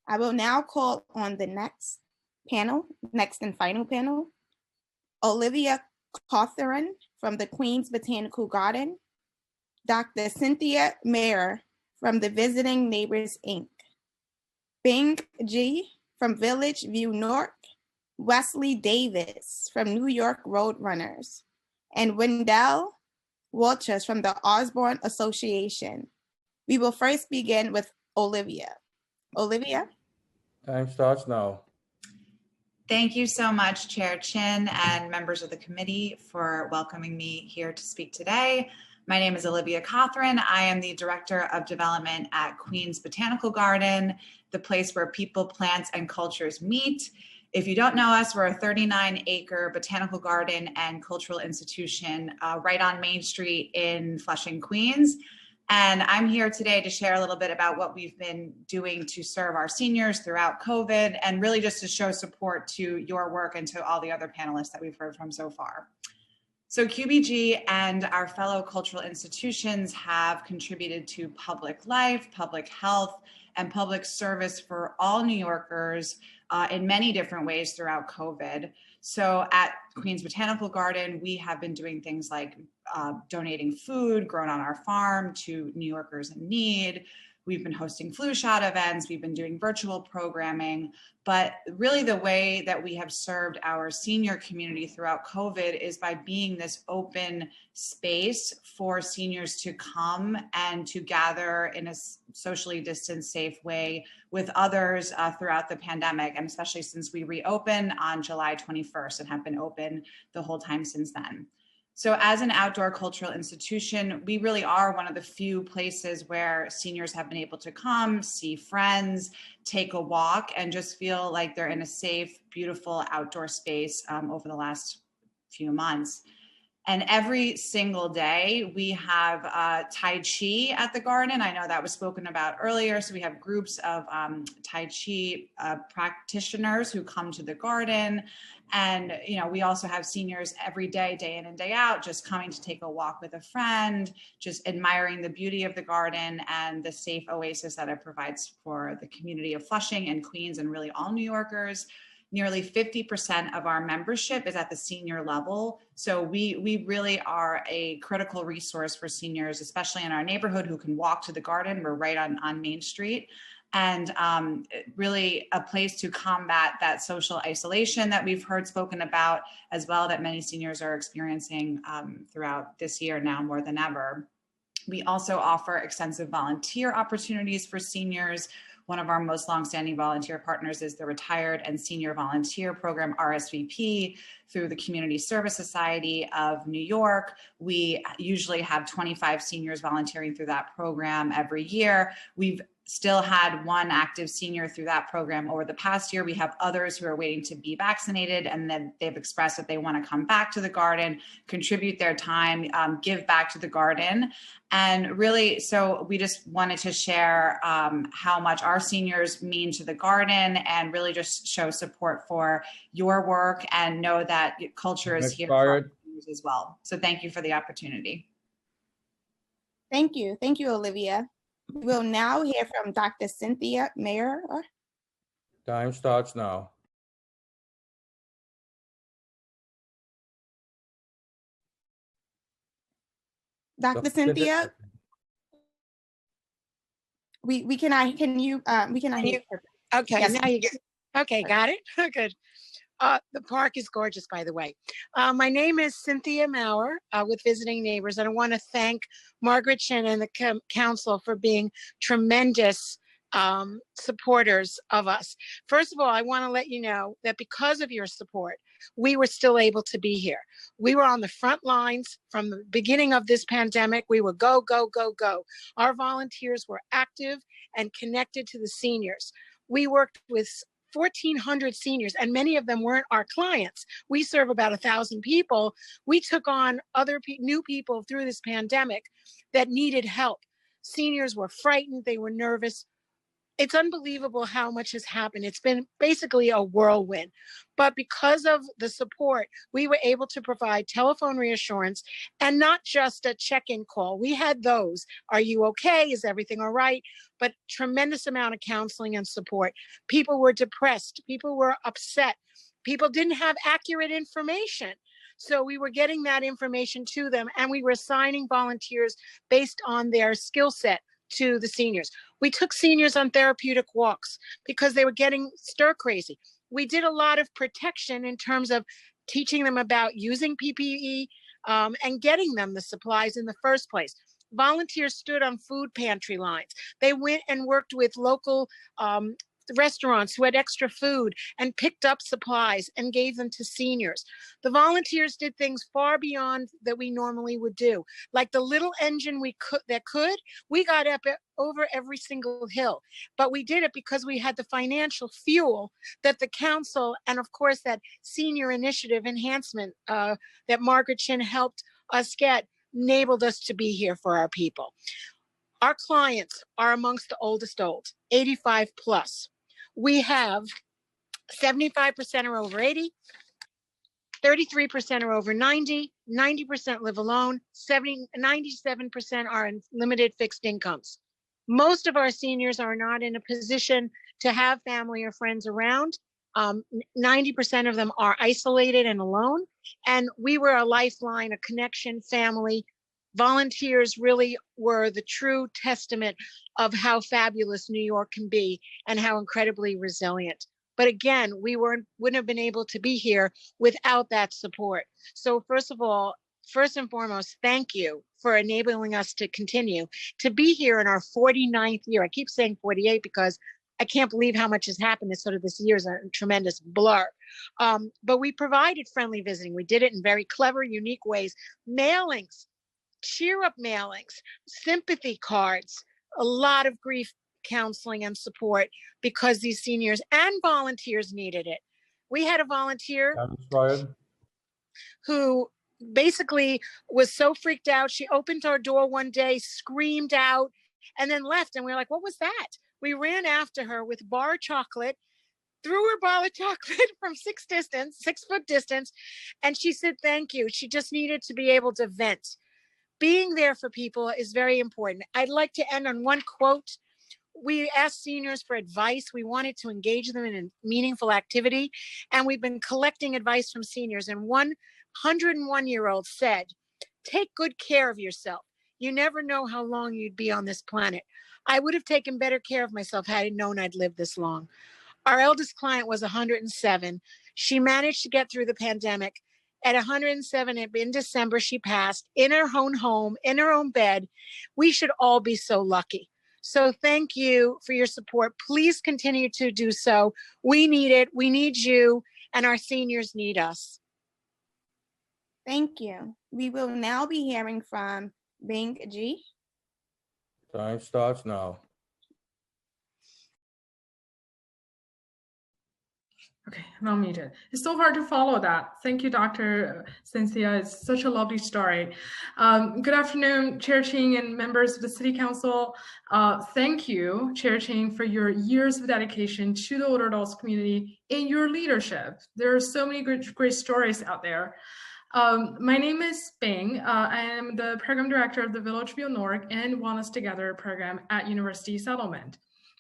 I will now call on the next and final panel, Olivia Cawthorn from the Queens Botanical Garden, Dr. Cynthia Mayer from the Visiting Neighbors, Inc., Bing G from Village View North, Wesley Davis from New York Roadrunners, and Wendell Walters from the Osborne Association. We will first begin with Olivia. Olivia? Time starts now. Thank you so much, Chair Chin and members of the committee for welcoming me here to speak today. My name is Olivia Cawthorn. I am the Director of Development at Queens Botanical Garden, the place where people, plants, and cultures meet. If you don't know us, we're a 39-acre botanical garden and cultural institution right on Main Street in Flushing, Queens. And I'm here today to share a little bit about what we've been doing to serve our seniors throughout COVID, and really just to show support to your work and to all the other panelists that we've heard from so far. So QBG and our fellow cultural institutions have contributed to public life, public health, and public service for all New Yorkers in many different ways throughout COVID. So at Queens Botanical Garden, we have been doing things like donating food grown on our farm to New Yorkers in need. We've been hosting flu shot events. We've been doing virtual programming. But really the way that we have served our senior community throughout COVID is by being this open space for seniors to come and to gather in a socially distanced, safe way with others throughout the pandemic, and especially since we reopened on July 21st and have been open the whole time since then. So as an outdoor cultural institution, we really are one of the few places where seniors have been able to come, see friends, take a walk, and just feel like they're in a safe, beautiful outdoor space over the last few months. And every single day we have Tai Chi at the garden. I know that was spoken about earlier. So we have groups of Tai Chi practitioners who come to the garden. And, you know, we also have seniors every day, day in and day out, just coming to take a walk with a friend, just admiring the beauty of the garden and the safe oasis that it provides for the community of Flushing and Queens and really all New Yorkers. Nearly 50% of our membership is at the senior level. So we really are a critical resource for seniors, especially in our neighborhood, who can walk to the garden. We're right on Main Street. And really a place to combat that social isolation that we've heard spoken about as well, that many seniors are experiencing throughout this year now more than ever. We also offer extensive volunteer opportunities for seniors. One of our most longstanding volunteer partners is the Retired and Senior Volunteer Program, RSVP, through the Community Service Society of New York. We usually have 25 seniors volunteering through that program every year. We've still had one active senior through that program over the past year. We have others who are waiting to be vaccinated, and then they've expressed that they want to come back to the garden, contribute their time, give back to the garden. And really, so we just wanted to share how much our seniors mean to the garden and really just show support for your work and know that culture is here for our seniors as well. So thank you for the opportunity. Thank you. Thank you, Olivia. We'll now hear from Dr. Cynthia Mayer. Time starts now. Dr. Cynthia, we cannot hear her. Okay, Yes. now you get, okay, got it? Good. The park is gorgeous, by the way. My name is Cynthia Maurer with Visiting Neighbors, and I want to thank Margaret Chin and the council for being tremendous supporters of us. First of all, I want to let you know that because of your support, we were still able to be here. We were on the front lines from the beginning of this pandemic. We were go, go, go, go. Our volunteers were active and connected to the seniors. We worked with 1,400 seniors, and many of them weren't our clients. We serve about 1,000 people. We took on other new people through this pandemic that needed help. Seniors were frightened, they were nervous. It's unbelievable how much has happened. It's been basically a whirlwind. But because of the support, we were able to provide telephone reassurance and not just a check-in call. We had those. Are you okay? Is everything all right? But tremendous amount of counseling and support. People were depressed. People were upset. People didn't have accurate information. So we were getting that information to them, and we were assigning volunteers based on their skill set to the seniors. We took seniors on therapeutic walks because they were getting stir crazy. We did a lot of protection in terms of teaching them about using PPE and getting them the supplies in the first place. Volunteers stood on food pantry lines. They went and worked with local restaurants who had extra food and picked up supplies and gave them to seniors. The volunteers did things far beyond that we normally would do. Like the little engine we got up over every single hill. But we did it because we had the financial fuel that the council and of course that senior initiative enhancement that Margaret Chin helped us get enabled us to be here for our people. Our clients are amongst the oldest 85 plus. We have 75% are over 80, 33% are over 90, 90% live alone, 97% are in limited fixed incomes. Most of our seniors are not in a position to have family or friends around. 90% of them are isolated and alone. And we were a lifeline, a connection, family. Volunteers really were the true testament of how fabulous New York can be and how incredibly resilient. But again, we wouldn't have been able to be here without that support. So first and foremost, thank you for enabling us to continue to be here in our 49th year. I keep saying 48 because I can't believe how much has happened. This year is a tremendous blur. But we provided friendly visiting. We did it in very clever, unique ways. Mailings, cheer up mailings, sympathy cards, a lot of grief counseling and support because these seniors and volunteers needed it. We had a volunteer who basically was so freaked out. She opened our door one day, screamed out, and then left. And we were like, what was that? We ran after her with bar chocolate, threw her bar of chocolate from 6 foot distance. And she said, thank you. She just needed to be able to vent. Being there for people is very important. I'd like to end on one quote. We asked seniors for advice. We wanted to engage them in a meaningful activity. And we've been collecting advice from seniors. And one 101-year-old said, take good care of yourself. You never know how long you'd be on this planet. I would have taken better care of myself had I known I'd live this long. Our eldest client was 107. She managed to get through the pandemic. At 107 in December, she passed in her own home, in her own bed. We should all be so lucky. So thank you for your support. Please continue to do so. We need it. We need you, and our seniors need us. Thank you. We will now be hearing from Nycc. Time starts now. Okay, I'm unmuted. It's so hard to follow that. Thank you, Dr. Cynthia. It's such a lovely story. Good afternoon, Chair Ching and members of the City Council. Thank you, Chair Ching, for your years of dedication to the older adults community and your leadership. There are so many great stories out there. My name is Bing. I am the program director of the Village View North and Wellness Together program at University Settlement.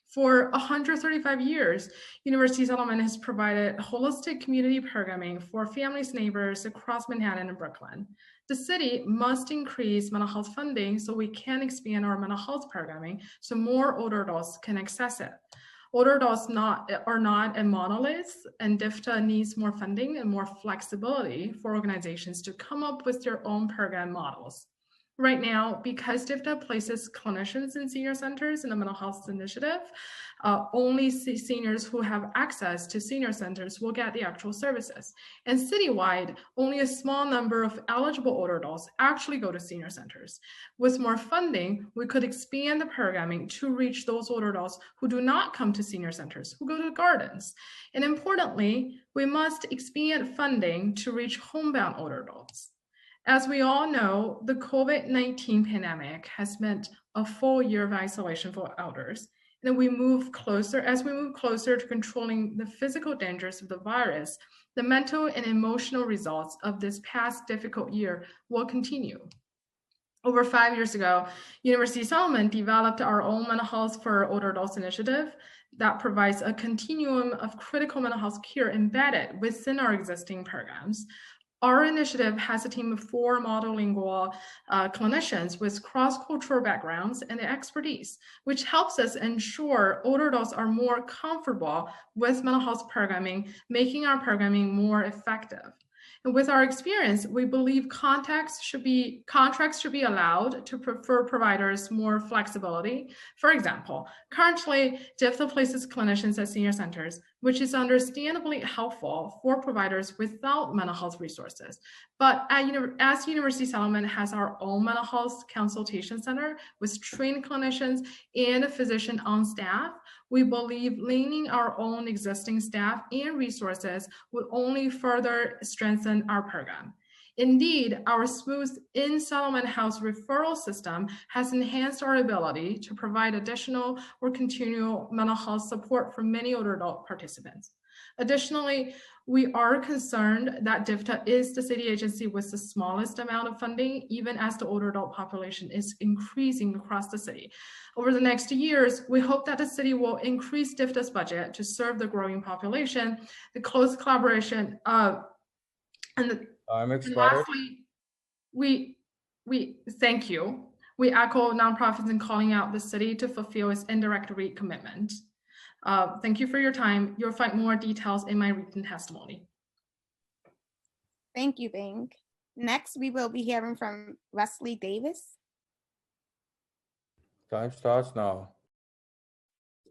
For 135 years, University Settlement has provided holistic community programming for families, neighbors across Manhattan and Brooklyn. The city must increase mental health funding so we can expand our mental health programming so more older adults can access it. Older adults are not a monolith, and DFTA needs more funding and more flexibility for organizations to come up with their own program models. Right now, because DFTA places clinicians in senior centers in the mental health initiative, only seniors who have access to senior centers will get the actual services. And citywide, only a small number of eligible older adults actually go to senior centers. With more funding, we could expand the programming to reach those older adults who do not come to senior centers, who go to gardens. And importantly, we must expand funding to reach homebound older adults. As we all know, the COVID-19 pandemic has meant a full year of isolation for elders. And as we move closer to controlling the physical dangers of the virus, the mental and emotional results of this past difficult year will continue. Over 5 years ago, University Settlement developed our own mental health for older adults initiative that provides a continuum of critical mental health care embedded within our existing programs. Our initiative has a team of 4 monolingual clinicians with cross-cultural backgrounds and expertise, which helps us ensure older adults are more comfortable with mental health programming, making our programming more effective. And with our experience, we believe contracts should be allowed to prefer providers more flexibility. For example, currently, DFTA places clinicians at senior centers, which is understandably helpful for providers without mental health resources. But as University Settlement has our own mental health consultation center with trained clinicians and a physician on staff, we believe leaning our own existing staff and resources would only further strengthen our program. Indeed, our smooth in-settlement house referral system has enhanced our ability to provide additional or continual mental health support for many older adult participants. Additionally, we are concerned that DFTA is the city agency with the smallest amount of funding, even as the older adult population is increasing across the city. Over the next years, we hope that the city will increase DFTA's budget to serve the growing population, the close collaboration and lastly, we thank you. We echo nonprofits in calling out the city to fulfill its indirect REIT commitment. Thank you for your time. You'll find more details in my written testimony. Thank you, Bing. Next, we will be hearing from Wesley Davis. Time starts now.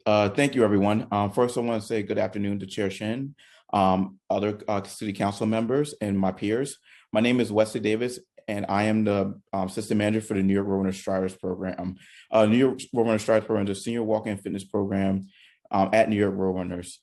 Thank you, everyone. First, I want to say good afternoon to Chair Shin, other city council members, and my peers. My name is Wesley Davis, and I am the assistant manager for the New York Roadrunner Striders program. New York Roadrunner Striders program is a senior walking and fitness program at New York Roadrunners.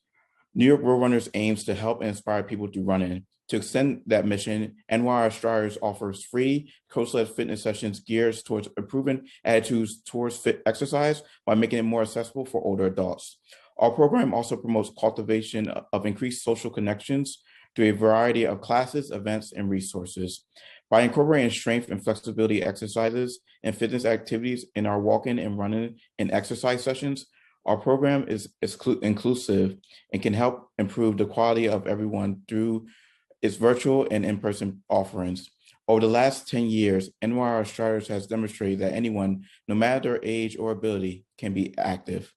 New York Road Runners aims to help and inspire people through running. To extend that mission, NYR Striders offers free coach-led fitness sessions geared towards improving attitudes towards fit exercise by making it more accessible for older adults. Our program also promotes cultivation of increased social connections through a variety of classes, events, and resources. By incorporating strength and flexibility exercises and fitness activities in our walking and running and exercise sessions, our program is inclusive and can help improve the quality of everyone through its virtual and in-person offerings. Over the last 10 years, NYR Striders has demonstrated that anyone, no matter their age or ability, can be active.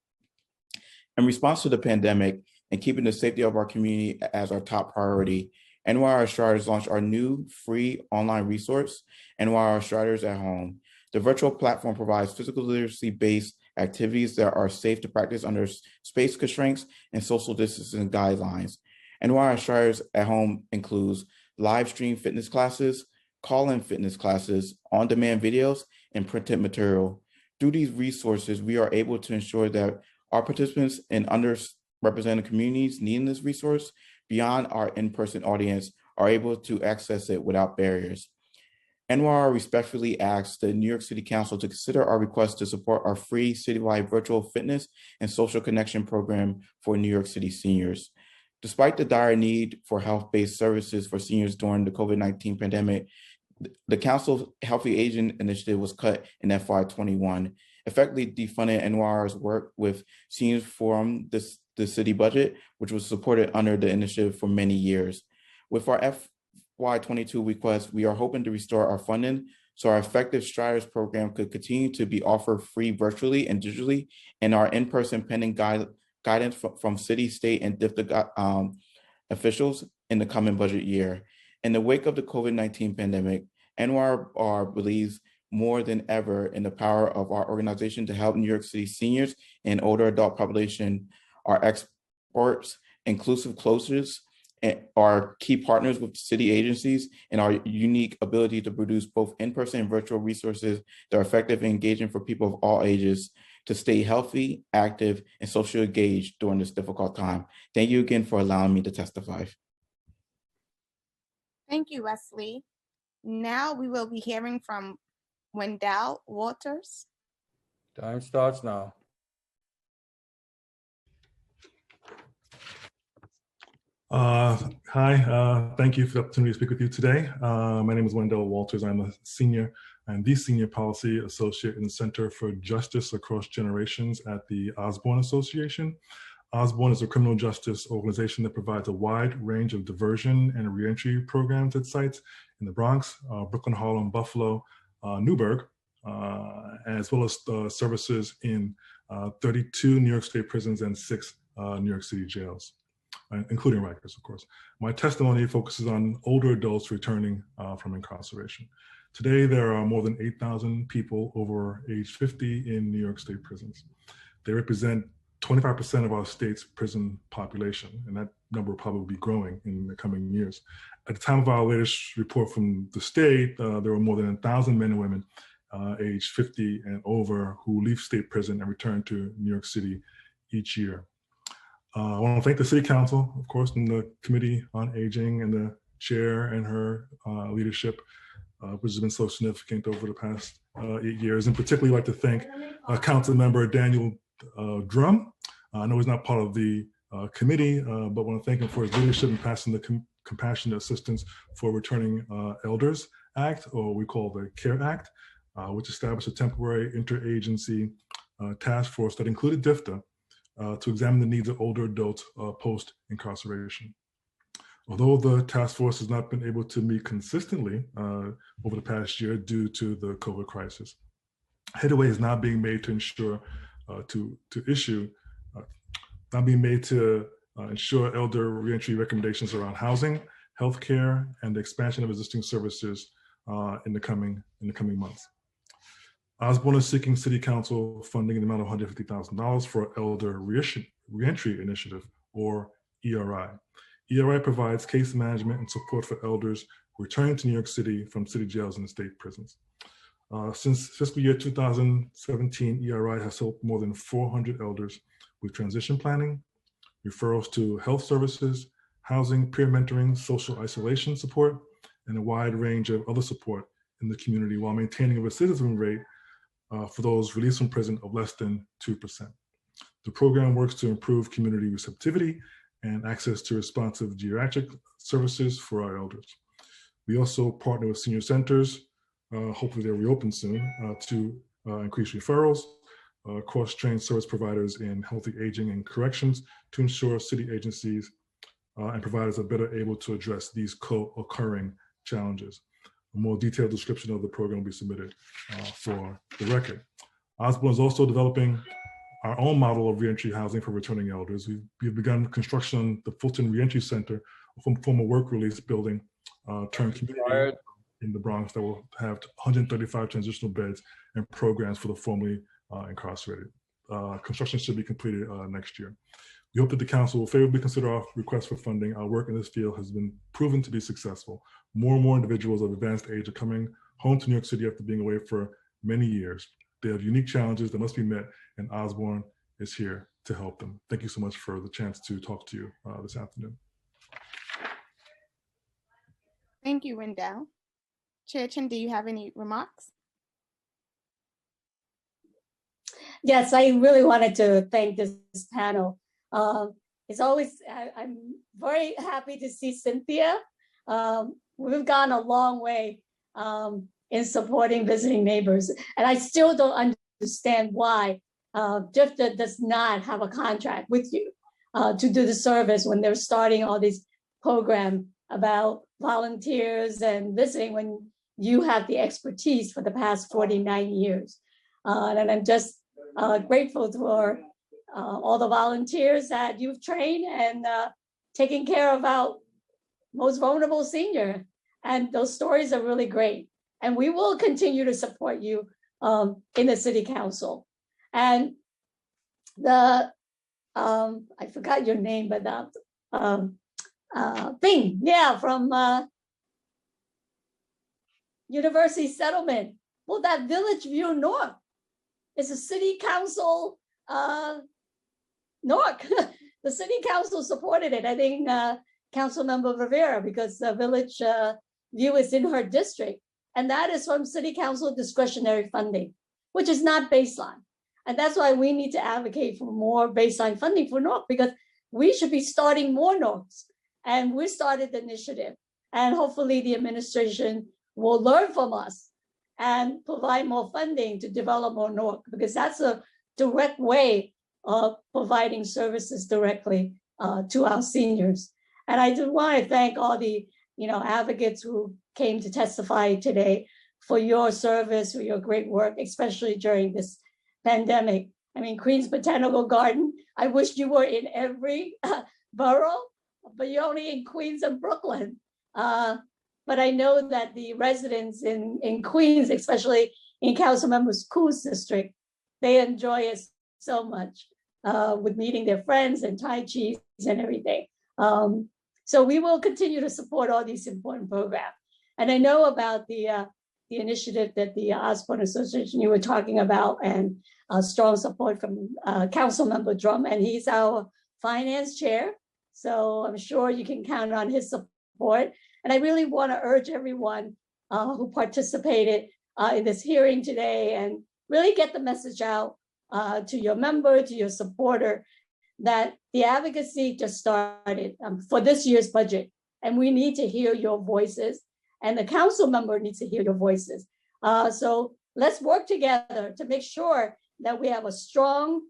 In response to the pandemic and keeping the safety of our community as our top priority, NYR Striders launched our new free online resource, NYR Striders at Home. The virtual platform provides physical literacy-based activities that are safe to practice under space constraints and social distancing guidelines. NYR Striders at Home includes live stream fitness classes, call-in fitness classes, on-demand videos, and printed material. Through these resources, we are able to ensure that our participants in underrepresented communities needing this resource beyond our in-person audience are able to access it without barriers. NYR respectfully asks the New York City Council to consider our request to support our free citywide virtual fitness and social connection program for New York City seniors. Despite the dire need for health-based services for seniors during the COVID-19 pandemic, the Council's Healthy Aging Initiative was cut in FY21, effectively defunding NYR's work with seniors from the city budget, which was supported under the initiative for many years. With our FY22 request, we are hoping to restore our funding so our effective Striders program could continue to be offered free virtually and digitally, and our in-person pending guidance from city, state, and DFTA officials in the coming budget year. In the wake of the COVID-19 pandemic, NYR believes more than ever in the power of our organization to help New York City seniors and older adult population. Our experts, inclusive closures, are key partners with city agencies, and our unique ability to produce both in-person and virtual resources that are effective and engaging for people of all ages to stay healthy, active, and socially engaged during this difficult time. Thank you again for allowing me to testify. Thank you, Wesley. Now we will be hearing from Wendell Waters. Time starts now. Hi, thank you for the opportunity to speak with you today. My name is Wendell Walters. I'm the Senior Policy Associate in the Center for Justice Across Generations at the Osborne Association. Osborne is a criminal justice organization that provides a wide range of diversion and reentry programs at sites in the Bronx, Brooklyn, Harlem, Buffalo, Newburgh, as well as services in 32 New York State prisons and 6 New York City jails, including Rikers, of course. My testimony focuses on older adults returning from incarceration. Today, there are more than 8,000 people over age 50 in New York State prisons. They represent 25% of our state's prison population, and that number will probably be growing in the coming years. At the time of our latest report from the state, there were more than 1,000 men and women aged 50 and over who leave state prison and return to New York City each year. I want to thank the City Council, of course, and the Committee on Aging and the chair and her leadership, which has been so significant over the past 8 years. And particularly like to thank Council Member Daniel Drum. I know he's not part of the committee, but I want to thank him for his leadership in passing the Compassionate Assistance for Returning Elders Act, or we call the CARE Act, which established a temporary interagency task force that included DFTA to examine the needs of older adults post-incarceration. Although the task force has not been able to meet consistently over the past year due to the COVID crisis, headway is now being made to ensure ensure elder reentry recommendations around housing, healthcare, and the expansion of existing services in the coming months. Osborne is seeking City Council funding in the amount of $150,000 for Elder Reentry Initiative, or ERI. ERI provides case management and support for elders returning to New York City from city jails and state prisons. Since fiscal year 2017, ERI has helped more than 400 elders with transition planning, referrals to health services, housing, peer mentoring, social isolation support, and a wide range of other support in the community while maintaining a recidivism rate for those released from prison of less than 2%. The program works to improve community receptivity and access to responsive geriatric services for our elders. We also partner with senior centers, hopefully they'll reopen soon, to increase referrals, cross-train service providers in healthy aging and corrections to ensure city agencies and providers are better able to address these co-occurring challenges. A more detailed description of the program will be submitted for the record. Osborne is also developing our own model of reentry housing for returning elders. We've begun construction on the Fulton Reentry Center, a former work release building turned community in the Bronx that will have 135 transitional beds and programs for the formerly incarcerated. Construction should be completed next year. We hope that the council will favorably consider our request for funding. Our work in this field has been proven to be successful. More and more individuals of advanced age are coming home to New York City after being away for many years. They have unique challenges that must be met, and Osborne is here to help them. Thank you so much for the chance to talk to you this afternoon. Thank you, Wendell. Chair Chin, do you have any remarks? Yes, I really wanted to thank this panel. It's always, I'm very happy to see Cynthia. We've gone a long way in supporting visiting neighbors. And I still don't understand why DFTA does not have a contract with you to do the service when they're starting all these programs about volunteers and visiting when you have the expertise for the past 49 years. And I'm just grateful for all the volunteers that you've trained and taking care of our most vulnerable senior. And those stories are really great. And we will continue to support you in the city council. And the, I forgot your name, but Bing, yeah, from University Settlement. Well, that Village View North is a city council North. The city council supported it. I think Councilmember Rivera, because the Village View is in her district. And that is from city council discretionary funding, which is not baseline. And that's why we need to advocate for more baseline funding for North, because we should be starting more Norths. And we started the initiative. And hopefully the administration will learn from us and provide more funding to develop more North, because that's a direct way of providing services directly to our seniors. And I do want to thank all the advocates who came to testify today for your service, for your great work, especially during this pandemic. I mean, Queens Botanical Garden, I wish you were in every borough, but you're only in Queens and Brooklyn. But I know that the residents in Queens, especially in Councilmember Ku's district, they enjoy it so much with meeting their friends and Tai Chi and everything. So we will continue to support all these important programs. And I know about the initiative that the Osborne Association you were talking about, and strong support from Councilmember Drum, and he's our finance chair. So I'm sure you can count on his support. And I really want to urge everyone who participated in this hearing today and really get the message out to your member, to your supporter, that the advocacy just started for this year's budget. And we need to hear your voices, and the council member needs to hear your voices. So let's work together to make sure that we have a strong,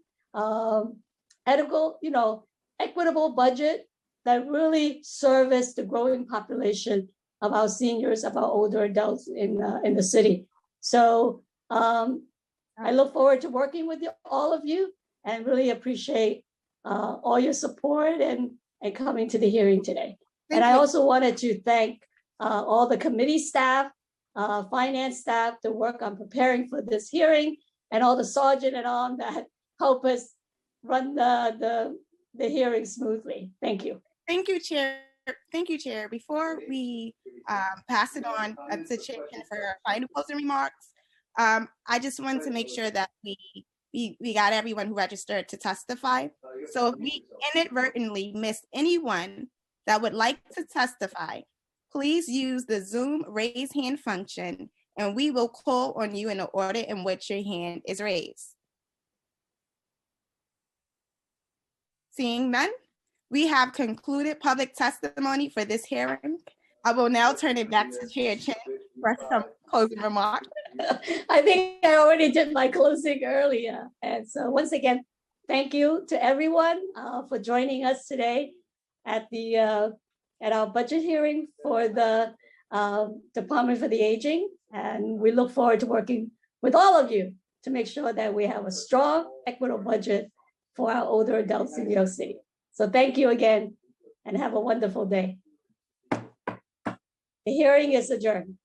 equitable budget that really service the growing population of our seniors, of our older adults in the city. So I look forward to working with all of you, and really appreciate all your support and coming to the hearing today. And I also wanted to thank all the committee staff, finance staff, to work on preparing for this hearing, and all the sergeant and all that help us run the hearing smoothly. Thank you. Thank you, Chair. Thank you, Chair. Before we pass it on to Chair for final closing remarks, I just wanted to make sure that we we got everyone who registered to testify. So if we inadvertently missed anyone that would like to testify, please use the Zoom raise hand function and we will call on you in the order in which your hand is raised. Seeing none, we have concluded public testimony for this hearing. I will now turn it back to Chair Chen for some closing remarks. I think I already did my closing earlier. And so once again, thank you to everyone for joining us today at our budget hearing for the Department for the Aging. And we look forward to working with all of you to make sure that we have a strong, equitable budget for our older adults in New York City. So thank you again and have a wonderful day. The hearing is adjourned.